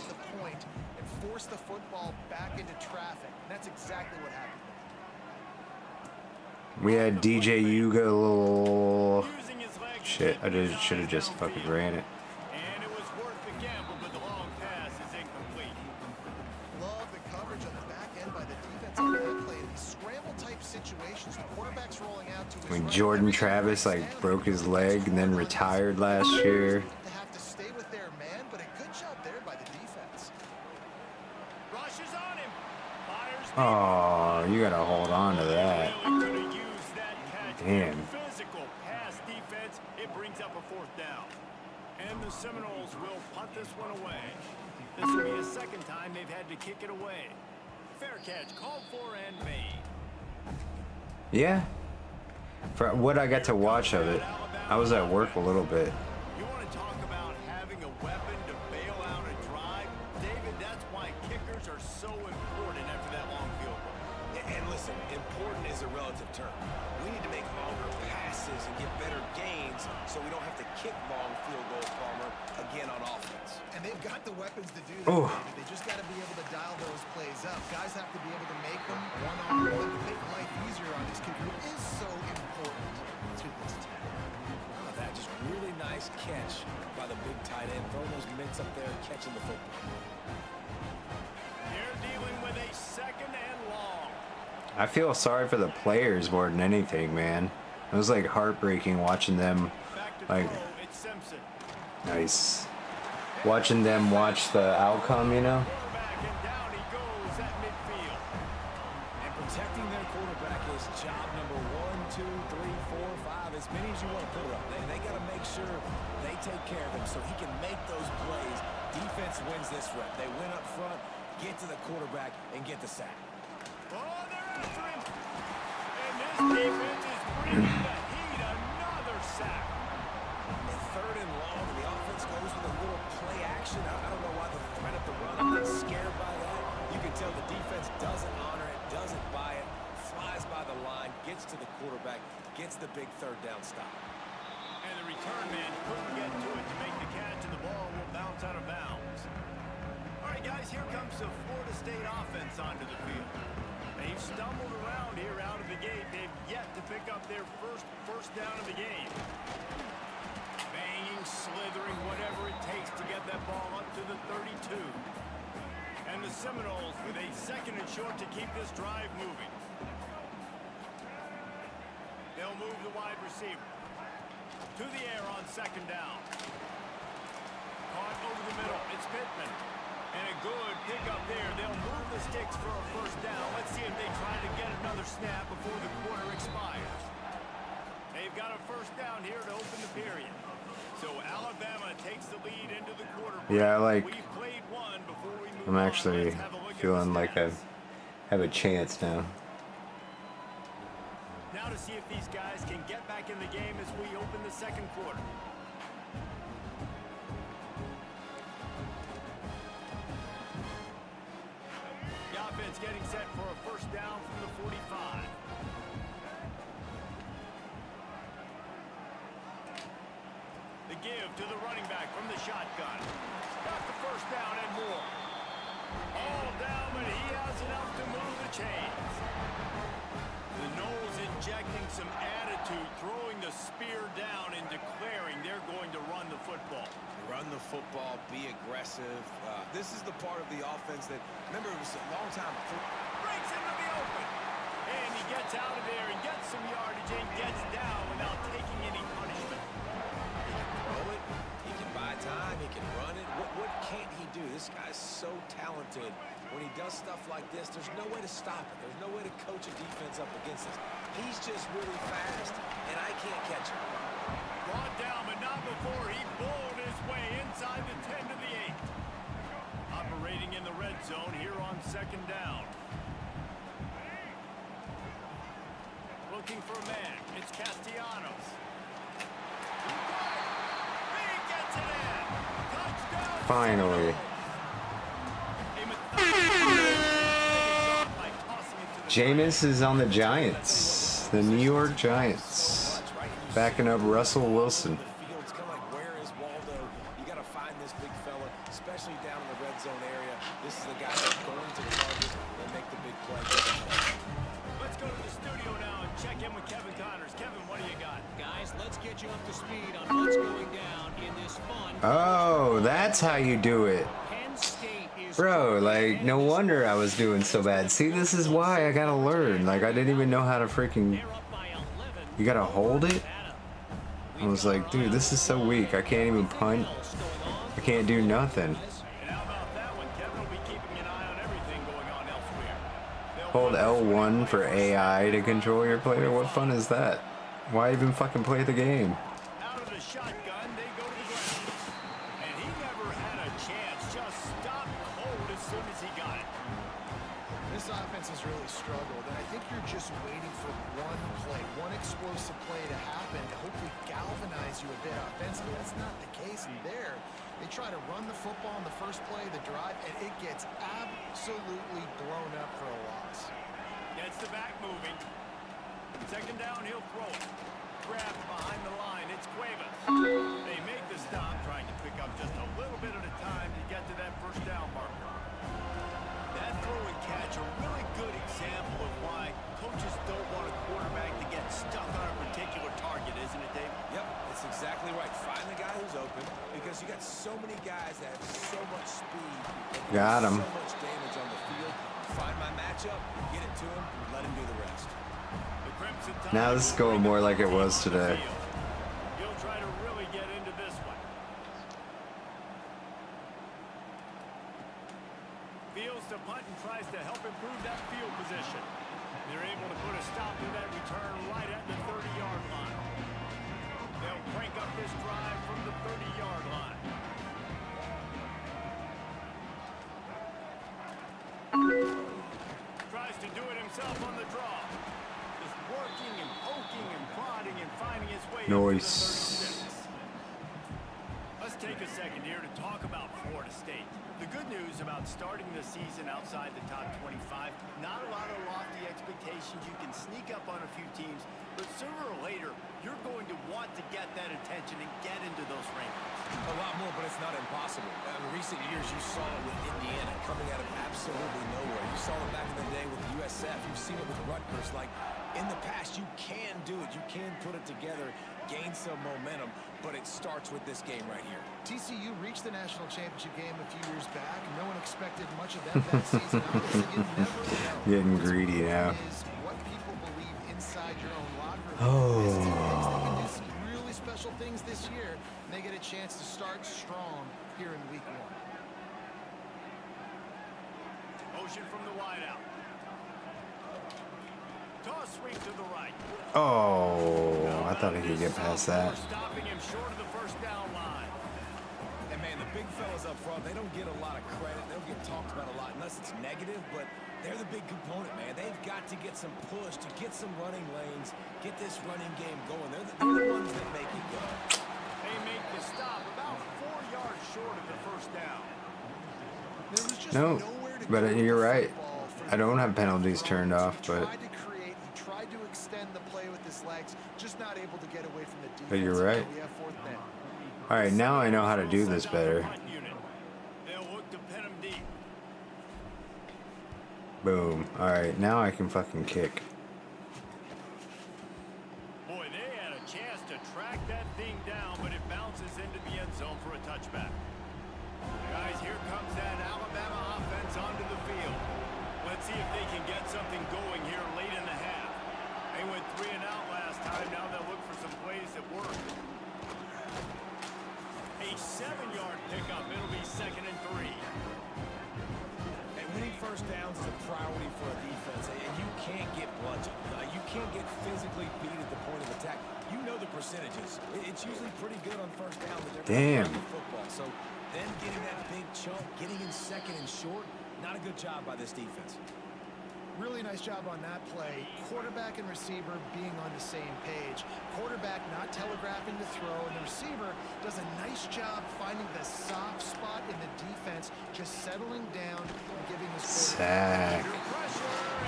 We had DJ Hugo. Shit, I should have just fucking ran it. And it was worth the gamble, but the long pass is incomplete. Love the coverage on the back end by the defense on that play. These scramble type situations, the quarterback's rolling out to his When right. Jordan Travis like broke his leg and then retired last year. To have to stay with their man, but a good job there by the defense. Rushes on him. Fires. Oh, you gotta hold on to that. Damn. Physical pass defense. It brings up a 4th down. And the Seminoles will punt this one away. This will be the 2nd time they've had to kick it away. Fair catch called for and made. Yeah. For what I got to watch of it, I was at work a little bit. You want to talk about having a weapon to bail out a drive? David, that's why kickers are so important after that long field goal. And listen, important is a relative term. We need to make longer passes and get better gains so we don't have to kick long field goals, Palmer, again on offense. And they've got the weapons to do that. Oh. David. They just got to be able to dial those plays up. Guys have to be able to make them one-on-one to make life easier on this kid who is so important to this team. Oh, that just really nice catch by the big tight end. Throwing those mitts up there and catching the football. They're dealing with a 2nd and long. I feel sorry for the players more than anything, man. It was like heartbreaking watching them, like, nice. Watching them watch the outcome, you know? And protecting their quarterback is job number 1, 2, 3, 4, 5, as many as you want to put up. They got to make sure they take care of him so he can make those plays. Defense wins this rep. They win up front, get to the quarterback, and get the sack. Oh, they're after him. And this defense is bringing the heat. Another sack. And 3rd and long, the offense goes with a little play action. I don't know why the threat of the run. I'm not scared by that. You can tell the defense doesn't honor it, doesn't buy it, flies by the line, gets to the quarterback, gets the big 3rd down stop. And the return man couldn't get to it to make the catch, and the ball will bounce out of bounds. All right, guys, here comes the Florida State offense onto the field. They've stumbled around here out of the gate. They've yet to pick up their first down of the game. Banging, slithering, whatever it takes to get that ball up to the 32. And the Seminoles with a 2nd and short to keep this drive moving. They'll move the wide receiver to the air on 2nd down. Caught over the middle. It's Pittman. And a good pickup there. They'll move the sticks for a 1st down. Let's see if they try to get another snap before the quarter expires. They've got a 1st down here to open the period. So Alabama takes the lead into the quarter. Yeah, like, We've played one before we move I'm actually Let's have a look at feeling the like I have a chance now. Now to see if these guys can get back in the game as we open the 2nd quarter. The offense getting set for a 1st down from the 45. The give to the running back from the shotgun. Got the 1st down and more. All down, but he has enough to move the chains. The Noles injecting some attitude, throwing the spear down and declaring they're going to run the football. Run the football, be aggressive. This is the part of the offense that, remember, it was a long time before. Breaks into the open. And he gets out of there and gets some yardage and gets down without taking any punishment. He can throw it. He can buy time. He can run it. What can't he do? This guy's so talented. When he does stuff like this, there's no way to stop it. There's no way to coach a defense up against this. He's just really fast, and I can't catch him. Brought down, but not before he bowled his way inside the 10 to the 8. Operating in the red zone here on 2nd down. Looking for a man. It's Castellanos. He gets it in. Touchdown. Finally. Jameis is on the Giants, the New York Giants, backing up Russell Wilson. It's kind of like, where is Waldo? You got to find this big fella, especially down in the red zone area. This is the guy that's going to the target and make the big play. Let's go to the studio now and check in with Kevin Connors. Kevin, what do you got? Guys, let's get you up to speed on what's going down in this fun. Oh, that's how you do it. Penn State is Bro, like, no wonder I was doing so bad. See, this is why I gotta learn. Like, I didn't even know how to freaking... You gotta hold it? I was like, dude, this is so weak. I can't even punt. I can't do nothing. Hold L1 for AI to control your player? What fun is that? Why even fucking play the game? Out of the shotgun, they go to the ground. And he never had a chance. Just stopped cold as soon as he got it. This offense has really struggled, and I think you're just waiting for one play, one explosive play to happen to hopefully galvanize you a bit offensively. That's not the case in there. They try to run the football on the first play of the drive, and it gets absolutely blown up for a loss. Gets the back moving. 2nd down, he'll throw it. Grabbed behind the line, it's Cuevas. They make the stop, trying to pick up just a little bit at a time to get to that 1st down marker. That throw and catch, a really good example of why coaches don't want a quarterback to get stuck on a particular target, isn't it, Dave? Yep, that's exactly right. Find the guy who's open, because you got so many guys that have so much speed. Got him. So much damage on the field. Find my matchup, get it to him, let him do the rest. The Crimson Now this is going more like it was today. He'll try to really get into this one. Fields to punt and tries to help improve that field position. They're able to put a stop to that return right at the 30-yard line. They'll crank up this drive from the 30-yard line. Tries to do it himself on the draw. Just working and poking and prodding and finding his way Noles. Let's take a second here to talk about Florida State. The good news about starting the season outside the top 25, not a lot of lofty expectations. You can sneak up on a few teams, but sooner or later, you're going to want to get that attention and get into those rankings. A lot more, but it's not impossible. In recent years, you saw it with Indiana coming out of absolutely nowhere. You saw it back in the day with USF. You've seen it with Rutgers. Like, in the past, you can do it. You can put it together, gain some momentum, but it starts with this game right here. TCU reached the national championship game a few years back. No one expected much of that season. Honestly, you never know. Getting greedy now. Is what people believe inside your own locker room. Oh. This team thinks they can do some really special things this year, and they get a chance to start strong here in week 1. Motion from the wideout. Toss swing to the right. Oh, I thought he could get past that. Stopping him short of the first down line. And man, the big fellas up front, they don't get a lot of credit. They don't get talked about a lot unless it's negative, but they're the big component, man. They've got to get some push, to get some running lanes, get this running game going. They're the ones that make it go. They make the stop about 4 yards short of the first down. There was just No, nowhere to but go you're with the right. football for I don't the have penalties turned off, He but tried to create, he tried to extend the play with his legs, just not able to get away from the defense. But you're right. We have 4th down. all right, now I know how to do this better. They'll look to pin him deep. Boom. All right, now I can fucking kick. Boy, they had a chance to track that thing down, but it bounces into the end zone for a touchback. Guys, here comes that Alabama offense onto the field. Let's see if they can get something going here late in the half. They went 3 and out last time. Now they'll look for some plays that work. A 7-yard pickup. It'll be 2nd and 3. And winning first downs is a priority for a defense, and you can't get bludgeoned. You can't get physically beat at the point of attack. You know the percentages. It's usually pretty good on first down, but they're Damn. playing football. So then getting that big chunk, getting in 2nd and short, not a good job by this defense. Really nice job on that play. Quarterback and receiver being on the same page. Quarterback not telegraphing the throw, and the receiver does a nice job finding the soft spot in the defense, just settling down and giving his Sack.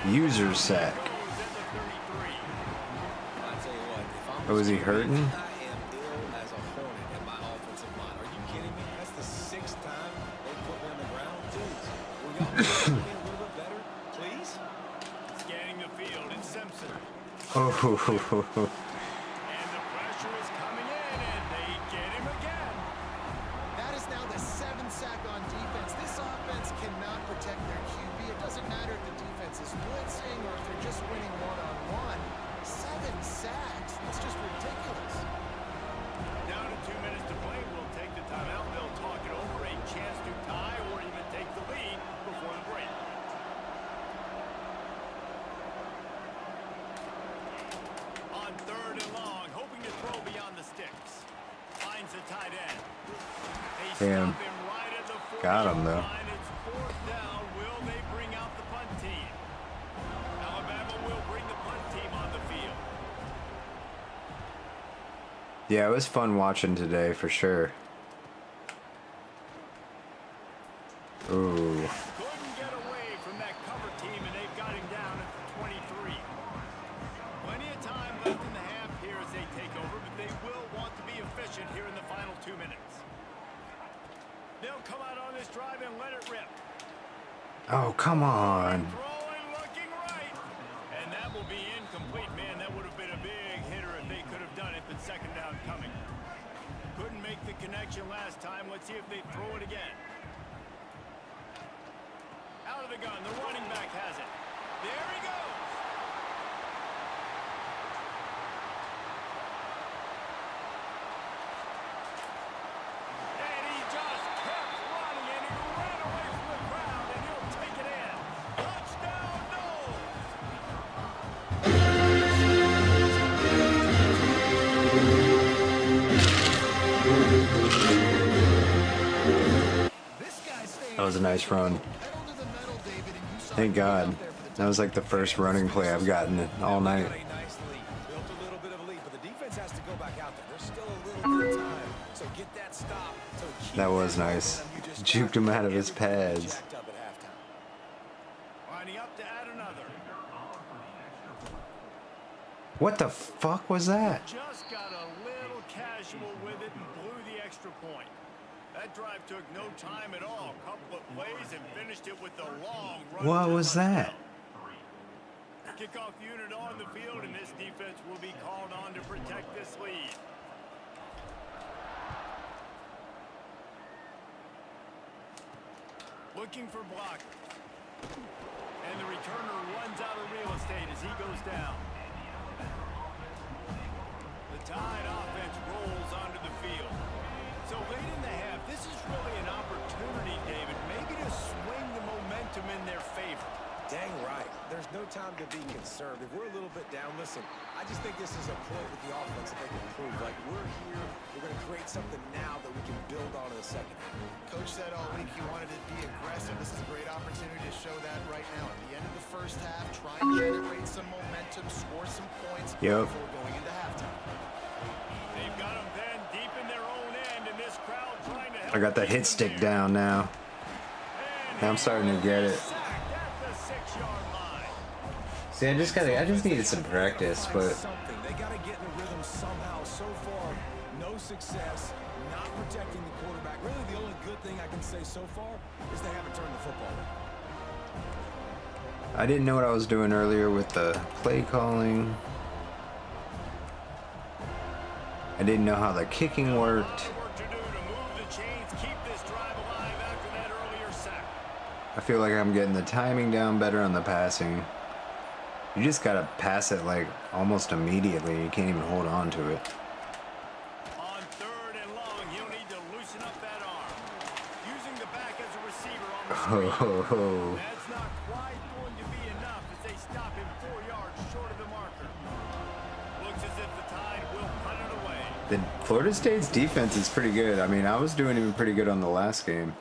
User sack. I'll tell you what, if I'm Oh, is he hurting? I am ill as a hornet in my offensive line. Are you kidding me? That's the 6th time they put me on the ground. Dude, will y'all make me a little bit better, please? Scanning the field, it's Simpson. Oh, And the pressure is coming in, and they get him again. That is now the 7th sack on defense. This offense cannot protect their QB. It doesn't matter if the defense is blitzing or if they're just winning one-on-one. 7 sacks. That's just ridiculous. Down to 2 minutes to play. We'll take the timeout. They'll talk it over. A chance to tie or even take the lead before the break. On 3rd and long, hoping to throw beyond the sticks. Finds the tight end. They Damn. stop him right at the 40 Got him, though. line. It's 4th down. Will they bring out the punt team? Alabama will bring the punt team on the field. yeah, it was fun watching today for sure. Ooh. Couldn't get away from that cover team, and they've got him down at the 23. Plenty of time left in the half here as they take over, but they will want to be efficient here in the final 2 minutes. They'll come out on this drive and let it rip. Oh, come on. Throwing, looking right. And that will be incomplete. Man, that would have been a big hitter if they could have done it, but 2nd down coming. Couldn't make the connection last time. Let's see if they throw it again. Out of the gun, the running back has it. There he goes. was a nice run. Thank God. That was like the first running play I've gotten all night. That was nice. Juked him out of his pads. What the fuck was that? Just got a little casual with it and blew the extra point. That drive took no time at all. Couple of plays and finished it with a long run. What was that? Kickoff unit on the field, and this defense will be called on to protect this lead. Looking for blockers. And the returner runs out of real estate as he goes down. The Tide offense rolls onto the field. So late in the half, this is really an opportunity, David, maybe to swing the momentum in their favor. Dang right. There's no time to be concerned. If we're a little bit down, listen, I just think this is a point with the offense that they can prove. Like, we're here, we're going to create something now that we can build on in the second half. Coach said all week he wanted to be aggressive. This is a great opportunity to show that right now. At the end of the first half, try and generate some momentum, score some points before going into halftime. They've got them then deep in their own end, and this crowd trying to help. I got the hit stick down now. Now I'm starting to get it. See, I just needed some practice, but they got to get in a rhythm somehow. So far, no success, not protecting the quarterback. Really, the only good thing I can say so far is they haven't turned the football over. I didn't know what I was doing earlier with the play calling. I didn't know how the kicking worked. I feel like I'm getting the timing down better on the passing. You just gotta pass it like almost immediately. You can't even hold on to it. On third and long, he'll need to loosen up that arm. Using the back as a receiver on the screen. That's not quite going to be enough as they stop him 4 yards short of the marker. Looks as if the Tide will punt it away. The Florida State's defense is pretty good. I mean, I was doing even pretty good on the last game.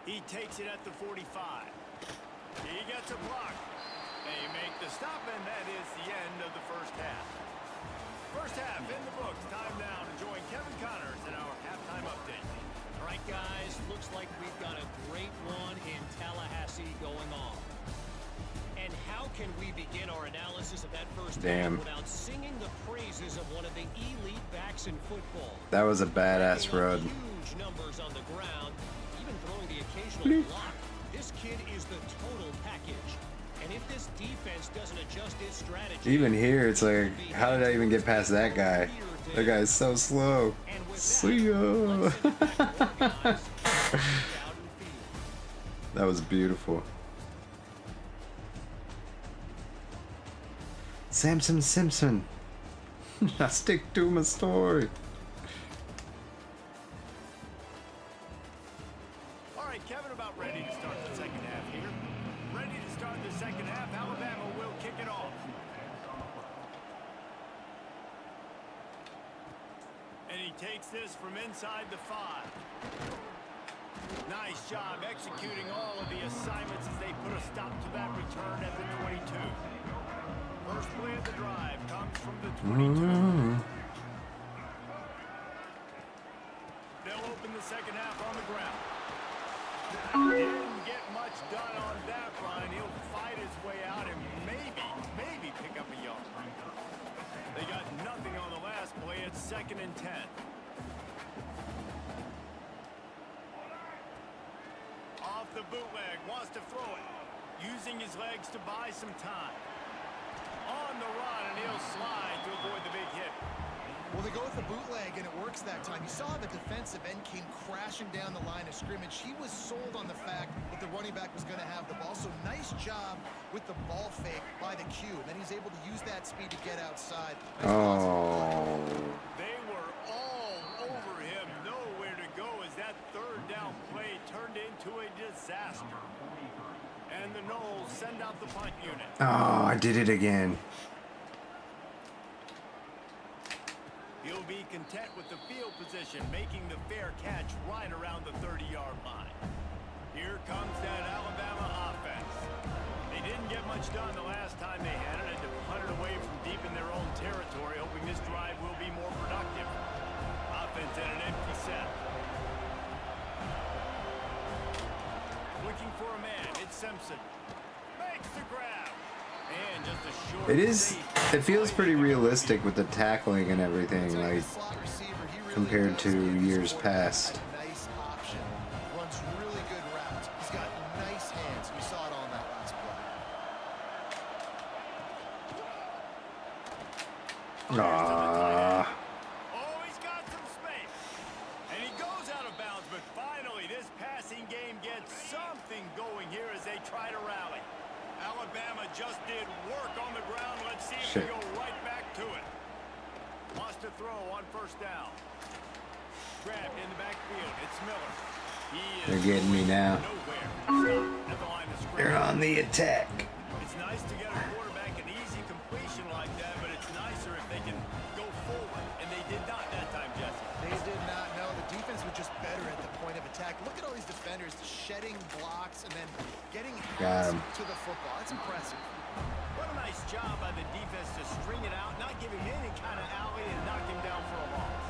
He takes it at the 45. He gets a block. They make the stop, and that is the end of the first half. First half in the books. Time now to join Kevin Connors in our halftime update. All right, guys, looks like we've got a great one in Tallahassee going on. And how can we begin our analysis of that first half without singing the praises of one of the elite backs in football? That was a badass run. Huge numbers on the ground, even throwing the occasional block. This kid is the total package. And if this defense doesn't adjust its strategy, Even here, it's like, how did I even get past that guy? That guy is so slow. See ya. That was beautiful. Samson Simpson. I stick to my story. All right, Kevin, about ready to start the second half here. Ready to start the second half. Alabama will kick it off. And he takes this from inside the 5. Nice job executing all of the assignments as they put a stop to that return at the 22. First play of the drive comes from the 22. They'll open the second half on the ground. Didn't get much done on that run. He'll fight his way out and maybe pick up a yard. They got nothing on the last play. It's 2nd and 10. Off the bootleg, wants to throw it. Using his legs to buy some time. On the run, and he'll slide to avoid the big hit. Well, they go with the bootleg, and it works that time. You saw the defensive end came crashing down the line of scrimmage. He was sold on the fact that the running back was going to have the ball. So nice job with the ball fake by the Q. And then he's able to use that speed to get outside. Oh. They were all over him. Nowhere to go as that third down play turned into a disaster. And the Noles send out the punt unit. Oh, I did it again. He'll will be content with the field position, making the fair catch right around the 30-yard line. Here comes that Alabama offense. They didn't get much done the last time they had it, and to punt it away from deep in their own territory, hoping this drive will be more productive. Offense at an empty set. Looking for a man, it's Simpson. Makes the grab. And just a short it feels pretty realistic with the tackling and everything, like compared to years past. Nice option. Runs really good routes. He's got nice hands. We saw it on that last play. Aww. Oh, he's got some space. And he goes out of bounds, but finally this passing game gets something going here as they try to rally. Alabama just did work on the ground. Let's see if they go right back to it. Lost a throw on first down. Grabbed in the backfield. It's Miller. They're getting me now. They're on the attack. It's nice to get a quarterback an easy completion like that, but it's nicer if they can go forward. And they did not that time, Jesse. They did not. No, the defense was just better at the point of attack. Look at all these defenders shedding blocks and then getting hands to the football. That's impressive. What a nice job by the defense to string it out, not give him any kind of alley and knock him down for a loss.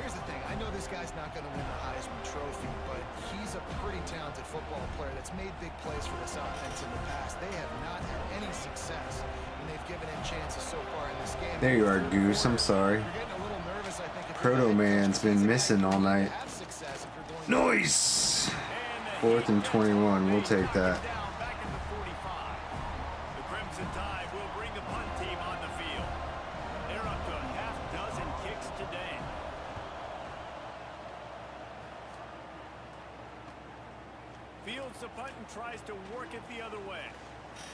Here's the thing. I know this guy's not going to win the Heisman Trophy, but he's a pretty talented football player that's made big plays for this offense in the past. They have not had any success when they've given him chances so far in this game. There you are, Goose. I'm sorry. Proto Man's been missing all night. Nice. 4th and 21. We'll take that. The Crimson Tide will bring the punt team on the field. They're up to a half dozen kicks today. Fields the punt and tries to work it the other way.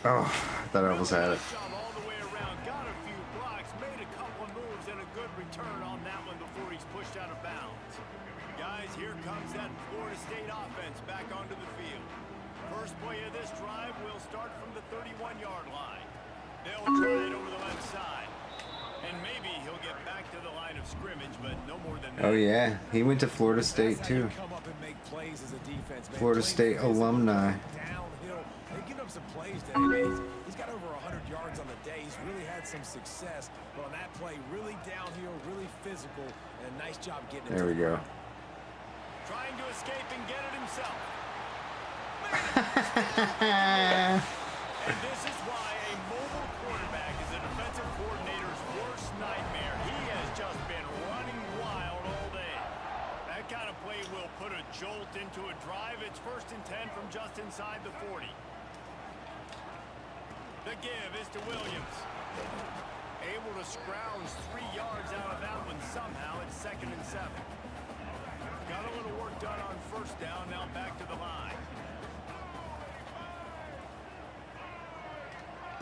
Oh, I thought I almost had it. All the way around, got a few blocks, made a couple of moves, and a good return on that one before he's pushed out of bounds. Guys, here comes that Florida State offense back onto the field. First play of this drive will start from the 31-yard line. They'll try it over the left side. And maybe he'll get back to the line of scrimmage, but no more than that. Oh yeah, he went to Florida State too. Florida State alumni. They give him some plays today. He's got over 100 yards on the day. He's really had some success. But on that play, really downhill, really physical, and a nice job getting it. There we go. Trying to escape and get it himself. And this is why a mobile quarterback is a defensive coordinator's worst nightmare. He has just been running wild all day. That kind of play will put a jolt into a drive. It's 1st and 10 from just inside the 40. The give is to Williams. Able to scrounge 3 yards out of that one somehow. It's 2nd and 7. Got a little work done on first down. Now back to the line.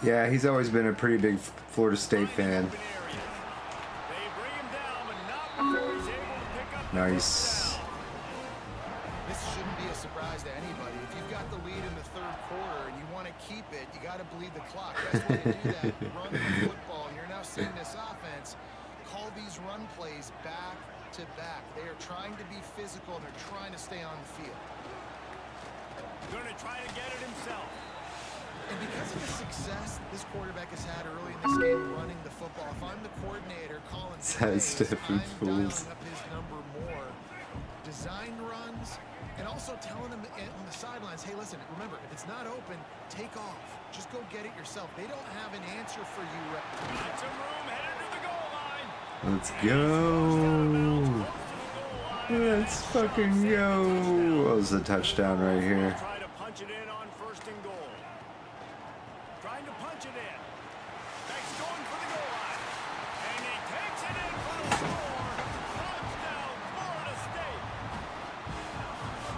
Yeah, he's always been a pretty big Florida State fan. Nice. This shouldn't be a surprise to anybody. If you've got the lead in the 3rd quarter and you want to keep it, you got to bleed the clock. Best way to do that, run the football. You're now seeing this offense call these run plays back to back. They are trying to be physical and they're trying to stay on the field. Going to try to get it himself. And because of the success that this quarterback has had early in this game running the football, if I'm the coordinator calling plays, I'm dialing up his number more. Design runs, and also telling him on the sidelines, hey, listen, remember, if it's not open, take off. Just go get it yourself. They don't have an answer for you right now. Got some room headed to the goal line. Let's go. Let's fucking go. That was a touchdown right here. Try to punch it in on 1st and goal. Trying to punch it in. Next going for the goal line. And he takes it in for the score. Touchdown, Florida State.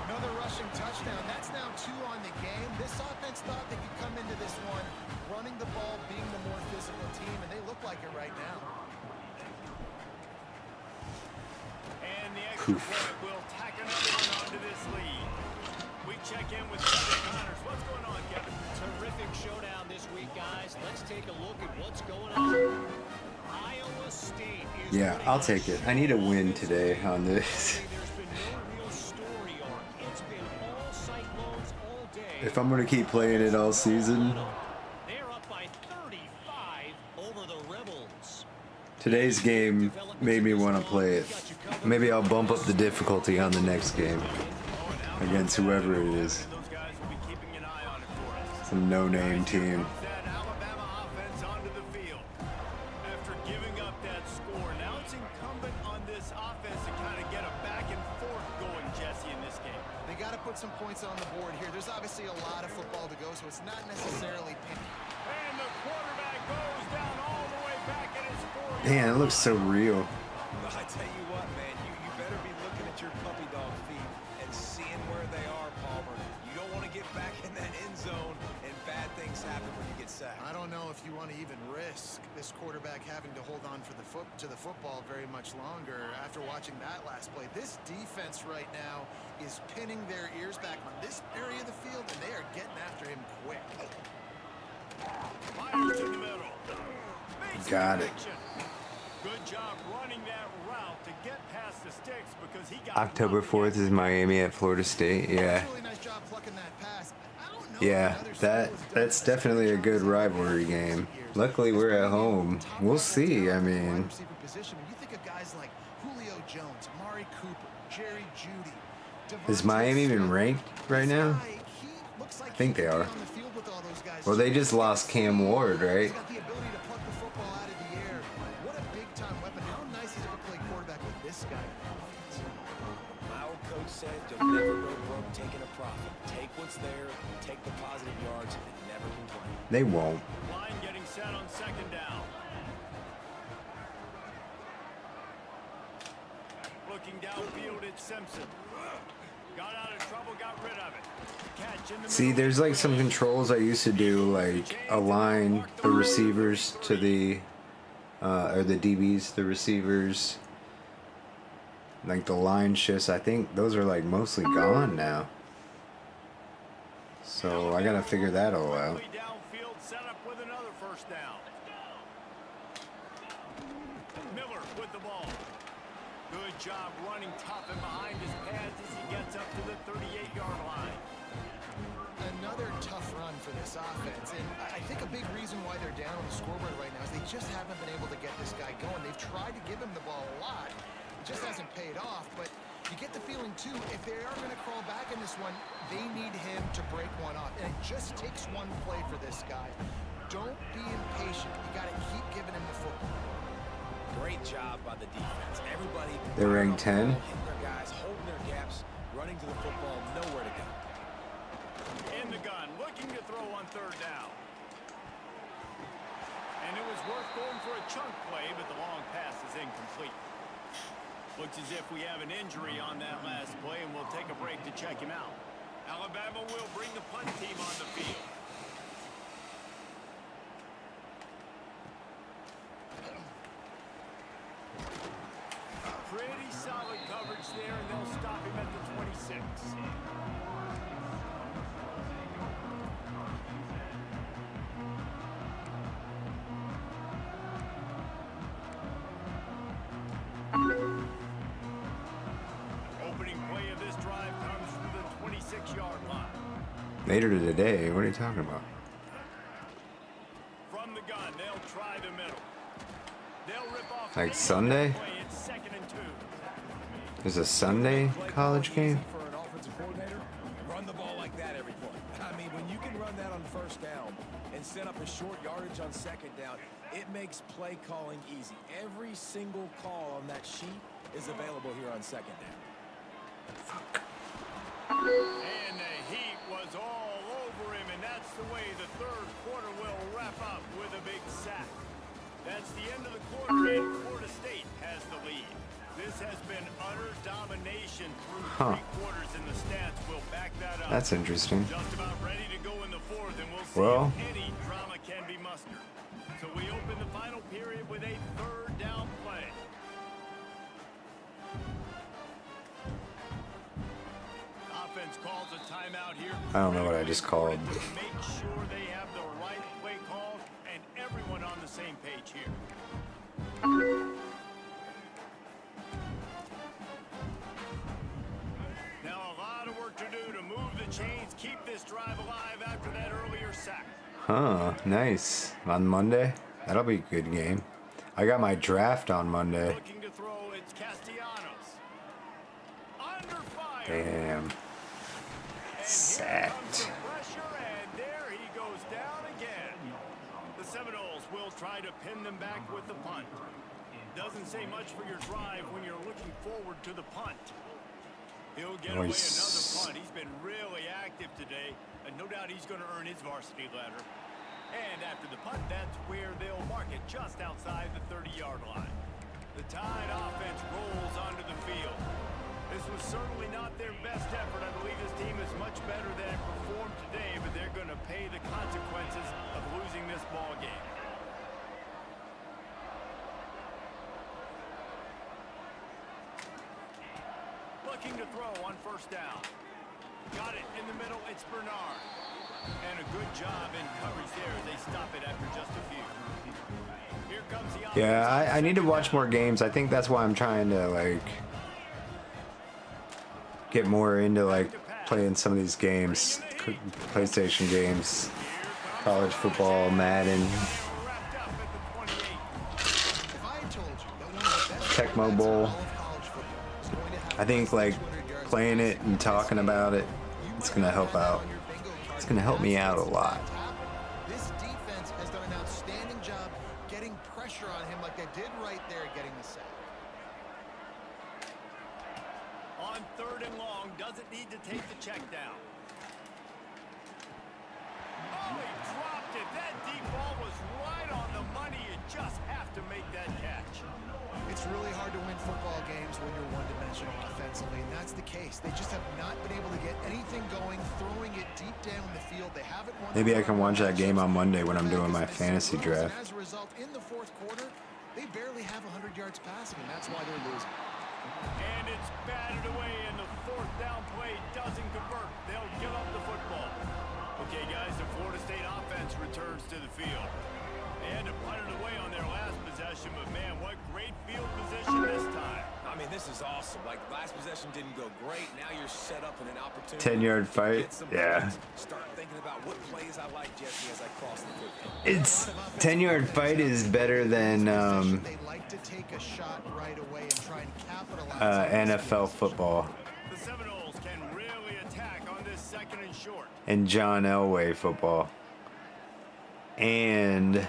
Another rushing touchdown. That's now 2 on the game. This offense thought they could come into this one running the ball, being the more physical team, and they look like it right now. And the extra point will tack another one onto this lead. We check in with Kevin Connors. What's going on, Kevin? Terrific showdown this week, guys. Let's take a look at what's going on. Iowa State Yeah, I'll take it. I need a win today on this. If I'm gonna keep playing it all season, today's game made me want to play it. Maybe I'll bump up the difficulty on the next game against whoever it is. Some no-name team. Some points on the board here. There's obviously a lot of football to go, so it's not necessarily picky. And the quarterback goes down all the way back in his 40. Man, it looks so real. I tell you what, man, you better be looking at your puppy dog feet and seeing where they are, Palmer. You don't want to get back in that end zone and bad things happen when you get sacked. I don't know if you want to even risk this quarterback having to hold on for the football very much longer after watching that last play. This defense right now is pinning their ears back on this area of the field, and they are getting after him quick. Fires in the middle. Got it. Good job running that route to get past the sticks because he got October 4th is Miami at Florida State. Yeah. Really nice job plucking that pass. I don't know. Yeah, that's definitely a good rivalry game. Luckily, we're at home. We'll see. I mean, You think of guys like Julio Jones, Amari Cooper, Jerry Jeudy. is Miami even ranked right now? I think they are. Well, they just lost Cam Ward, right? My old coach said you'll never go broke taking a profit. Take what's there, take the positive yards, and never complain. They won't. Line getting set on second down. Looking downfield, it's Simpson. Got out of trouble, got rid of it. Catch in the See, there's like some controls I used to do, like align the receivers to the, or the DBs, the receivers, like the line shifts. I think those are like mostly gone now. So I gotta figure that all out. downfield, set up with another first down. Miller with the ball. Good job running tough and behind his pads as he gets up to the 38-yard line. Another tough run for this offense, and I think a big reason why they're down on the scoreboard right now is they just haven't been able to get this guy going. They've tried to give him the ball a lot. It just hasn't paid off, but you get the feeling, too, if they are going to crawl back in this one, they need him to break one off, and it just takes one play for this guy. Don't be impatient. You got to keep giving him the football. Great job by the defense. Everybody. They're ranked 10. Hitting their guys, holding their gaps, running to the football, nowhere to go. In the gun, looking to throw on third down. And it was worth going for a chunk play, but the long pass is incomplete. Looks as if we have an injury on that last play, and we'll take a break to check him out. Alabama will bring the punt team on the field. Pretty solid coverage there, and they'll stop him at the 26. Opening play of this drive comes from the 26-yard line. Later today. What are you talking about? From the gun, they'll try the middle. They'll rip off Like Sunday? It's 2nd and 2. There's a Sunday college game? For an offensive coordinator, run the ball like that every play. I mean, when you can run that on first down and set up a short yardage on second down, it makes play calling easy. Every single call on that sheet is available here on second down. Fuck. And the heat was all over him, and that's the way the third quarter will wrap up with a big sack. That's the end of the quarter, and Florida State has the lead. This has been utter domination through 3 quarters, and the stats will back that up. That's interesting. Just about ready to go in the fourth, and we'll see if any drama can be mustered. So we open the final period with a third down play. Offense calls a timeout here. I don't know what I just called. Make sure they have the right play call and everyone on the same page here. Huh, nice. On Monday? That'll be a good game. I got my draft on Monday. Looking to throw, it's Castellanos. Under fire. Damn. Sacked. Pressure, and there he goes down again. The Seminoles will try to pin them back with the punt. Doesn't say much for your drive when you're looking forward to the punt. He'll get away another punt. He's been really active today, and no doubt he's going to earn his varsity ladder. And after the punt, that's where they'll mark it, just outside the 30-yard line. The Tide offense rolls onto the field. This was certainly not their best effort. I believe this team is much better than it performed today, but they're going to pay the consequences of losing this ball game. Looking to throw on first down. Got it in the middle. It's Bernard. And a good job in coverage there as they stop it after just a few. Here comes the offense. Yeah, I need to watch more games. I think that's why I'm trying to like get more into like playing some of these games, PlayStation games, college football, Madden, Tecmo Bowl. I think like playing it and talking about it, it's gonna help out. It's gonna help me out a lot. This defense has done an outstanding job getting pressure on him like they did right there getting the sack. On third and long, doesn't need to take the check down. Oh, he dropped it. That deep ball was right on the money. You just have to make that catch. It's really hard to win football games when you're one-dimensional offensively, and that's the case. They just have not been able to get anything going, throwing it deep down the field. They haven't won. Maybe I can watch that game on Monday when I'm doing my fantasy draft. As a result, in the fourth quarter, they barely have 100 yards passing, and that's why they're losing. And it's batted away, and the fourth down play doesn't convert. They'll give up the football. Okay, guys, the Florida State offense returns to the field. They had to punt it away on their last possession, but man, what great field position this time. I mean, this is awesome. Like, last possession didn't go great. Now you're set up in an opportunity. 10-yard fight, yeah. Start thinking about what plays I like, Jesse, as I cross the field. It's 10-yard fight is better than NFL football. The Seminoles can really attack on this second and short. And John Elway football. And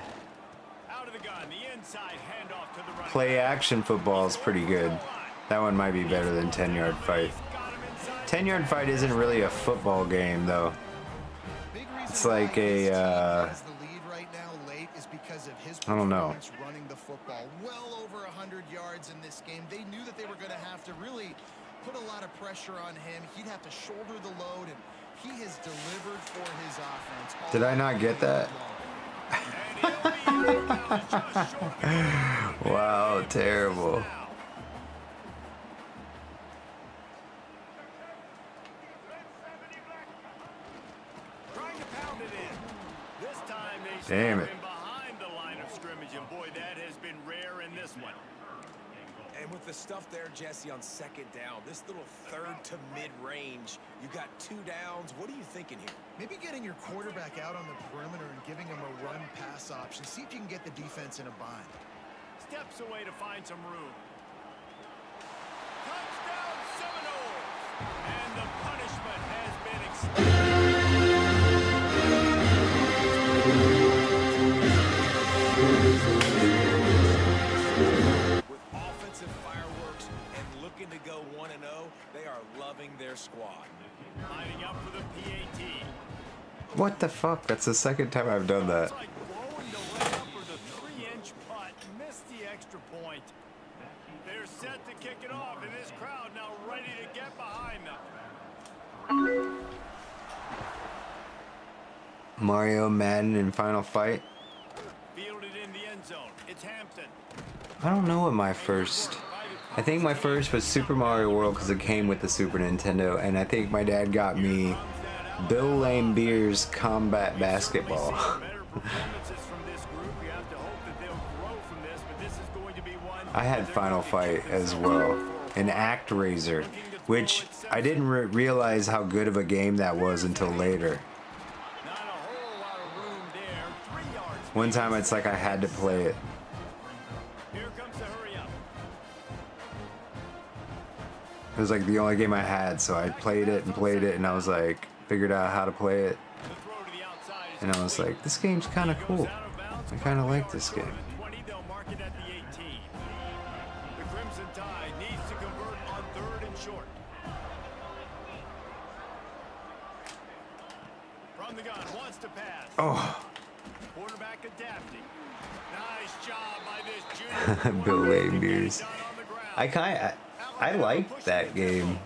play action football is pretty good. That one might be better than 10-yard fight. 10-yard fight isn't really a football game though. It's like a I don't know. Running the football well over 100 yards in this game. They knew that they were going to have to really put a lot of pressure on him. He'd have to shoulder the load, and he has delivered for his offense. Did I not get that? Wow, terrible. Damn it. Behind the line of scrimmage, and boy, that has been rare in this one. And with the stuff there, Jesse, on second down, this little third to mid-range, you got 2 downs. What are you thinking here? Maybe getting your quarterback out on the perimeter and giving him a run-pass option. See if you can get the defense in a bind. Steps away to find some room. Touchdown Seminoles! And the punishment has been extended. With offensive fireworks and looking to go 1-0, they are loving their squad. Lining up for the PAT. What the fuck? That's the second time I've done that. Like blowing the layup for the 3-inch putt. Missed the extra point. They're set to kick it off, and this crowd now ready to get behind them. Mario, Madden, and Final Fight. Fielded in the end zone. It's Hampton. I don't know what my first... I think my first was Super Mario World because it came with the Super Nintendo, and I think my dad got me Bill Lambeer's Combat Basketball. I had Final Fight as well, and ActRaiser, which I didn't realize how good of a game that was until later. Not a whole lot of room there. One time it's like I had to play it. Here comes the hurry up. It was like the only game I had, so I played it, and I was like, figured out how to play it. And I was like, this game's kind of cool. I kind of like this game. 20, they'll mark it at the 18. The Crimson Tide needs to convert on 3rd and short. From the gun, wants to pass. Oh. Quarterback adapting. Nice job by this junior. Bill Lambeers. I liked that game.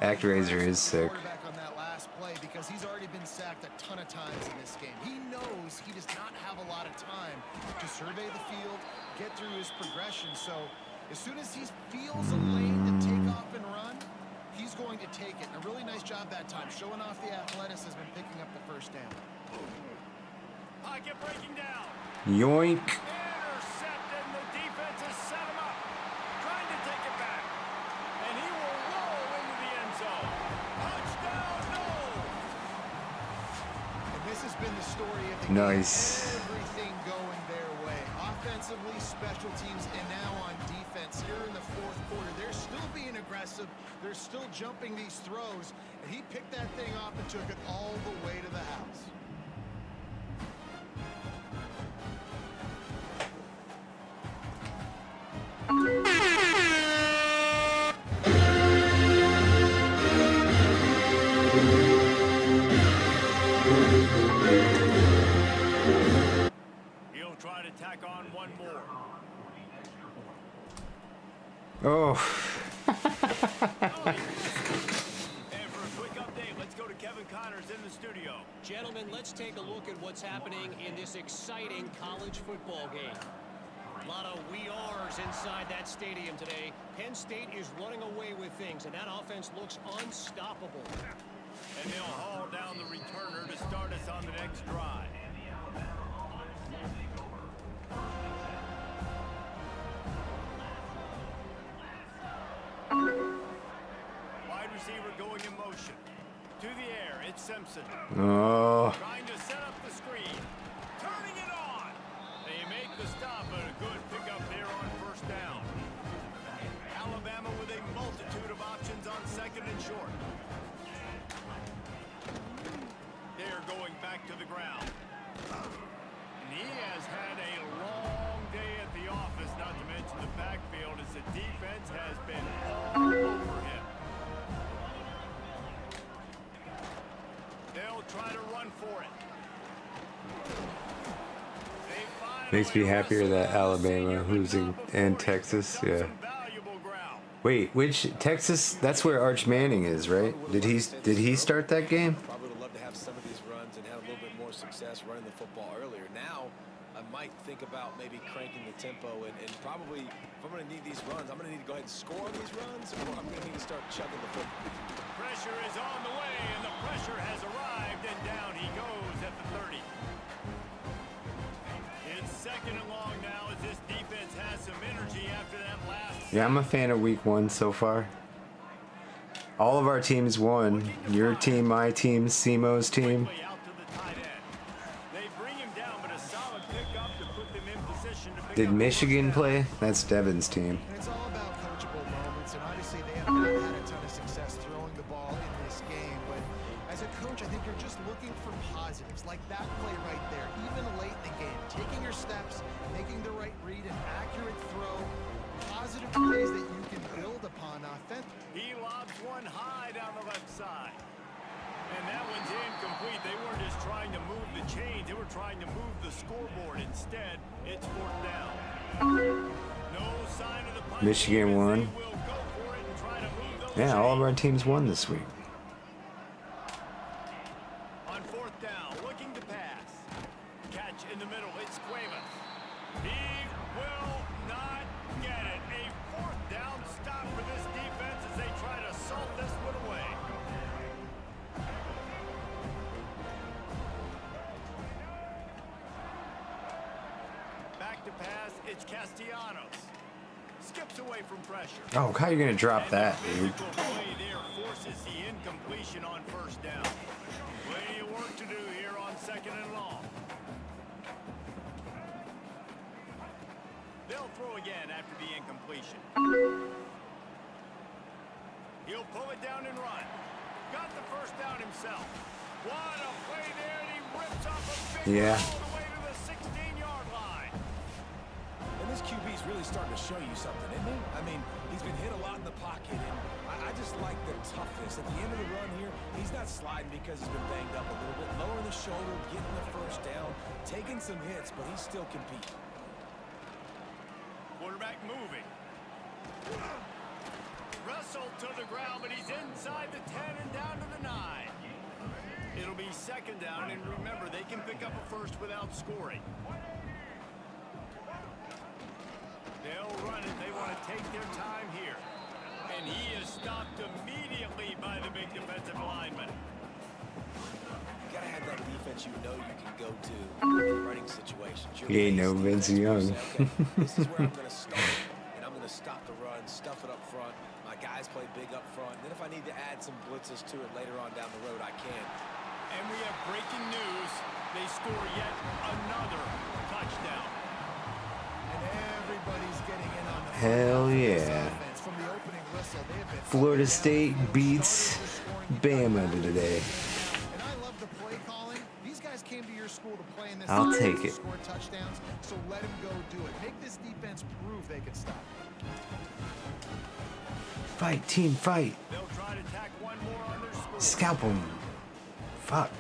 ActRaiser is sick. On that last play because he's already been sacked a ton of times in this game. He knows he does not have a lot of time to survey the field, get through his progression. So as soon as he feels a lane to take off and run, he's going to take it. And a really nice job that time, showing off the athleticism and picking up the first down. Pocket breaking down. Yoink. Intercepted, and the defense has set him up. Trying to take it back. And he will roll into the end zone. Touchdown, Noles. And this has been the story of the Nice. game. Everything going their way. Offensively, special teams, and now on defense here in the fourth quarter. They're still being aggressive. They're still jumping these throws. And he picked that thing off and took it all the way to the house. He'll try to tack on one more. Oh. And for a quick update, let's go to Kevin Connors in the studio. Gentlemen, let's take a look at what's happening in this exciting college football game. A lot of we are's inside that stadium today. Penn State is running away with things, and that offense looks unstoppable. And they'll haul down the returner to start us on the next drive. Wide receiver going in motion. To the air, it's Simpson. Oh. Trying to set up the screen. Turning it on. They make the stop, but a good pickup there on first down. Alabama with a multitude of options on 2nd and short. They're going back to the ground. And he has had a long day at the office, not to mention the backfield, as the defense has been all over him. They'll try to run for it. Makes me happier that Alabama losing and Texas. Yeah. Wait, which Texas? That's where Arch Manning is, right? Did he start that game? Probably would love to have some of these runs and have a little bit more success running the football earlier. Now, I might think about maybe cranking the tempo and probably, if I'm going to need these runs, I'm going to need to go ahead and score on these runs, or I'm going to need to start chugging the football. Pressure is on the way, and the pressure has arrived, and down he goes at the 30. It's 2nd and long now as this defense has some energy after that last. Yeah, I'm a fan of week 1 so far. All of our teams won. Your team, my team, Simo's team. Did Michigan play? That's Devin's team. And it's all about coachable moments, and obviously they have not had a ton of success throwing the ball in this game. But as a coach, I think you're just looking for positives, like that play right there, even late in the game, taking your steps, making the right read, an accurate throw, positive plays that you can build upon offensively. He lobs one high down the left side. And that one's incomplete. They weren't just trying to move the chains. They were trying to move the scoreboard. Instead, it's 4th down. No sign of the punch. Michigan won. Yeah, all of our teams won this week. On 4th down, looking to pass. Catch in the middle. It's Cuevas. He will not get it. A 4th down stop for this defense as they try to salt this one away. Back to pass, it's Castellanos. Skips away from pressure. Oh, how are you gonna drop that, dude? Play there forces the incompletion on 1st down. Plenty of work to do here on 2nd and long. again after the incompletion. He'll pull it down and run. Got the first down himself. What a play there, and he rips off a big Yeah. all the way to the 16-yard line. And this QB's really starting to show you something, isn't he? I mean, he's been hit a lot in the pocket, and I just like the toughness. At the end of the run here, he's not sliding because he's been banged up a little bit. Lowering the shoulder, getting the first down, taking some hits, but he's still competing. Quarterback moving. Wrestled to the ground, but he's inside the 10 and down to the 9. It'll be second down, and remember, they can pick up a first without scoring. They'll run it. They want to take their time here. And he is stopped immediately by the big defensive lineman. You gotta have that defense you know you can go to in running situations. He ain't no Vince Young. This is where I'm gonna start, and I'm gonna stop the run, stuff it up front. My guys play big up front. And then if I need to add some blitzes to it later on down the road, I can. And we have breaking news. They score yet another touchdown. And everybody's getting in on the Hell yeah. From the opening whistle, they have been Florida State beats Bama today. And I love the play calling. These guys came to your school to play in this. I'll system take to it. Score touchdowns, so let them go do it. Make this defense prove they can stop. Fight, team, fight. They'll try to tack one more on their score. Scalp him. Fuck.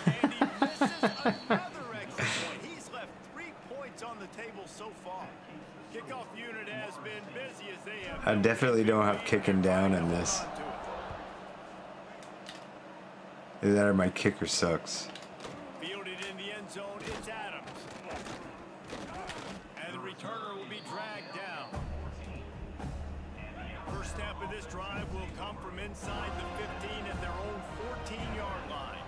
And he misses another extra point. He's left 3 points on the table so far. Kickoff unit has been busy as they have. I definitely don't have kicking down in this. Either that or my kicker sucks. Fielded in the end zone, it's Adams. And the returner will be dragged down. First snap of this drive will come from inside the 15 at their own 14-yard line.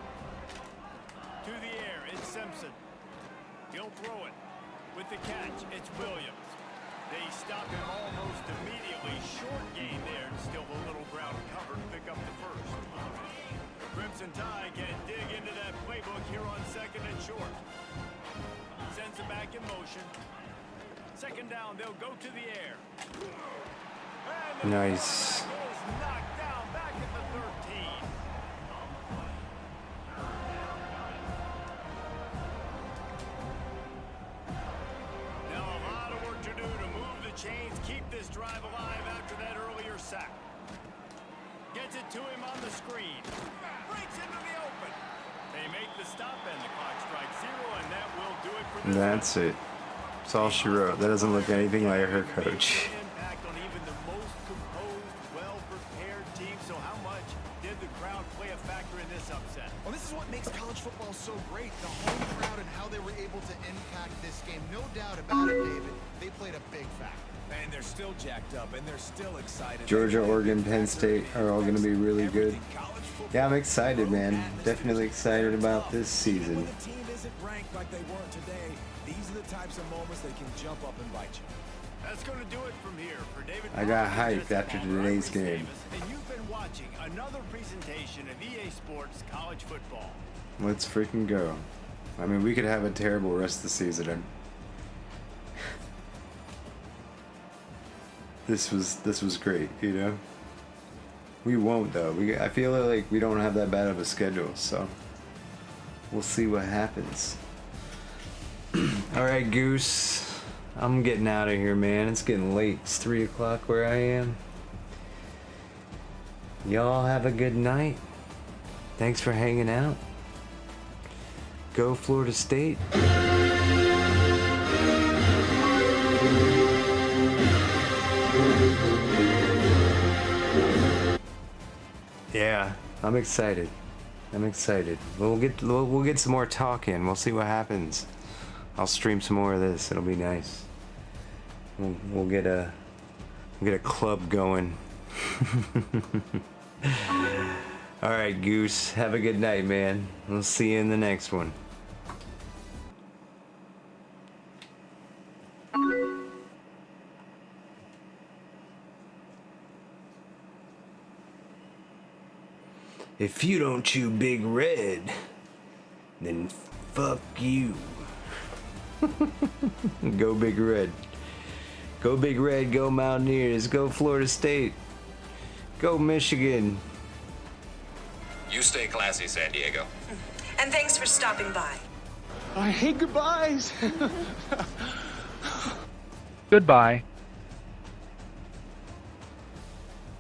To the air, it's Simpson. He'll throw it. With the catch, it's Williams. They stop him almost immediately. Short gain there, and still a little ground cover to pick up the first. Crimson Tide can dig into that playbook here on second and short. Sends it back in motion. Second down, they'll go to the air. And the Nice. quarterback is knocked down back at the 13. Now a lot of work to do to move the chains, keep this drive alive after that earlier sack. Gets it to him on the screen. Breaks into the open. They make the stop and the clock strikes 0, and that will do it for this. That's it. That's all she wrote. That doesn't look anything like her coach. Impact on even the most composed, well-prepared team. So how much did the crowd play a factor in this upset? Well, this is what makes college football so great. The home crowd and how they were able to impact this game. No doubt about it, David. They played a big factor. And they're still jacked up, and they're still excited. Georgia, Oregon, Penn State are all going to be really good. Yeah, I'm excited, man. Definitely excited about this season. When the team isn't ranked like they weren't today, these are the types of moments they can jump up and bite you. That's going to do it from here for David. I got Parker, hyped after today's game. And you've been watching another presentation of EA Sports College Football. Let's freaking go. I mean, we could have a terrible rest of the season. And this was great, you know. We won't though. I feel like we don't have that bad of a schedule, so we'll see what happens. All right, Goose. I'm getting out of here, man. It's getting late. It's 3 o'clock where I am. Y'all have a good night. Thanks for hanging out. Go Florida State. Yeah, I'm excited. I'm excited. We'll get some more talk in. We'll see what happens. I'll stream some more of this. It'll be nice. We'll get a club going. All right, Goose. Have a good night, man. We'll see you in the next one. If you don't chew Big Red, then fuck you. Go Big Red. Go Big Red, go Mountaineers, go Florida State, go Michigan. You stay classy, San Diego. And thanks for stopping by. I hate goodbyes. Goodbye.